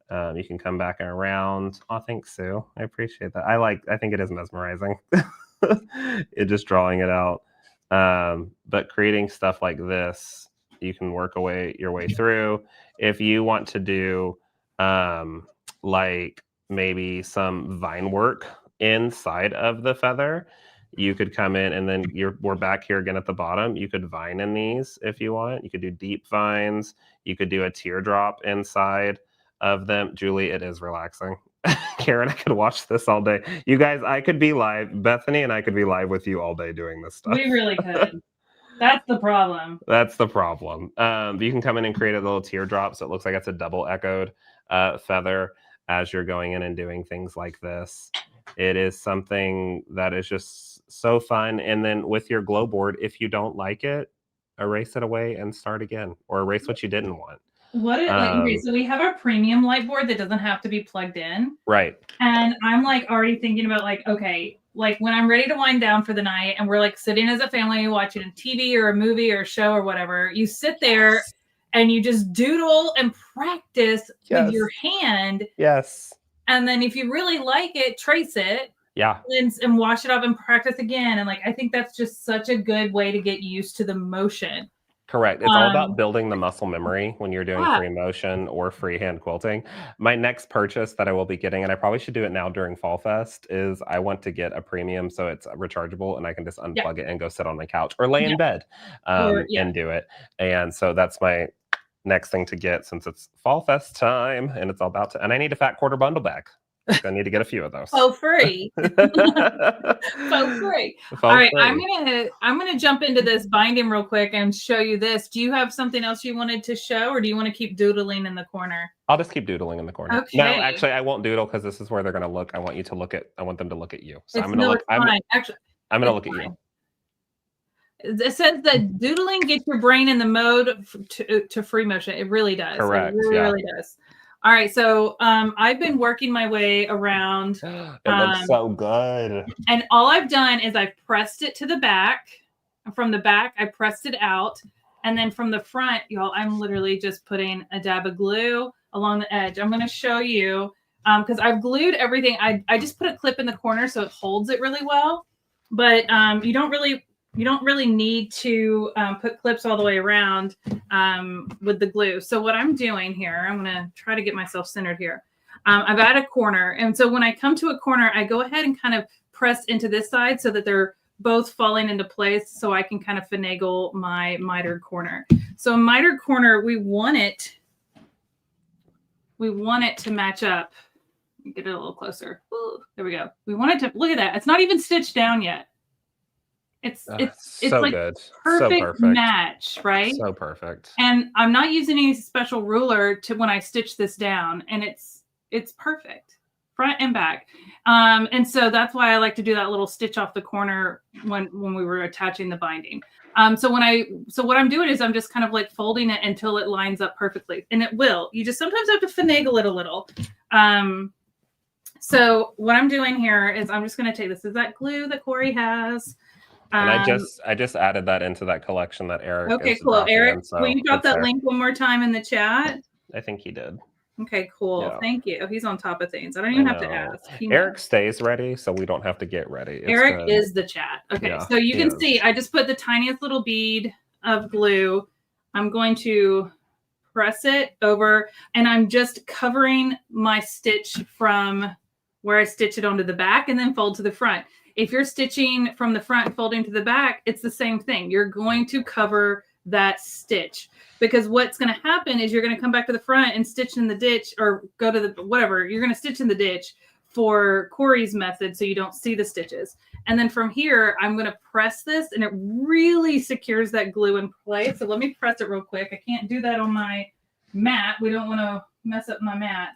You can come back around. Oh, thanks, Sue. I appreciate that. I think it is mesmerizing. Just drawing it out. But creating stuff like this, you can work your way through. If you want to do like maybe some vine work inside of the feather, you could come in and then we're back here again at the bottom. You could vine in these if you want. You could do deep vines. You could do a teardrop inside of them. Julie, it is relaxing. Karen, I could watch this all day. You guys, I could be live. Bethany and I could be live with you all day doing this stuff. We really could. That's the problem. That's the problem. You can come in and create a little teardrop so it looks like it's a double echoed feather as you're going in and doing things like this. It is something that is just so fun. And then with your glow board, if you don't like it, erase it away and start again, or erase what you didn't want. So we have our premium light board that doesn't have to be plugged in. Right. And I'm like already thinking about like, okay, like when I'm ready to wind down for the night and we're like sitting as a family watching a TV or a movie or a show or whatever, you sit there and you just doodle and practice with your hand. Yes. And then if you really like it, trace it. Yeah. And wash it off and practice again. And like, I think that's just such a good way to get used to the motion. Correct. It's all about building the muscle memory when you're doing free motion or freehand quilting. My next purchase that I will be getting, and I probably should do it now during Fall Fest, is I want to get a premium so it's rechargeable and I can just unplug it and go sit on my couch or lay in bed and do it. And so that's my next thing to get since it's Fall Fest time and it's all about to, and I need a fat quarter bundle bag. I need to get a few of those. So free. So free. All right, I'm gonna jump into this binding real quick and show you this. Do you have something else you wanted to show, or do you want to keep doodling in the corner? I'll just keep doodling in the corner. Okay. No, actually, I won't doodle because this is where they're gonna look. I want them to look at you. So I'm gonna look at you. It says that doodling gets your brain in the mode to free motion. It really does. Correct. It really does. All right, so I've been working my way around. It looks so good. And all I've done is I've pressed it to the back. From the back, I pressed it out. And then from the front, y'all, I'm literally just putting a dab of glue along the edge. I'm going to show you because I've glued everything. I just put a clip in the corner so it holds it really well. But you don't really need to put clips all the way around with the glue. So what I'm doing here, I'm going to try to get myself centered here. I've got a corner. And so when I come to a corner, I go ahead and kind of press into this side so that they're both falling into place so I can kind of finagle my mitered corner. So a mitered corner, we want it to match up. Get it a little closer. Ooh, there we go. We want it to, look at that. It's not even stitched down yet. It's so like good. perfect match, right? So perfect. And I'm not using any special ruler to when I stitch this down, and it's perfect, front and back. And so that's why I like to do that little stitch off the corner when we were attaching the binding. So what I'm doing is I'm just kind of like folding it until it lines up perfectly, and it will. You just sometimes have to finagle it a little. So what I'm doing here is I'm just going to take this is that glue that Corey has. And I just added that into that collection that Eric. Okay, cool. Eric, in, so will you drop that link one more time in the chat? I think he did. Okay, cool. Yeah. Thank you. He's on top of things. I don't even have to ask. Eric stays ready, so we don't have to get ready. Eric is the chat. Okay, yeah, so you can see I just put the tiniest little bead of glue. I'm going to press it over, and I'm just covering my stitch from where I stitch it onto the back and then fold to the front. If you're stitching from the front and folding to the back, it's the same thing. You're going to cover that stitch because what's going to happen is you're going to come back to the front and stitch in the ditch or go to the whatever. You're going to stitch in the ditch for Corey's method so you don't see the stitches. And then from here, I'm going to press this and it really secures that glue in place. So let me press it real quick. I can't do that on my mat. We don't want to mess up my mat.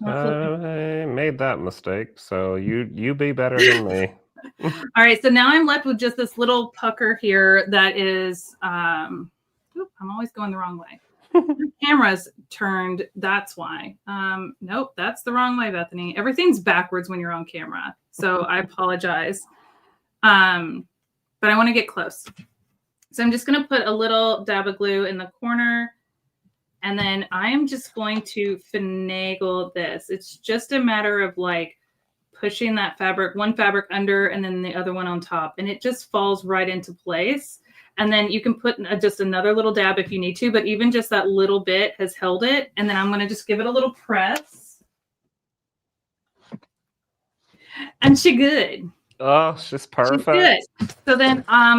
I made that mistake, so you be better than me. All right, so now I'm left with just this little pucker here that is I'm always going the wrong way. The camera's turned, that's why. Nope, that's the wrong way, Bethany. Everything's backwards when you're on camera, so I apologize. But I want to get close. So I'm just going to put a little dab of glue in the corner. And then I am just going to finagle this. It's just a matter of like pushing that fabric, one fabric under and then the other one on top. And it just falls right into place. And then you can put just another little dab if you need to, but even just that little bit has held it. And then I'm going to just give it a little press. And she good. Oh, she's perfect. She's good. So then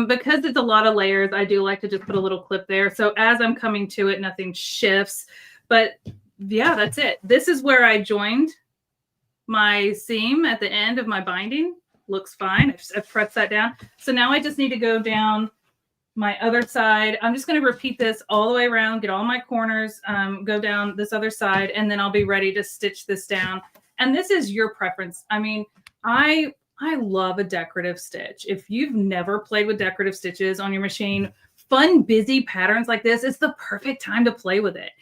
because it's a lot of layers, I do like to just put a little clip there. So as I'm coming to it, nothing shifts. But yeah, that's it. This is where I joined my seam at the end of my binding. Looks fine. I've pressed that down. So now I just need to go down my other side. I'm just going to repeat this all the way around, get all my corners, go down this other side, and then I'll be ready to stitch this down. And this is your preference. I mean, I love a decorative stitch. If you've never played with decorative stitches on your machine, fun, busy patterns like this, it's the perfect time to play with it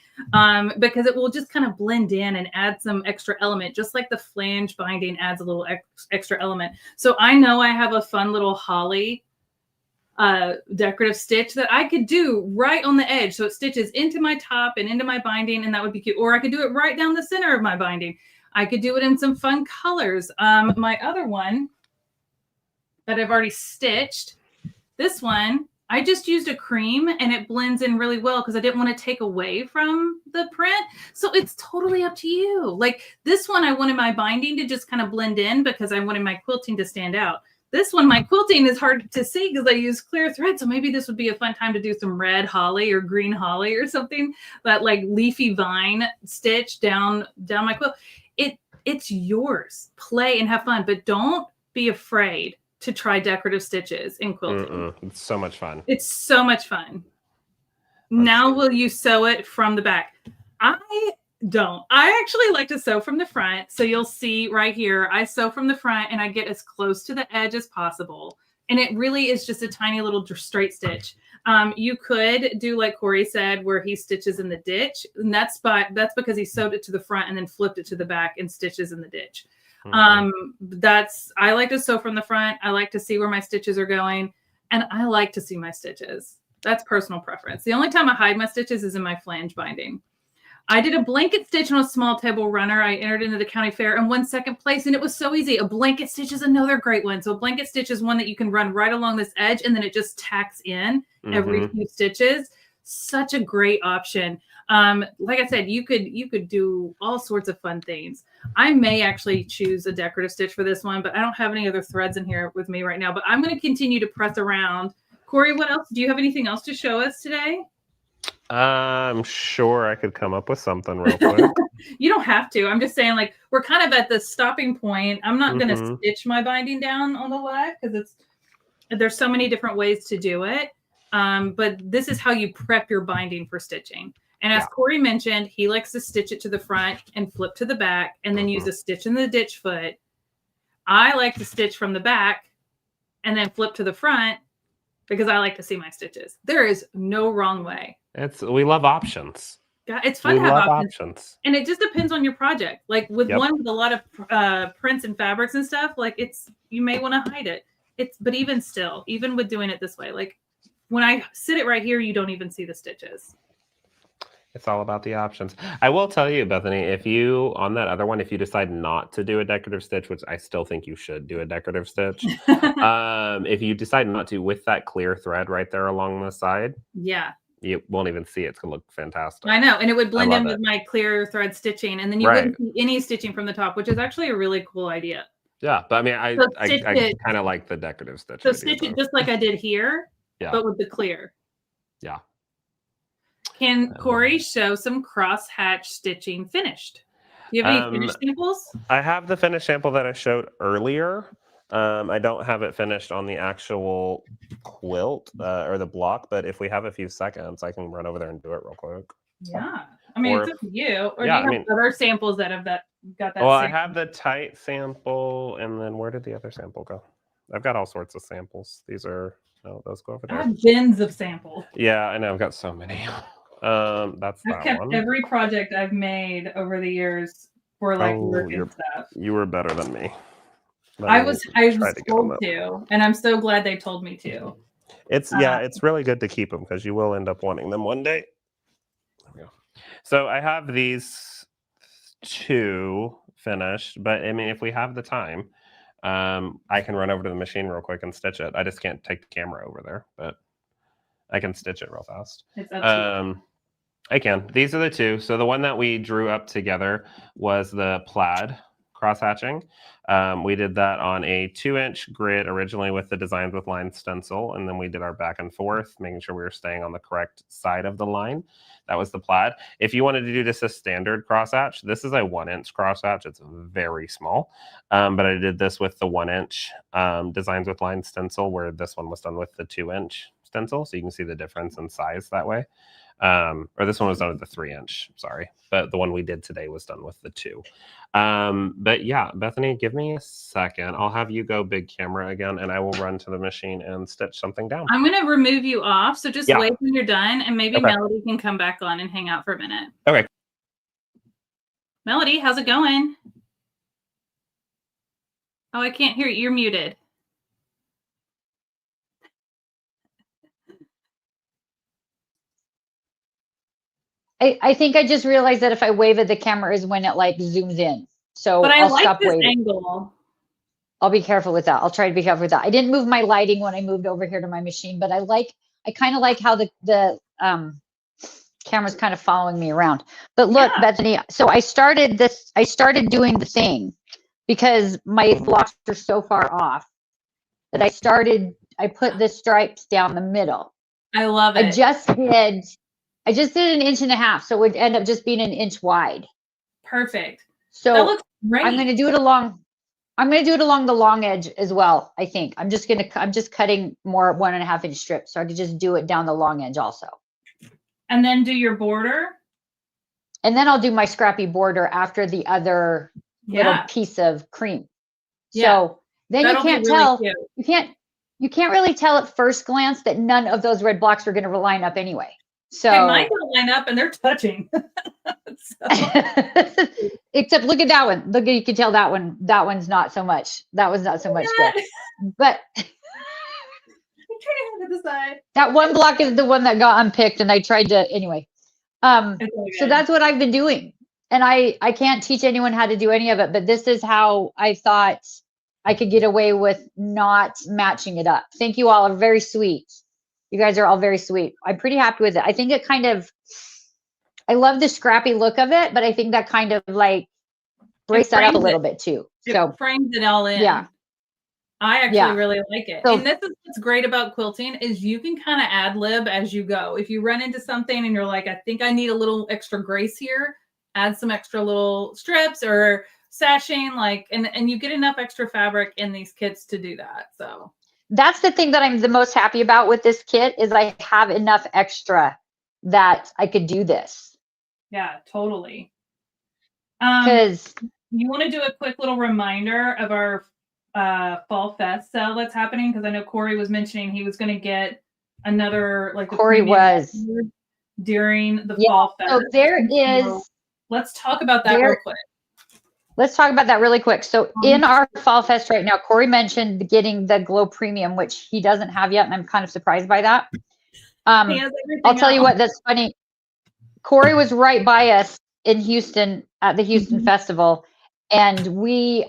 because it will just kind of blend in and add some extra element, just like the flange binding adds a little extra element. So I know I have a fun little holly decorative stitch that I could do right on the edge. So it stitches into my top and into my binding, and that would be cute. Or I could do it right down the center of my binding. I could do it in some fun colors. My other one that I've already stitched, this one, I just used a cream and it blends in really well because I didn't want to take away from the print. So it's totally up to you. Like this one, I wanted my binding to just kind of blend in because I wanted my quilting to stand out. This one, my quilting is hard to see because I use clear thread. So maybe this would be a fun time to do some red holly or green holly or something, that like leafy vine stitch down my quilt. it's yours. Play and have fun, but don't be afraid to try decorative stitches in quilting. It's so much fun. It's so much fun. Now will you sew it from the back? I don't. I actually like to sew from the front. So you'll see right here, I sew from the front and I get as close to the edge as possible. And it really is just a tiny little straight stitch. You could do like Corey said, where he stitches in the ditch. And that's because he sewed it to the front and then flipped it to the back and stitches in the ditch. I like to sew from the front. I like to see where my stitches are going. And I like to see my stitches. That's personal preference. The only time I hide my stitches is in my flange binding. I did a blanket stitch on a small table runner. I entered into the county fair and won second place, and it was so easy. A blanket stitch is another great one. So a blanket stitch is one that you can run right along this edge, and then it just tacks in every few stitches. Such a great option. Like I said, you could do all sorts of fun things. I may actually choose a decorative stitch for this one, but I don't have any other threads in here with me right now. But I'm going to continue to press around. Corey, what else? Do you have anything else to show us today? I'm sure I could come up with something real quick. You don't have to. I'm just saying, like, we're kind of at the stopping point. I'm not going to stitch my binding down on the live because there's so many different ways to do it. But this is how you prep your binding for stitching. And as Corey mentioned, he likes to stitch it to the front and flip to the back and then use a stitch in the ditch foot. I like to stitch from the back and then flip to the front because I like to see my stitches. There is no wrong way. We love options. Yeah, it's fun to have options. And it just depends on your project. Like with one with a lot of prints and fabrics and stuff, like you may want to hide it. But even still, even with doing it this way, like when I sit it right here, you don't even see the stitches. It's all about the options. I will tell you, Bethany, if you decide not to do a decorative stitch, which I still think you should do a decorative stitch, if you decide not to, with that clear thread right there along the side, you won't even see it. It's going to look fantastic. I know. And it would blend in with my clear thread stitching. And then you wouldn't see any stitching from the top, which is actually a really cool idea. Yeah. But I mean, I kind of like the decorative stitch. So stitch it just like I did here, but with the clear. Yeah. Can Corey show some cross hatch stitching finished? Do you have any finished samples? I have the finished sample that I showed earlier. I don't have it finished on the actual quilt or the block, but if we have a few seconds, I can run over there and do it real quick. Yeah. I mean, it's up to you. Or do you have other samples that have got that? Well, I have the tight sample, and then where did the other sample go? I've got all sorts of samples. Those go over there. I have bins of samples. Yeah, I know. I've got so many. I've kept every project I've made over the years for like work and stuff. You were better than me. I was told to, and I'm so glad they told me to. It's really good to keep them because you will end up wanting them one day. There we go. So I have these two finished, but I mean, if we have the time, I can run over to the machine real quick and stitch it. I just can't take the camera over there, but I can stitch it real fast. It's up to you. I can. These are the two. So the one that we drew up together was the plaid cross hatching. We did that on a 2-inch grid originally with the designs with line stencil, and then we did our back and forth, making sure we were staying on the correct side of the line. That was the plaid. If you wanted to do just a standard cross hatch, this is a 1-inch cross hatch. It's very small, but I did this with the 1-inch designs with line stencil, where this one was done with the 2-inch stencil, so you can see the difference in size that way. Or this one was done with the 3-inch, sorry, but the one we did today was done with the 2. But yeah, Bethany, give me a second. I'll have you go big camera again, and I will run to the machine and stitch something down. I'm going to remove you off, so just wait when you're done, and maybe Melody can come back on and hang out for a minute. Okay. Melody, how's it going? Oh, I can't hear you. You're muted. I think I just realized that if I wave at the camera is when it like zooms in. So but I'll like stop this waving. Angle. I'll be careful with that. I'll try to be careful with that. I didn't move my lighting when I moved over here to my machine, but I kind of like how the camera's kind of following me around. But look, Bethany, so I started doing the thing because my blocks are so far off that I put the stripes down the middle. I love it. I just did 1.5 inches, so it would end up just being 1 inch wide. Perfect. So that looks great. I'm going to do it along the long edge as well. I think I'm just cutting more 1.5 inch strips. So I could just do it down the long edge also. And then do your border. And then I'll do my scrappy border after the other little piece of cream. So then you can't tell, you can't really tell at first glance that none of those red blocks are going to line up anyway. So mine don't line up and they're touching. Except look at that one. Look, you can tell that one's not so much. That was not so much good. But I'm trying to decide. That one block is the one that got unpicked, and I tried to anyway. So that's what I've been doing. And I can't teach anyone how to do any of it, but this is how I thought I could get away with not matching it up. Thank you all. Are very sweet. You guys are all very sweet. I'm pretty happy with it. I think it I love the scrappy look of it, but I think that kind of like breaks that up a little bit too. So it frames it all in. Yeah. I actually really like it. And this is what's great about quilting is you can kind of ad lib as you go. If you run into something and you're like, I think I need a little extra grace here, add some extra little strips or sashing, like, and you get enough extra fabric in these kits to do that. So that's the thing that I'm the most happy about with this kit is I have enough extra that I could do this. Yeah, totally. Because you want to do a quick little reminder of our Fall Fest sale that's happening, because I know Corey was mentioning he was going to get another Corey was during the Fall Fest. So there is. Let's talk about that real quick. Let's talk about that really quick. So in our Fall Fest right now, Corey mentioned getting the Glow Premium, which he doesn't have yet, and I'm kind of surprised by that. I'll tell you what, that's funny. Corey was right by us in Houston at the Houston Festival, and we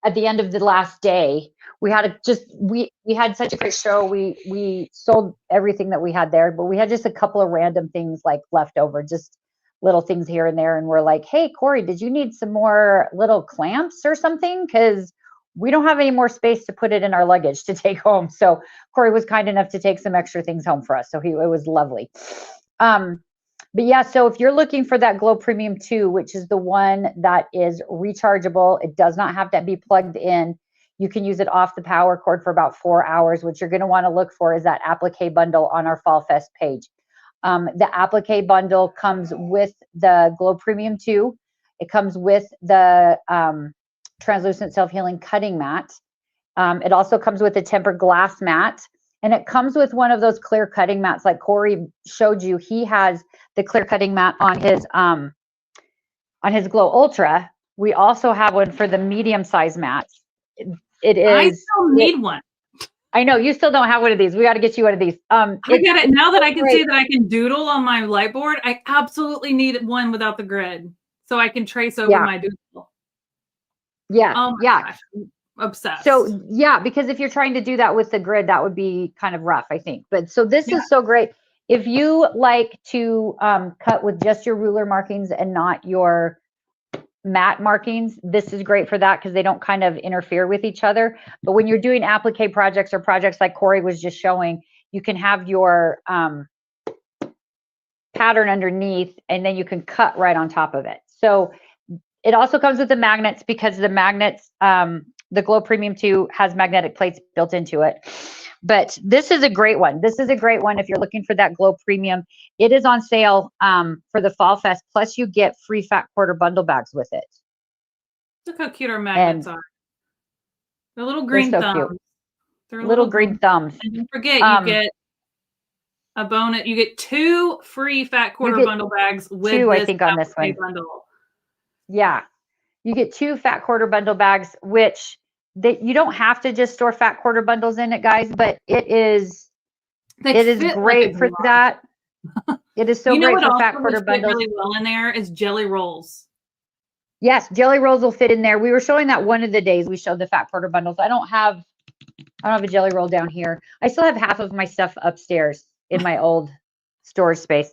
at the end of the last day, we had we had such a great show. We sold everything that we had there, but we had just a couple of random things like left over, just little things here and there. And we're like, hey, Corey, did you need some more little clamps or something? Because we don't have any more space to put it in our luggage to take home. So Corey was kind enough to take some extra things home for us. So it was lovely. But yeah, so if you're looking for that Glow Premium 2, which is the one that is rechargeable, it does not have to be plugged in. You can use it off the power cord for about 4 hours. What you're going to want to look for is that applique bundle on our Fall Fest page. The applique bundle comes with the Glow Premium 2. It comes with the translucent self-healing cutting mat. It also comes with a tempered glass mat. And it comes with one of those clear cutting mats like Corey showed you. He has the clear cutting mat on his Glow Ultra. We also have one for the medium size mat. I still need one. I know you still don't have one of these. We got to get you one of these. I get it now that I can see that I can doodle on my Lightboard. I absolutely need one without the grid so I can trace over my doodle. Yeah. Oh my gosh. Obsessed. So yeah, because if you're trying to do that with the grid, that would be kind of rough, I think. But so this is so great. If you like to cut with just your ruler markings and not your mat markings, this is great for that because they don't kind of interfere with each other. But when you're doing applique projects or projects like Corey was just showing, you can have your pattern underneath and then you can cut right on top of it. So it also comes with the magnets because the magnets, the Glow Premium 2 has magnetic plates built into it. But this is a great one. This is a great one if you're looking for that Glow Premium. It is on sale for the Fall Fest. Plus, you get free fat quarter bundle bags with it. Look how cute our magnets are. They're little green thumbs. They're little green thumbs. And don't forget, you get a bonus. You get 2 free fat quarter bundle bags with 2, I think, on this one. Bundle. Yeah. You get 2 fat quarter bundle bags, which you don't have to just store fat quarter bundles in it, guys, but it is great for that. It is so great for fat quarter bundles. Really well in there is jelly rolls. Yes, jelly rolls will fit in there. We were showing that one of the days we showed the fat quarter bundles. I don't have a jelly roll down here. I still have half of my stuff upstairs in my old storage space.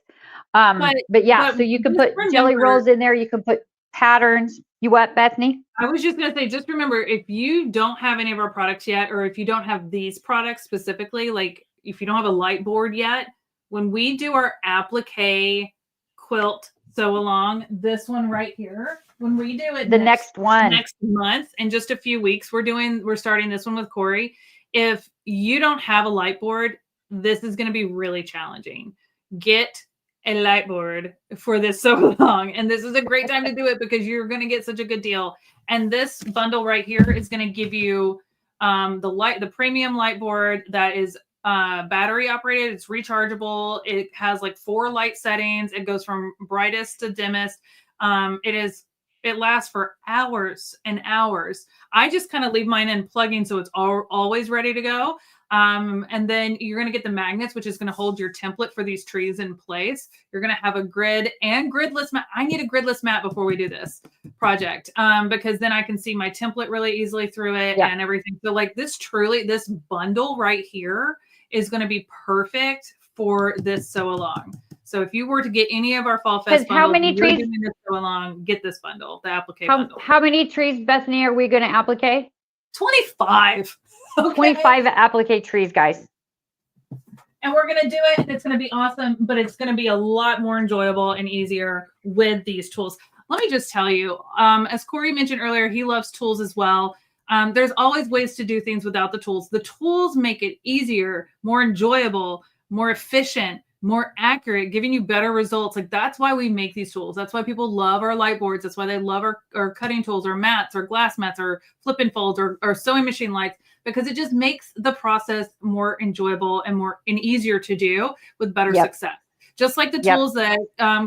But yeah, so you can put jelly rolls in there. You can put patterns. You what, Bethany? I was just going to say, just remember, if you don't have any of our products yet, or if you don't have these products specifically, like if you don't have a light board yet, when we do our applique quilt sew along, this one right here, when we do it the next one next month, in just a few weeks, we're starting this one with Corey. If you don't have a light board, this is going to be really challenging. Get a light board for this so long. And this is a great time to do it because you're going to get such a good deal. And this bundle right here is going to give you the premium light board that is battery operated. It's rechargeable. It has like 4 light settings. It goes from brightest to dimmest. It lasts for hours and hours. I just kind of leave mine in plugging so it's always ready to go. And then you're going to get the magnets, which is going to hold your template for these trees in place. You're going to have a grid and gridless mat. I need a gridless mat before we do this project, because then I can see my template really easily through it and everything. So like this bundle right here is going to be perfect for this sew along. So if you were to get any of our Fall Fest bundles, how many trees doing this sew along, get this bundle, the applique bundle. How many trees, Bethany, are we going to applique? 25. Okay. 25 applique trees, guys. And we're going to do it. It's going to be awesome, but it's going to be a lot more enjoyable and easier with these tools. Let me just tell you, as Corey mentioned earlier, he loves tools as well. There's always ways to do things without the tools. The tools make it easier, more enjoyable, more efficient, more accurate, giving you better results. Like that's why we make these tools. That's why people love our light boards. That's why they love our cutting tools or mats or glass mats or flip and folds or sewing machine lights, because it just makes the process more enjoyable and easier to do with better success. Just like the tools that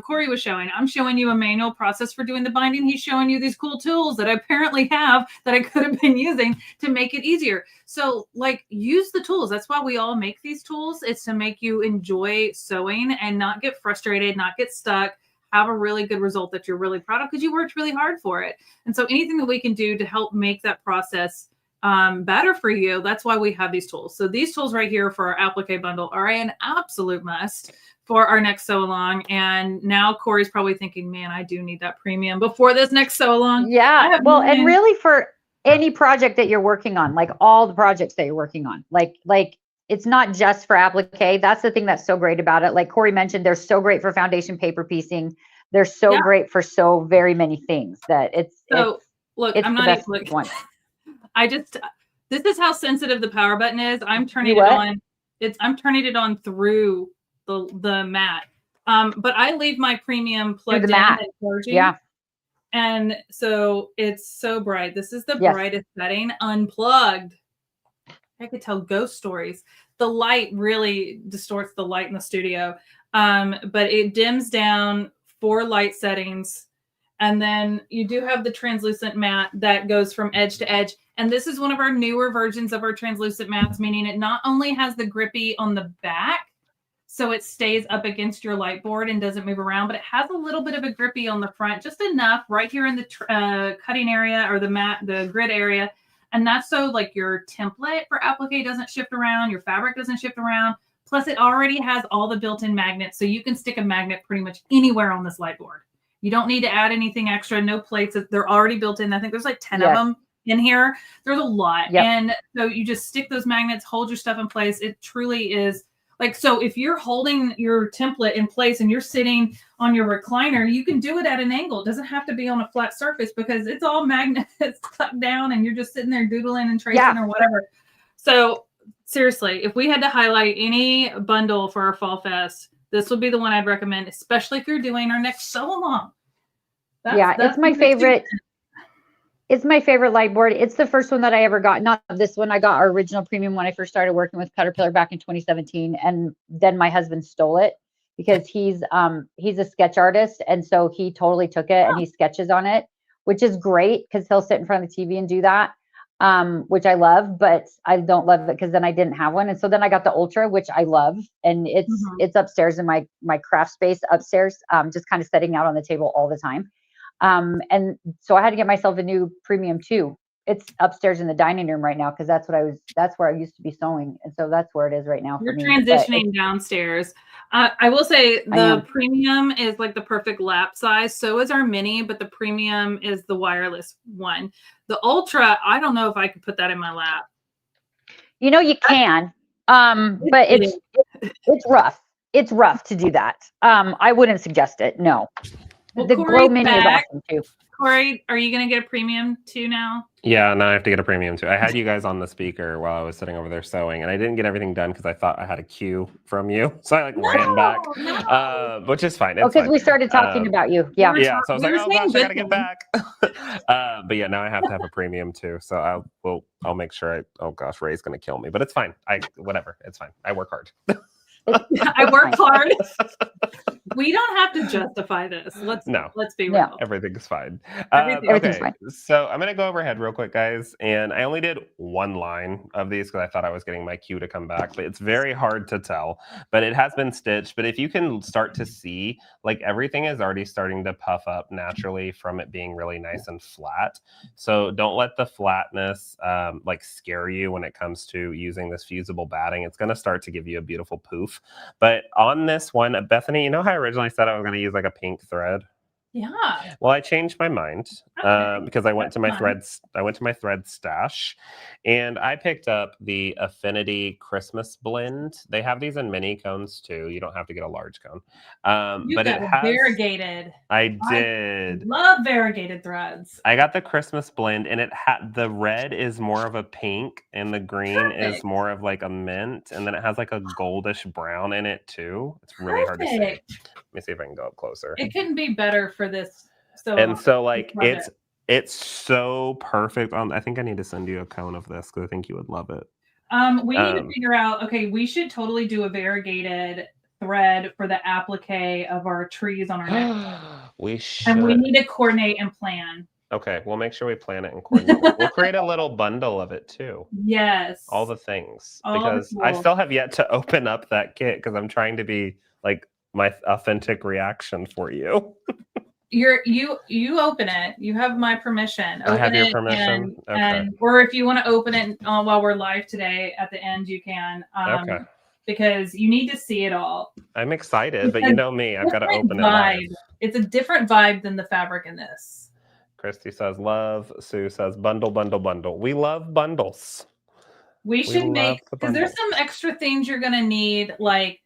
Corey was showing. I'm showing you a manual process for doing the binding. He's showing you these cool tools that I apparently have that I could have been using to make it easier. So like use the tools. That's why we all make these tools. It's to make you enjoy sewing and not get frustrated, not get stuck, have a really good result that you're really proud of because you worked really hard for it. And so anything that we can do to help make that process better for you, that's why we have these tools. So these tools right here for our applique bundle are an absolute must for our next sew along. And now Corey's probably thinking, man, I do need that premium before this next sew along. Yeah. Well, and really for any project that you're working on, like all the projects that you're working on, like it's not just for applique. That's the thing that's so great about it. Like Corey mentioned, they're so great for foundation paper piecing. They're so great for so very many things that look, I'm not even one. This is how sensitive the power button is. I'm turning it on. I'm turning it on through the mat. But I leave my premium plugged in and charging. Yeah. And so it's so bright. This is the brightest setting unplugged. I could tell ghost stories. The light really distorts the light in the studio. But it dims down 4 light settings. And then you do have the translucent mat that goes from edge to edge. And this is one of our newer versions of our translucent mats, meaning it not only has the grippy on the back, so it stays up against your light board and doesn't move around, but it has a little bit of a grippy on the front, just enough right here in the cutting area or the grid area. And that's so like your template for applique doesn't shift around, your fabric doesn't shift around. Plus it already has all the built-in magnets. So you can stick a magnet pretty much anywhere on this light board. You don't need to add anything extra, no plates. They're already built in. I think there's like 10 of them in here. There's a lot. And so you just stick those magnets, hold your stuff in place. It truly is like, so if you're holding your template in place and you're sitting on your recliner, you can do it at an angle. It doesn't have to be on a flat surface because it's all magnets stuck down and you're just sitting there doodling and tracing or whatever. So seriously, if we had to highlight any bundle for our Fall Fest, this would be the one I'd recommend, especially if you're doing our next sew along. It's my favorite. It's my favorite light board. It's the first one that I ever got. Not this one. I got our original premium when I first started working with CutterPillar back in 2017. And then my husband stole it because he's a sketch artist. And so he totally took it and he sketches on it, which is great because he'll sit in front of the TV and do that, which I love, but I don't love it because then I didn't have one. And so then I got the Ultra, which I love. And it's upstairs in my craft space upstairs, just kind of sitting out on the table all the time. And so I had to get myself a new premium too. It's upstairs in the dining room right now because that's where I used to be sewing, and so that's where it is right now. You're transitioning downstairs. I will say the premium is like the perfect lap size. So is our mini, but the premium is the wireless one. The Ultra, I don't know if I could put that in my lap. You know, you can, but it's rough. It's rough to do that. I wouldn't suggest it. No. Well, The Glow Mini is awesome too. Corey, are you going to get a premium too now? Yeah, now I have to get a premium too. I had you guys on the speaker while I was sitting over there sewing, and I didn't get everything done because I thought I had a cue from you, so I ran back, which is fine. It's because fine. we started talking about you. Yeah. Yeah, so I was like, oh gosh, I gotta get back. But yeah, now I have to have a premium too. So I'll make sure oh gosh, Ray's gonna kill me, but it's fine. Whatever, it's fine. I work hard. I work hard. We don't have to justify this. Let's be real. Everything's fine. Everything's fine. So I'm gonna go overhead real quick, guys, and I only did one line of these because I thought I was getting my cue to come back, but it's very hard to tell. But it has been stitched. But if you can start to see, like everything is already starting to puff up naturally from it being really nice and flat. So don't let the flatness like scare you when it comes to using this fusible batting. It's gonna start to give you a beautiful poof. But on this one, Bethany, you know how I originally said I was going to use like a pink thread? Yeah. Well, I changed my mind because I went to my threads. I went to my thread stash, and I picked up the Affinity Christmas blend. They have these in mini cones too. You don't have to get a large cone. But it has variegated. I did. Love variegated threads. I got the Christmas blend, and it had the red is more of a pink, and the green is more of like a mint, and then it has like a goldish brown in it too. It's really hard to see. Let me see if I can go up closer. It couldn't be better for this. So like it's so perfect. I think I need to send you a cone of this because I think you would love it. We need to figure out. Okay, we should totally do a variegated thread for the applique of our trees on our neck. We should. And we need to coordinate and plan. Okay, we'll make sure we plan it and coordinate. We'll create a little bundle of it too. Yes. All the things. Because I still have yet to open up that kit because I'm trying to be like my authentic reaction for you. You open it. You have my permission. I have your permission. Or if you want to open it while we're live today at the end, you can. Okay. Because you need to see it all. I'm excited, but you know me, I've got to open it live. It's a different vibe than the fabric in this. Christy says love. Sue says bundle, bundle, bundle. We love bundles. We should make, because there's some extra things you're going to need, like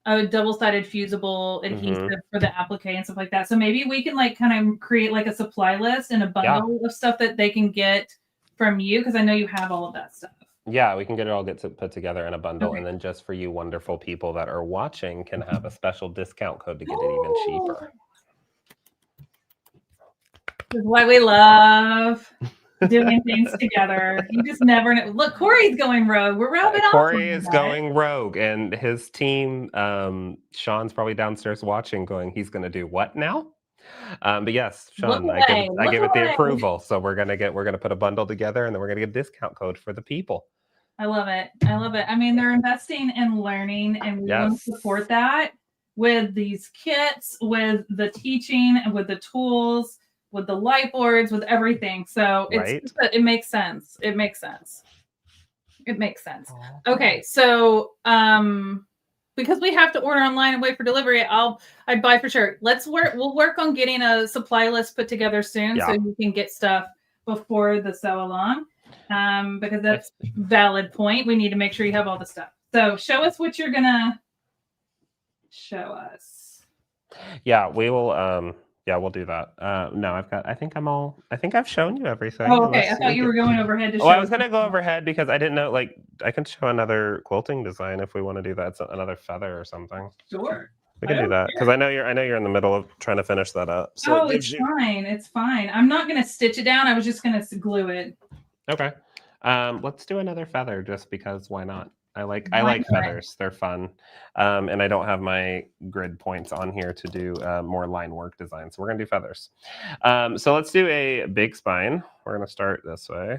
a double-sided fusible adhesive for the applique and stuff like that. So maybe we can like kind of create like a supply list and a bundle of stuff that they can get from you, because I know you have all of that stuff. Yeah, we can get it all put together in a bundle, and then just for you wonderful people that are watching can have a special discount code to get it even cheaper. This is why we love doing things together. You just never know. Look, Corey's going rogue. We're rubbing off. Corey is going rogue, and his team, Sean's probably downstairs watching, going, he's going to do what now? But yes, Sean, I give it the approval. So we're gonna put a bundle together, and then we're gonna get a discount code for the people. I love it. I love it. I mean, they're investing in learning, and we want to support that with these kits, with the teaching, and with the tools, with the light boards, with everything. So it makes sense. It makes sense. It makes sense. Okay, so because we have to order online and wait for delivery, I'd buy for sure. We'll work on getting a supply list put together soon so you can get stuff before the Sewalong. Because that's a valid point. We need to make sure you have all the stuff. So show us what you're gonna show us. Yeah, we will we'll do that. No, I think I've shown you everything. Oh, okay. I thought you were going overhead to show. I was going to go overhead because I didn't know, like, I can show another quilting design if we want to do that. It's another feather or something. Sure. We can do that because I know you're in the middle of trying to finish that up. So it's fine. It's fine. I'm not going to stitch it down. I was just going to glue it. Okay. Let's do another feather just because why not? I like feathers. They're fun. And I don't have my grid points on here to do more line work design. So we're going to do feathers. So let's do a big spine. We're going to start this way.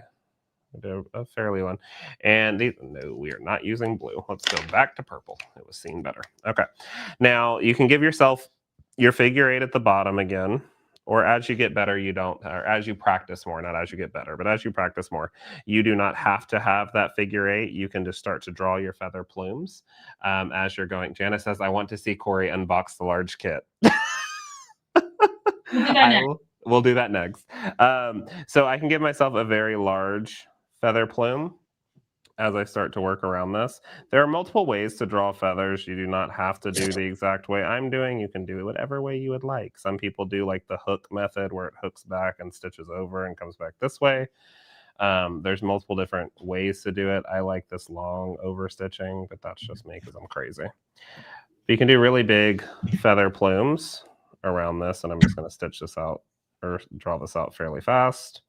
We'll do a fairly one. And no, we are not using blue. Let's go back to purple. It was seen better. Okay. Now you can give yourself your figure 8 at the bottom again. Or as you get better, or as you practice more, not as you get better, but as you practice more, you do not have to have that figure 8. You can just start to draw your feather plumes as you're going. Janice says, I want to see Corey unbox the large kit. We'll do that next. So I can give myself a very large feather plume. as I start to work around this. There are multiple ways to draw feathers. You do not have to do the exact way I'm doing. You can do it whatever way you would like. Some people do like the hook method where it hooks back and stitches over and comes back this way. There's multiple different ways to do it. I like this long over stitching, but that's just me because I'm crazy. You can do really big feather plumes around this, and I'm just going to stitch this out or draw this out fairly fast,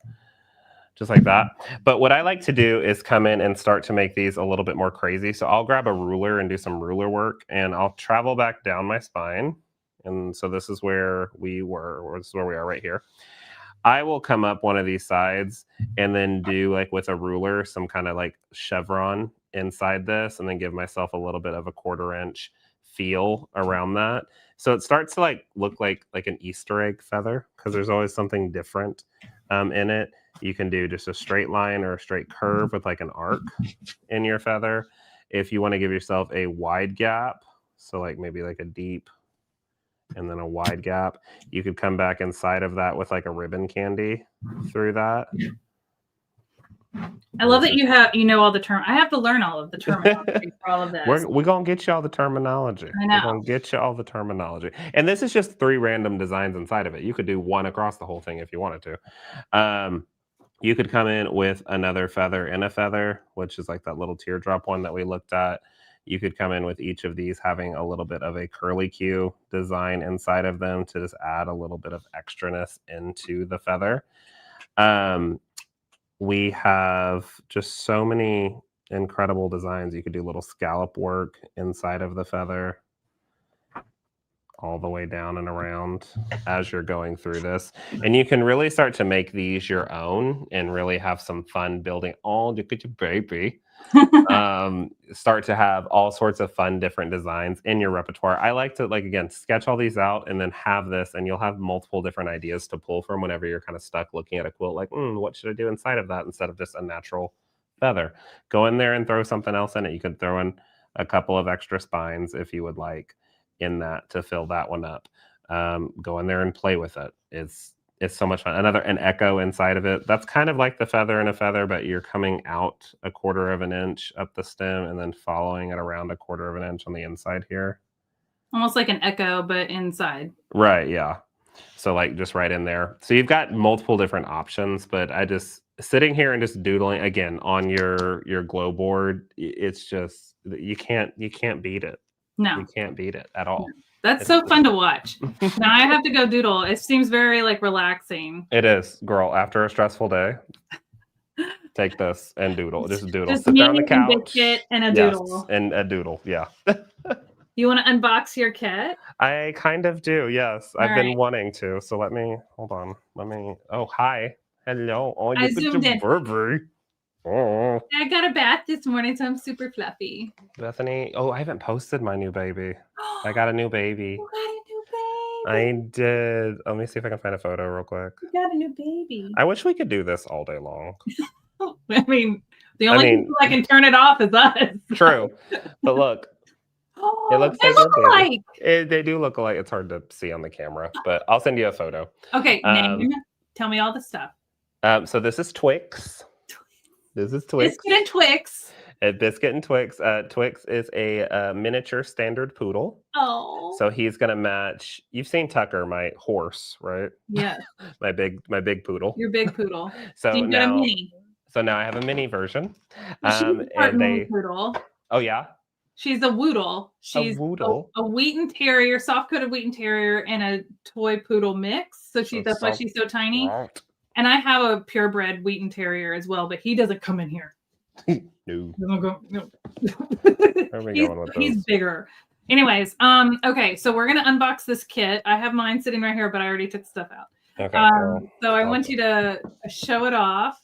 just like that. But what I like to do is come in and start to make these a little bit more crazy. So I'll grab a ruler and do some ruler work, and I'll travel back down my spine. And so this is where we were, or this is where we are right here. I will come up one of these sides and then do like with a ruler, some kind of like chevron inside this, and then give myself a little bit of a 1/4 inch feel around that. So it starts to like look like an Easter egg feather, because there's always something different in it. You can do just a straight line or a straight curve with like an arc in your feather. If you want to give yourself a wide gap, so like maybe like a deep and then a wide gap, you could come back inside of that with like a ribbon candy through that. I love that you know all the term. I have to learn all of the terminology for all of this. We're gonna get you all the terminology. I know. We're gonna get you all the terminology. And this is just 3 random designs inside of it. You could do one across the whole thing if you wanted to. You could come in with another feather in a feather, which is like that little teardrop one that we looked at. You could come in with each of these having a little bit of a curly Q design inside of them to just add a little bit of extraness into the feather. We have just so many incredible designs. You could do little scallop work inside of the feather all the way down and around as you're going through this. And you can really start to make these your own and really have some fun building. Oh, look at your baby. Start to have all sorts of fun different designs in your repertoire. I like to, like, again, sketch all these out and then have this, and you'll have multiple different ideas to pull from whenever you're kind of stuck looking at a quilt like, what should I do inside of that instead of just a natural feather? Go in there and throw something else in it. You could throw in a couple of extra spines if you would like in that to fill that one up. Go in there and play with it. It's so much fun. An echo inside of it. That's kind of like the feather in a feather, but you're coming out a 1/4 inch up the stem and then following it around a 1/4 inch on the inside here. Almost like an echo, but inside. Right, yeah. So like just right in there. So you've got multiple different options, but I just sitting here and just doodling again on your glow board, it's just you can't beat it. No. You can't beat it at all. That's so fun to watch. Now I have to go doodle. It seems very like relaxing. It is, girl. After a stressful day, take this and doodle. Just doodle. Just sit there on the couch. And biscuit and a doodle. Yes, and a doodle. Yeah. You want to unbox your kit? I kind of do. Yes, I've been wanting to. So let me hold on. Oh, hi, hello. Oh, I zoomed in. Baby. Oh. I got a bath this morning, so I'm super fluffy. Bethany, I haven't posted my new baby. I got a new baby. You got a new baby. I did. Let me see if I can find a photo real quick. You got a new baby. I wish we could do this all day long. I mean, the only people that can turn it off is us. True. But look. It looks they look alike. They do look alike. It's hard to see on the camera, but I'll send you a photo. Okay, name. Tell me all the stuff. So this is Twix. This is Twix. Biscuit and Twix. Biscuit and Twix. Twix is a miniature standard poodle. Oh. So he's gonna match. You've seen Tucker, my horse, right? Yeah. my big poodle. Your big poodle. So you got a mini. So now I have a mini version. Mini poodle. Oh yeah. She's a woodle. She's a Wheaten Terrier, soft-coated Wheaten Terrier, and a toy poodle mix. So that's why she's so tiny. Right. And I have a purebred Wheaten Terrier as well, but he doesn't come in here. No. No. He's bigger. Anyways, okay, so we're gonna unbox this kit. I have mine sitting right here, but I already took stuff out. Okay. So I want you to show it off.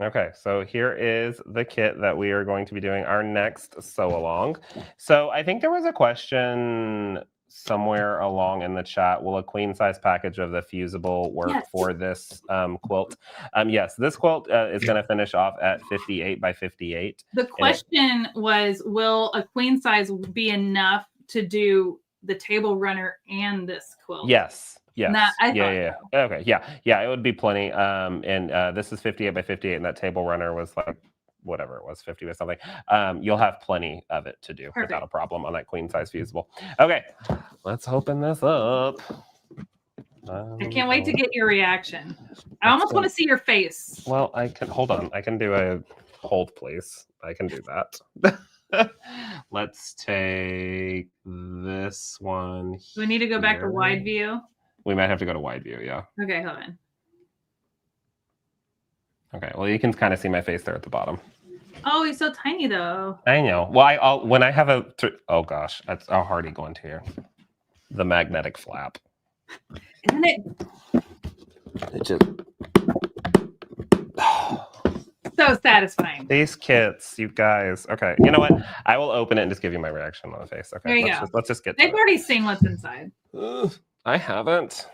Okay, so here is the kit that we are going to be doing our next sew along. So I think there was a question somewhere along in the chat. Will a queen size package of the fusible work for this quilt? Yes, this quilt is going to finish off at 58 by 58. The question was, will a queen size be enough to do the table runner and this quilt? Yes. Yes. Yeah. Okay. Yeah. It would be plenty. And this is 58 by 58, and that table runner was like whatever it was, 50 by something, you'll have plenty of it to do without a problem on that queen size fusible. Okay, let's open this up. I can't wait to get your reaction. I almost want to see your face. Well, I can, hold on. I can do a hold, please. I can do that. Let's take this one. Do we need to go back to wide view? We might have to go to wide view, yeah. Okay, hold on. Okay, well, you can kind of see my face there at the bottom. Oh, he's so tiny, though. I know. Well, I'll when I have a... Oh, gosh. That's how hard he go into here. The magnetic flap. Isn't it? It just... So satisfying. These kits, you guys. Okay, you know what? I will open it and just give you my reaction on the face. Okay, there you go. Let's just get They've already seen what's inside. I haven't.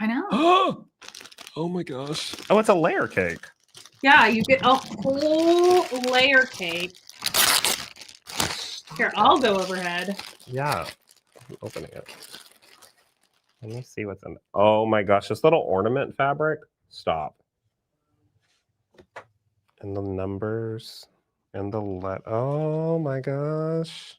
I know. Oh my gosh. Oh, it's a layer cake. Yeah, you get a whole layer cake. Here, I'll go overhead. Yeah, I'm opening it. Let me see what's in it. Oh my gosh, this little ornament fabric. Stop. And the numbers and the oh my gosh.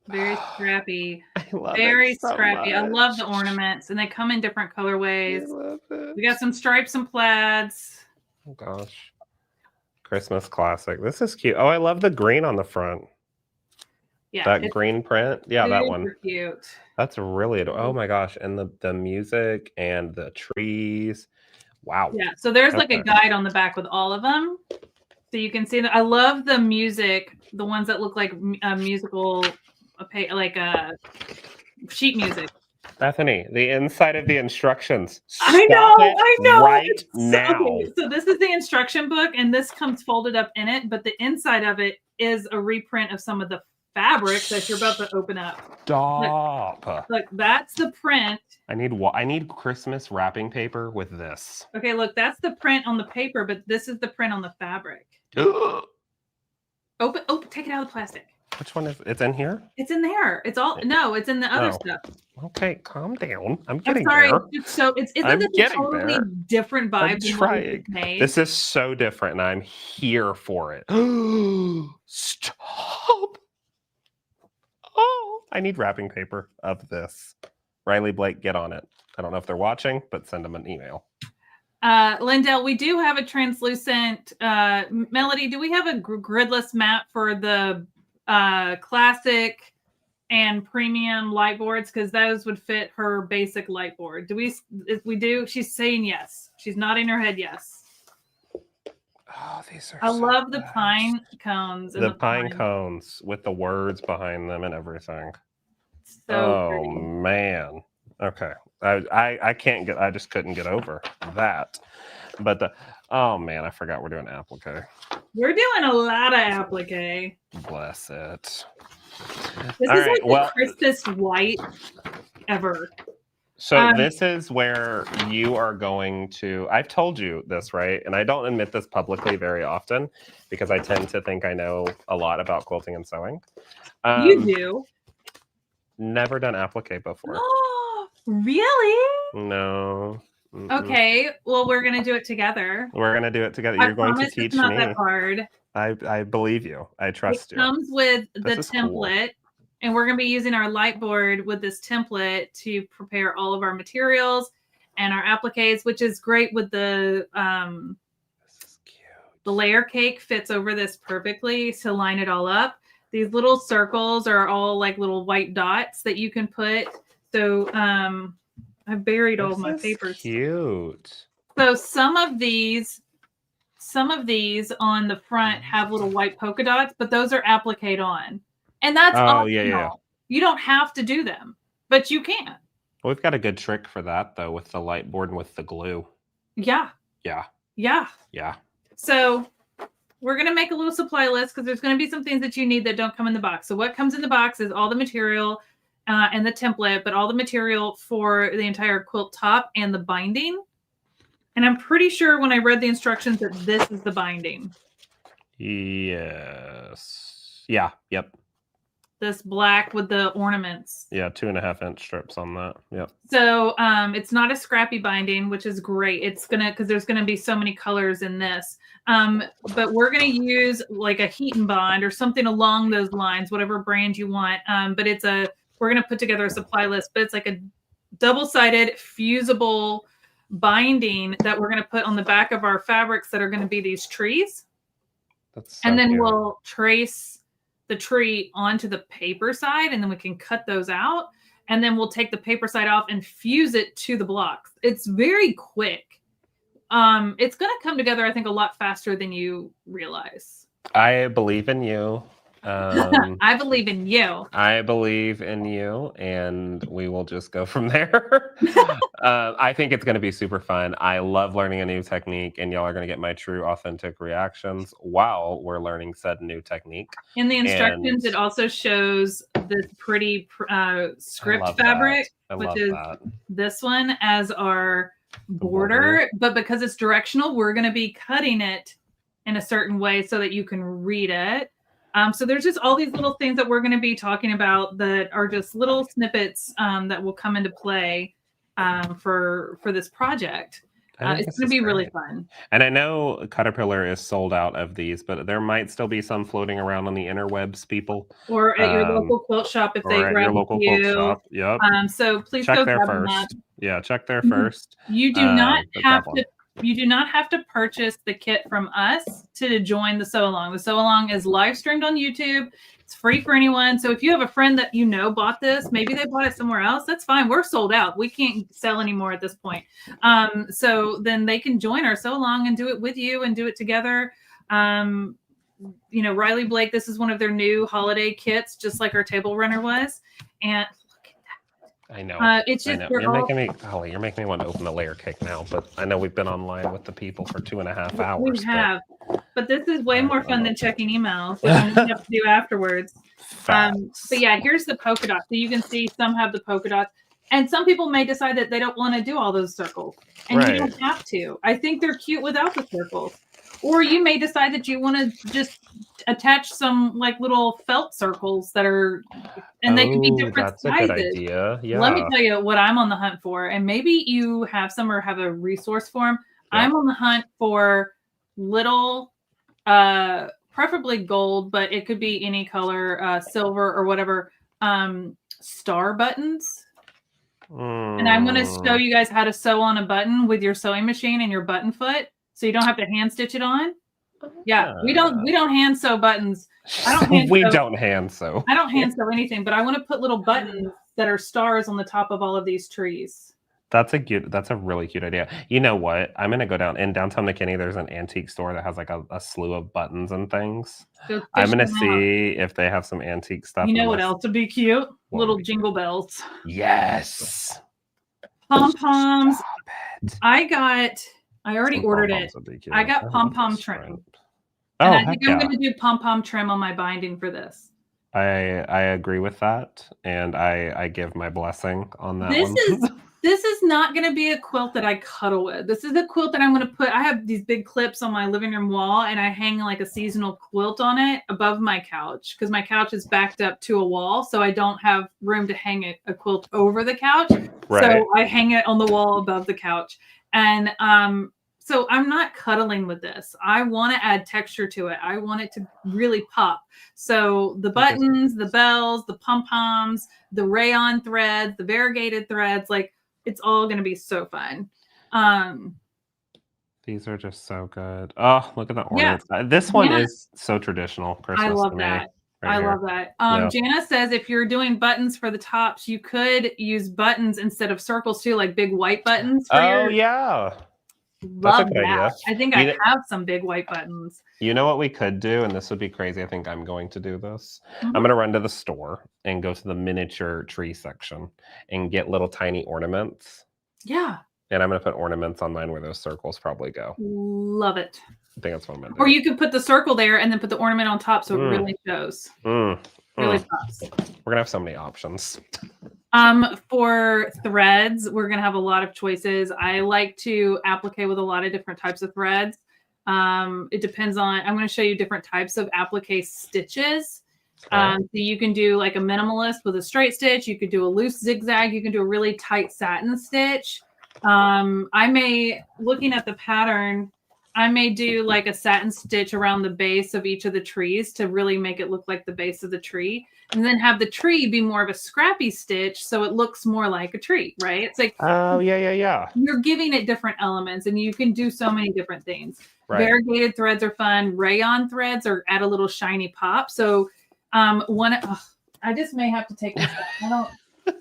Very scrappy. I love Very it so scrappy. much. I love the ornaments, and they come in different colorways. I love it. We got some stripes and plaids. Oh gosh. Christmas classic. This is cute. Oh, I love the green on the front. Yeah. That green print. Yeah, that one. Cute. That's really oh my gosh. And the music and the trees. Wow. Yeah. So there's like a guide on the back with all of them. So you can see that. I love the music, the ones that look like musical, like sheet music. Bethany, the inside of the instructions. I know. Right now. Okay, so this is the instruction book, and this comes folded up in it, but the inside of it is a reprint of some of the fabric that you're about to open up. Stop. Look, that's the print. I need Christmas wrapping paper with this. Okay, look, that's the print on the paper, but this is the print on the fabric. Open. Oh, take it out of the plastic. Which one is it's in here? It's in there. It's all no, it's in the other stuff. Okay, calm down. I'm getting sorry. there. So isn't this a totally different vibe? I'm trying. This is so different, and I'm here for it. Stop. Oh, I need wrapping paper of this. Riley, Blake, get on it. I don't know if they're watching, but send them an email. Lindell, we do have a translucent Melody. Do we have a gridless map for the classic and premium light boards? Because those would fit her basic light board. Do we? If we do, she's saying yes. She's nodding her head yes. Oh, these are. I love the pine cones. The pine cones with the words behind them and everything. So pretty. Man. Okay. I can't get. I just couldn't get over that. But oh man, I forgot we're doing applique. We're doing a lot of applique. Bless it. This is like the Christmas white ever. So this is where you are going to, I've told you this, right? And I don't admit this publicly very often because I tend to think I know a lot about quilting and sewing. You do? Never done applique before. Really? No. Mm-mm. Okay. Well, we're going to do it together. We're going to do it together. You're going to teach it's not me. That hard. I believe you. I trust you. It comes with the template. Cool. And we're going to be using our light board with this template to prepare all of our materials and our appliques, which is great with the layer cake fits over this perfectly to line it all up. These little circles are all like little white dots that you can put. So I buried all of my papers. Cute. So some of these on the front have little white polka dots, but those are appliqued on. And that's optional. Yeah. You don't have to do them, but you can. Well, we've got a good trick for that, though, with the light board and with the glue. Yeah. So we're going to make a little supply list because there's going to be some things that you need that don't come in the box. So what comes in the box is all the material and the template, but all the material for the entire quilt top and the binding. And I'm pretty sure when I read the instructions that this is the binding. Yes. Yeah. Yep. this black with the ornaments. Yeah, 2.5-inch strips on that. Yep. So it's not a scrappy binding, which is great. It's because there's gonna be so many colors in this. But we're gonna use like a heat and bond or something along those lines, whatever brand you want. But we're gonna put together a supply list, but it's like a double-sided fusible binding that we're gonna put on the back of our fabrics that are gonna be these trees. That's so and then cute. we'll trace the tree onto the paper side, and then we can cut those out, and then we'll take the paper side off and fuse it to the blocks. It's very quick. It's going to come together, I think, a lot faster than you realize. I believe in you. I believe in you. I believe in you, and we will just go from there. I think it's going to be super fun. I love learning a new technique, and y'all are going to get my true, authentic reactions while we're learning said new technique. In the instructions, it also shows this pretty script fabric, which is this one as our border. But because it's directional, we're going to be cutting it in a certain way so that you can read it. So there's just all these little things that we're going to be talking about that are just little snippets that will come into play for this project. It's going to be really fun. And I know CutterPillar is sold out of these, but there might still be some floating around on the interwebs, people. Or at your local quilt shop if they grab your local quilt shop. Yep. So please check go there grab first. them up. Yeah, check there first. You do not have to. You do not have to purchase the kit from us to join the Sewalong. The Sewalong is live streamed on YouTube. It's free for anyone. So if you have a friend that you know bought this, maybe they bought it somewhere else, that's fine. We're sold out. We can't sell anymore at this point. So then they can join our Sewalong and do it with you and do it together. Riley Blake, this is one of their new holiday kits, just like our table runner was. And I know. It's just you're making me want to open the layer cake now, but I know we've been online with the people for 2.5 hours. We have, but this is way more fun than checking emails, which we have to do afterwards. But yeah, here's the polka dots. So you can see some have the polka dots, and some people may decide that they don't want to do all those circles, and you don't have to. I think they're cute without the circles. Or you may decide that you want to just attach some like little felt circles that are, and they can be different sizes. That's a good idea. Yeah. Let me tell you what I'm on the hunt for, and maybe you have some or have a resource for them. Yeah. I'm on the hunt for little, preferably gold, but it could be any color, silver or whatever, star buttons. And I'm going to show you guys how to sew on a button with your sewing machine and your button foot. So you don't have to hand stitch it on. Yeah, we don't hand sew buttons. I don't hand sew anything, but I want to put little buttons that are stars on the top of all of these trees. That's a really cute idea. You know what? I'm gonna go down in downtown McKinney. There's an antique store that has like a slew of buttons and things. I'm gonna see if they have some antique stuff. You know what else would be cute? Little jingle bells. Yes. Pom-poms. I already ordered it. I got pom-pom trim. And I think I'm going to do pom-pom trim on my binding for this. I agree with that. And I give my blessing on that one. This is not going to be a quilt that I cuddle with. This is a quilt that I'm going to put. I have these big clips on my living room wall, and I hang like a seasonal quilt on it above my couch because my couch is backed up to a wall. So I don't have room to hang a quilt over the couch. Right. So I hang it on the wall above the couch. And so I'm not cuddling with this. I want to add texture to it. I want it to really pop. So the buttons, the bells, the pom-poms, the rayon threads, the variegated threads, like it's all going to be so fun. These are just so good. Oh, look at the ornaments. Yeah. This one is so traditional Christmas. I love that. I love that. Jana says if you're doing buttons for the tops, you could use buttons instead of circles too, like big white buttons. Yeah. Love that. Idea. I think I have some big white buttons. You know what we could do, and this would be crazy. I think I'm going to do this. I'm going to run to the store and go to the miniature tree section and get little tiny ornaments. Yeah. And I'm going to put ornaments on mine where those circles probably go. Love it. I think that's what I'm going to do. Or you could put the circle there and then put the ornament on top so it really shows. Really pops. We're going to have so many options. For threads, we're going to have a lot of choices. I like to applique with a lot of different types of threads. It depends on, I'm going to show you different types of applique stitches. So you can do like a minimalist with a straight stitch. You could do a loose zigzag. You can do a really tight satin stitch. Looking at the pattern, I may do like a satin stitch around the base of each of the trees to really make it look like the base of the tree, and then have the tree be more of a scrappy stitch so it looks more like a tree, right? It's like, oh, yeah. You're giving it different elements, and you can do so many different things. Right. Variegated threads are fun. Rayon threads are add a little shiny pop. So I just may have to take this out.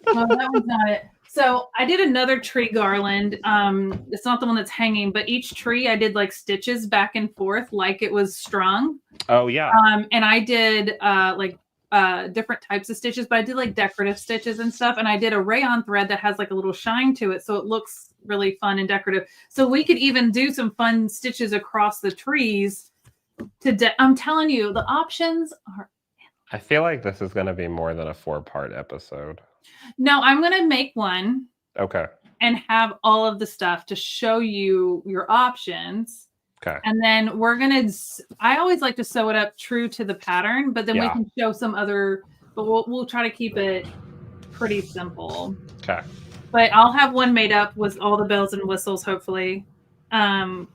Well, that one's not it. So I did another tree garland. It's not the one that's hanging, but each tree I did like stitches back and forth like it was strung. Oh, yeah. And I did different types of stitches, but I did like decorative stitches and stuff. And I did a rayon thread that has like a little shine to it. So it looks really fun and decorative. So we could even do some fun stitches across the trees. I'm telling you, the options are. I feel like this is going to be more than a 4-part episode. No, I'm going to make one. Okay. And have all of the stuff to show you your options. Okay. And then I always like to sew it up true to the pattern, but then we can show some other, but we'll try to keep it pretty simple. Okay. But I'll have one made up with all the bells and whistles, hopefully,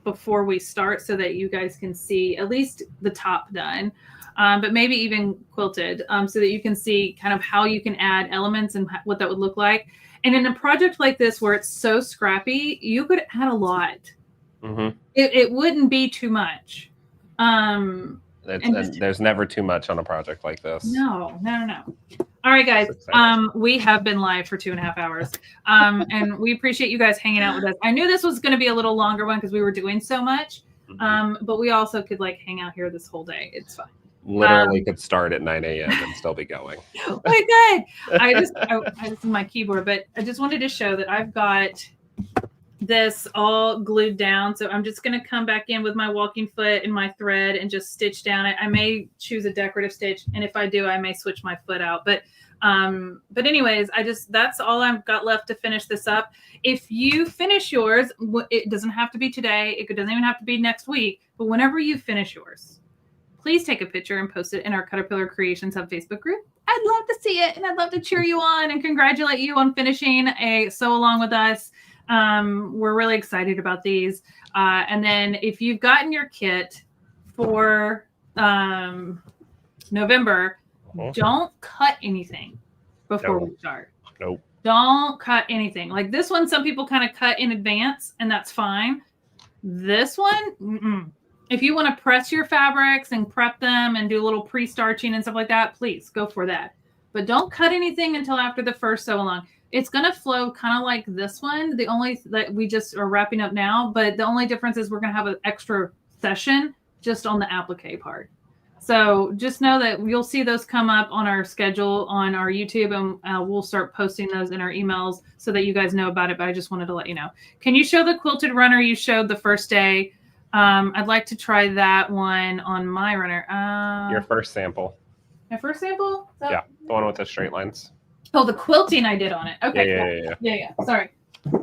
before we start so that you guys can see at least the top done. But maybe even quilted, so that you can see kind of how you can add elements and what that would look like. And in a project like this, where it's so scrappy, you could add a lot. Mm-hmm. It wouldn't be too much. There's never too much on a project like this. No. All right, guys. We have been live for 2.5 hours. And we appreciate you guys hanging out with us. I knew this was going to be a little longer one because we were doing so much. But we also could like hang out here this whole day. It's fun. Literally could start at 9 a.m. and still be going. My God. This is my keyboard, but I just wanted to show that I've got this all glued down. So I'm just going to come back in with my walking foot and my thread and just stitch down it. I may choose a decorative stitch. And if I do, I may switch my foot out. But anyways, that's all I've got left to finish this up. If you finish yours, it doesn't have to be today. It doesn't even have to be next week, but whenever you finish yours, please take a picture and post it in our CutterPillar Creations Hub Facebook group. I'd love to see it, and I'd love to cheer you on and congratulate you on finishing a sew along with us. We're really excited about these. And then if you've gotten your kit for November, don't cut anything before we start. Nope. Don't cut anything. Like this one, some people kind of cut in advance, and that's fine. This one, if you want to press your fabrics and prep them and do a little pre-starching and stuff like that, please go for that. But don't cut anything until after the first sew along. It's going to flow kind of like this one. The only that we just are wrapping up now, but the only difference is we're going to have an extra session just on the applique part. So just know that you'll see those come up on our schedule on our YouTube, and we'll start posting those in our emails so that you guys know about it. But I just wanted to let you know. Can you show the quilted runner you showed the first day? I'd like to try that one on my runner. Your first sample. My first sample? Yeah, the one with the straight lines. Oh, the quilting I did on it. Okay. Yeah. Sorry,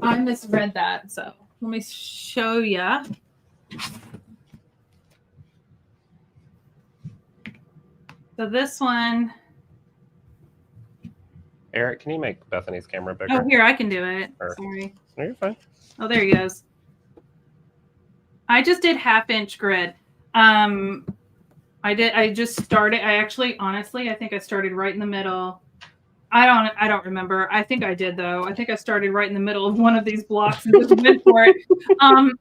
I misread that. So let me show ya. So this one. Eric, can you make Bethany's camera bigger? Oh, here, I can do it. Sorry. No, you're fine. Oh, there he goes. I just did 1/2-inch grid. I just started. Honestly, I think I started right in the middle. I don't remember. I think I did though. I think I started right in the middle of one of these blocks and just went for it.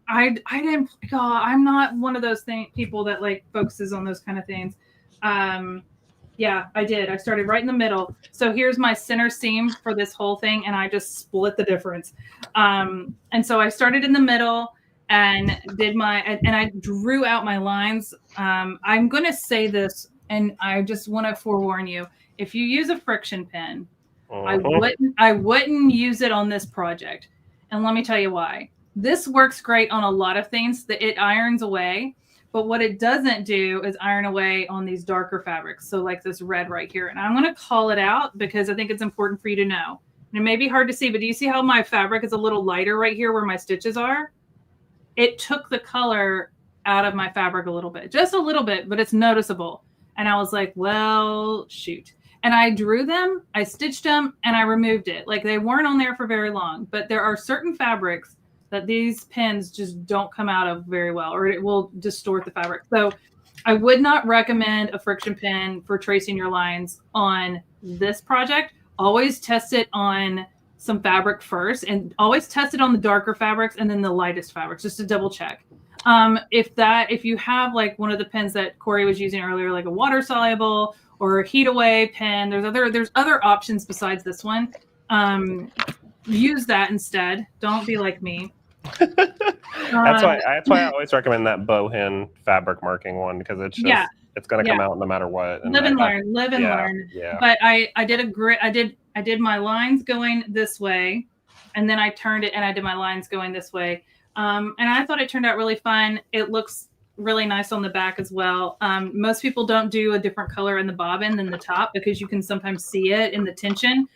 I didn't. I'm not one of those people that like focuses on those kind of things. Yeah, I did. I started right in the middle. So here's my center seam for this whole thing, and I just split the difference. And so I started in the middle and did and I drew out my lines. I'm going to say this, and I just want to forewarn you. If you use a friction pin, I wouldn't use it on this project. And let me tell you why. This works great on a lot of things that it irons away, but what it doesn't do is iron away on these darker fabrics. So like this red right here. And I'm going to call it out because I think it's important for you to know. And it may be hard to see, but do you see how my fabric is a little lighter right here where my stitches are? It took the color out of my fabric a little bit, just a little bit, but it's noticeable. And I was like, well, shoot. And I drew them, I stitched them, and I removed it. Like they weren't on there for very long, but there are certain fabrics that these pins just don't come out of very well, or it will distort the fabric. So I would not recommend a friction pin for tracing your lines on this project. Always test it on some fabric first, and always test it on the darker fabrics and then the lightest fabrics, just to double check. If you have like one of the pins that Corey was using earlier, like a water soluble or a heat away pen, there's other options besides this one. Use that instead. Don't be like me. That's why I always recommend that Bohin fabric marking one, because it's just it's going to come out no matter what. And live and learn. Yeah. But I did my lines going this way, and then I turned it and I did my lines going this way. And I thought it turned out really fun. It looks really nice on the back as well. Most people don't do a different color in the bobbin than the top, because you can sometimes see it in the tension.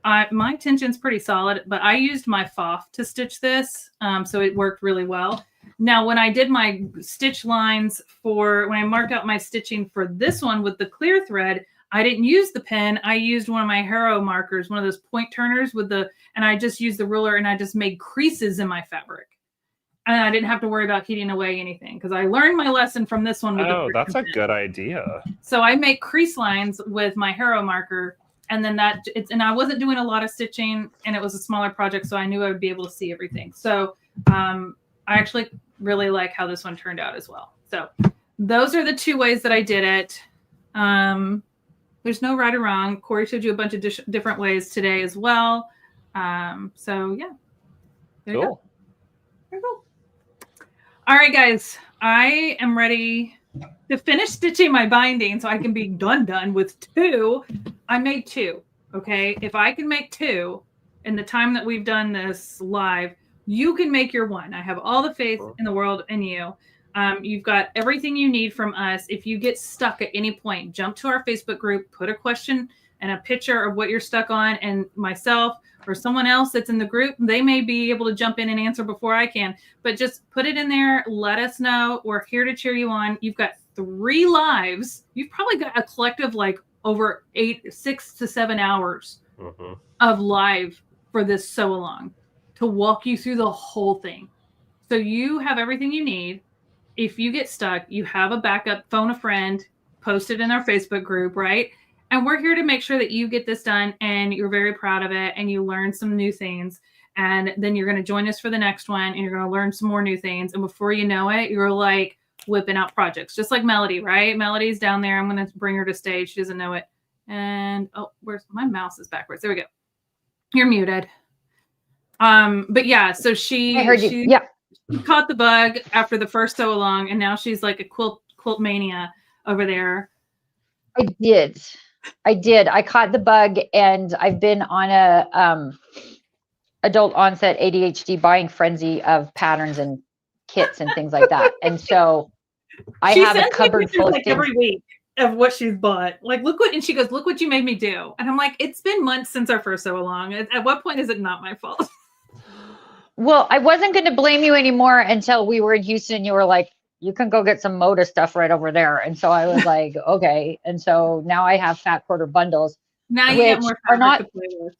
My tension's pretty solid, but I used my FOF to stitch this, so it worked really well. Now, when I did my stitch lines when I marked out my stitching for this one with the clear thread, I didn't use the pen. I used one of my Harrow markers, one of those point turners and I just used the ruler and I just made creases in my fabric. And I didn't have to worry about heating away anything, because I learned my lesson from this one. That's a good idea. So I make crease lines with my Harrow marker. And then and I wasn't doing a lot of stitching, and it was a smaller project, so I knew I would be able to see everything. So I actually really like how this one turned out as well. So those are the two ways that I did it. There's no right or wrong. Corey showed you a bunch of different ways today as well. So yeah. There you go. There you go. All right, guys. I am ready to finish stitching my binding so I can be done with 2. I made 2. Okay. If I can make 2 in the time that we've done this live, you can make your 1. I have all the faith in the world in you. You've got everything you need from us. If you get stuck at any point, jump to our Facebook group, put a question and a picture of what you're stuck on, and myself or someone else that's in the group, they may be able to jump in and answer before I can. But just put it in there. Let us know. We're here to cheer you on. You've got 3 lives. You've probably got a collective like over 6 to 7 hours of live for this sew along to walk you through the whole thing. So you have everything you need. If you get stuck, you have a backup, phone a friend, post it in our Facebook group, right? And we're here to make sure that you get this done and you're very proud of it and you learn some new things. And then you're going to join us for the next one and you're going to learn some more new things. And before you know it, you're like whipping out projects, just like Melody, right? Melody's down there. I'm going to bring her to stage. She doesn't know it. And where's my mouse is backwards. There we go. You're muted. But yeah, so I heard you. Yeah. Caught the bug after the first sew along, and now she's like a quilt mania over there. I did. I caught the bug, and I've been on a adult onset ADHD buying frenzy of patterns and kits and things like that. And so I have a cupboard full of things every week of what she's bought. Like, and she goes, look what you made me do. And I'm like, it's been months since our first sew along. At what point is it not my fault? Well, I wasn't going to blame you anymore until we were in Houston and you were like, you can go get some Moda stuff right over there. And so I was like, okay. And so now I have fat quarter bundles. Now you get more fabric to play with.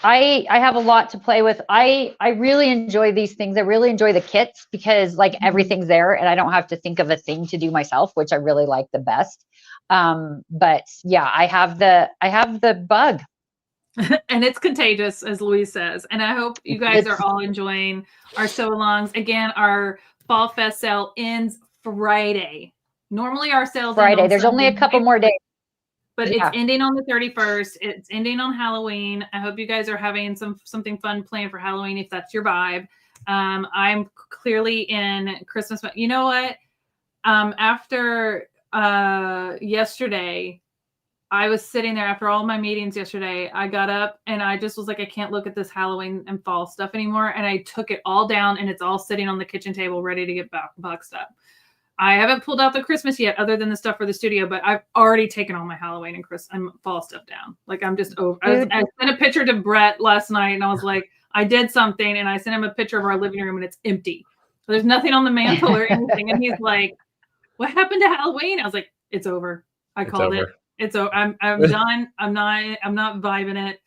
I have a lot to play with. I really enjoy these things. I really enjoy the kits because like everything's there and I don't have to think of a thing to do myself, which I really like the best. But yeah, I have the bug. And it's contagious, as Louise says. And I hope you guys are all enjoying our sew-alongs. Again, our Fall Fest sale ends Friday. Normally our sales Friday. There's only a couple more days. But it's ending on the 31st. It's ending on Halloween. I hope you guys are having something fun planned for Halloween if that's your vibe. I'm clearly in Christmas. You know what? After yesterday, I was sitting there after all my meetings yesterday. I got up and I just was like, I can't look at this Halloween and fall stuff anymore. And I took it all down and it's all sitting on the kitchen table ready to get boxed up. I haven't pulled out the Christmas yet other than the stuff for the studio, but I've already taken all my Halloween and fall stuff down. Like I'm just over. I sent a picture to Brett last night and I was like, I did something. And I sent him a picture of our living room and it's empty. So there's nothing on the mantle or anything. And he's like, what happened to Halloween? I was like, it's over. I called it. It's over. I'm done. I'm not vibing it.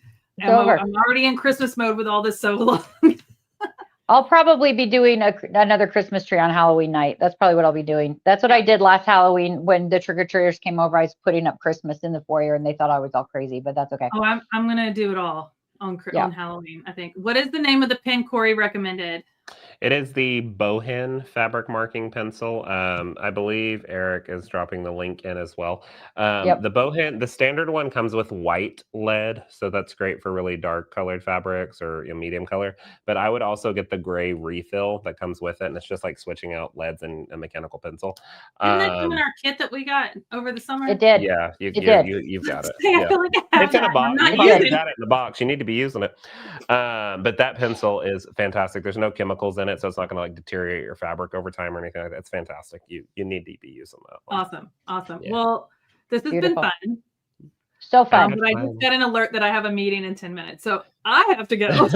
I'm already in Christmas mode with all this so long. I'll probably be doing another Christmas tree on Halloween night. That's probably what I'll be doing. That's what I did last Halloween when the trick-or-treaters came over. I was putting up Christmas in the foyer and they thought I was all crazy, but that's okay. Oh, I'm going to do it all on Halloween, I think. What is the name of the pen Corey recommended? It is the Bohin fabric marking pencil. I believe Eric is dropping the link in as well. The Bohin, the standard one comes with white lead, so that's great for really dark colored fabrics or medium color. But I would also get the gray refill that comes with it, and it's just like switching out leads and a mechanical pencil. Didn't that come in our kit that we got over the summer? It did. Yeah, you've got it. I feel like I have it's in a box. Not you using got it in the box. You need to be using it. But that pencil is fantastic. There's no chemicals in it, so it's not going to like deteriorate your fabric over time or anything like that. It's fantastic. You need to be using that one. Awesome. Yeah. Well, this has been fun. So fun. But I just got an alert that I have a meeting in 10 minutes, so I have to go.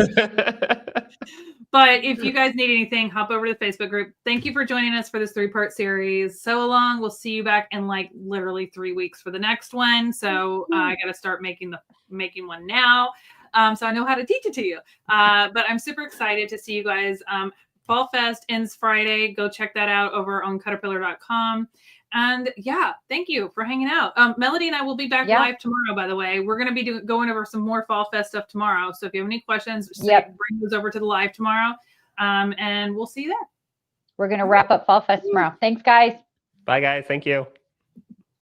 But if you guys need anything, hop over to the Facebook group. Thank you for joining us for this 3-part series. Sewalong. We'll see you back in like literally 3 weeks for the next one. So I got to start making one now. So I know how to teach it to you. But I'm super excited to see you guys. Fall Fest ends Friday. Go check that out over on CutterPillar.com. And yeah, thank you for hanging out. Melody and I will be back live tomorrow, by the way. We're going to be going over some more Fall Fest stuff tomorrow. So if you have any questions, bring those over to the live tomorrow. And we'll see you there. We're going to wrap up Fall Fest tomorrow. Thanks, guys. Bye, guys. Thank you.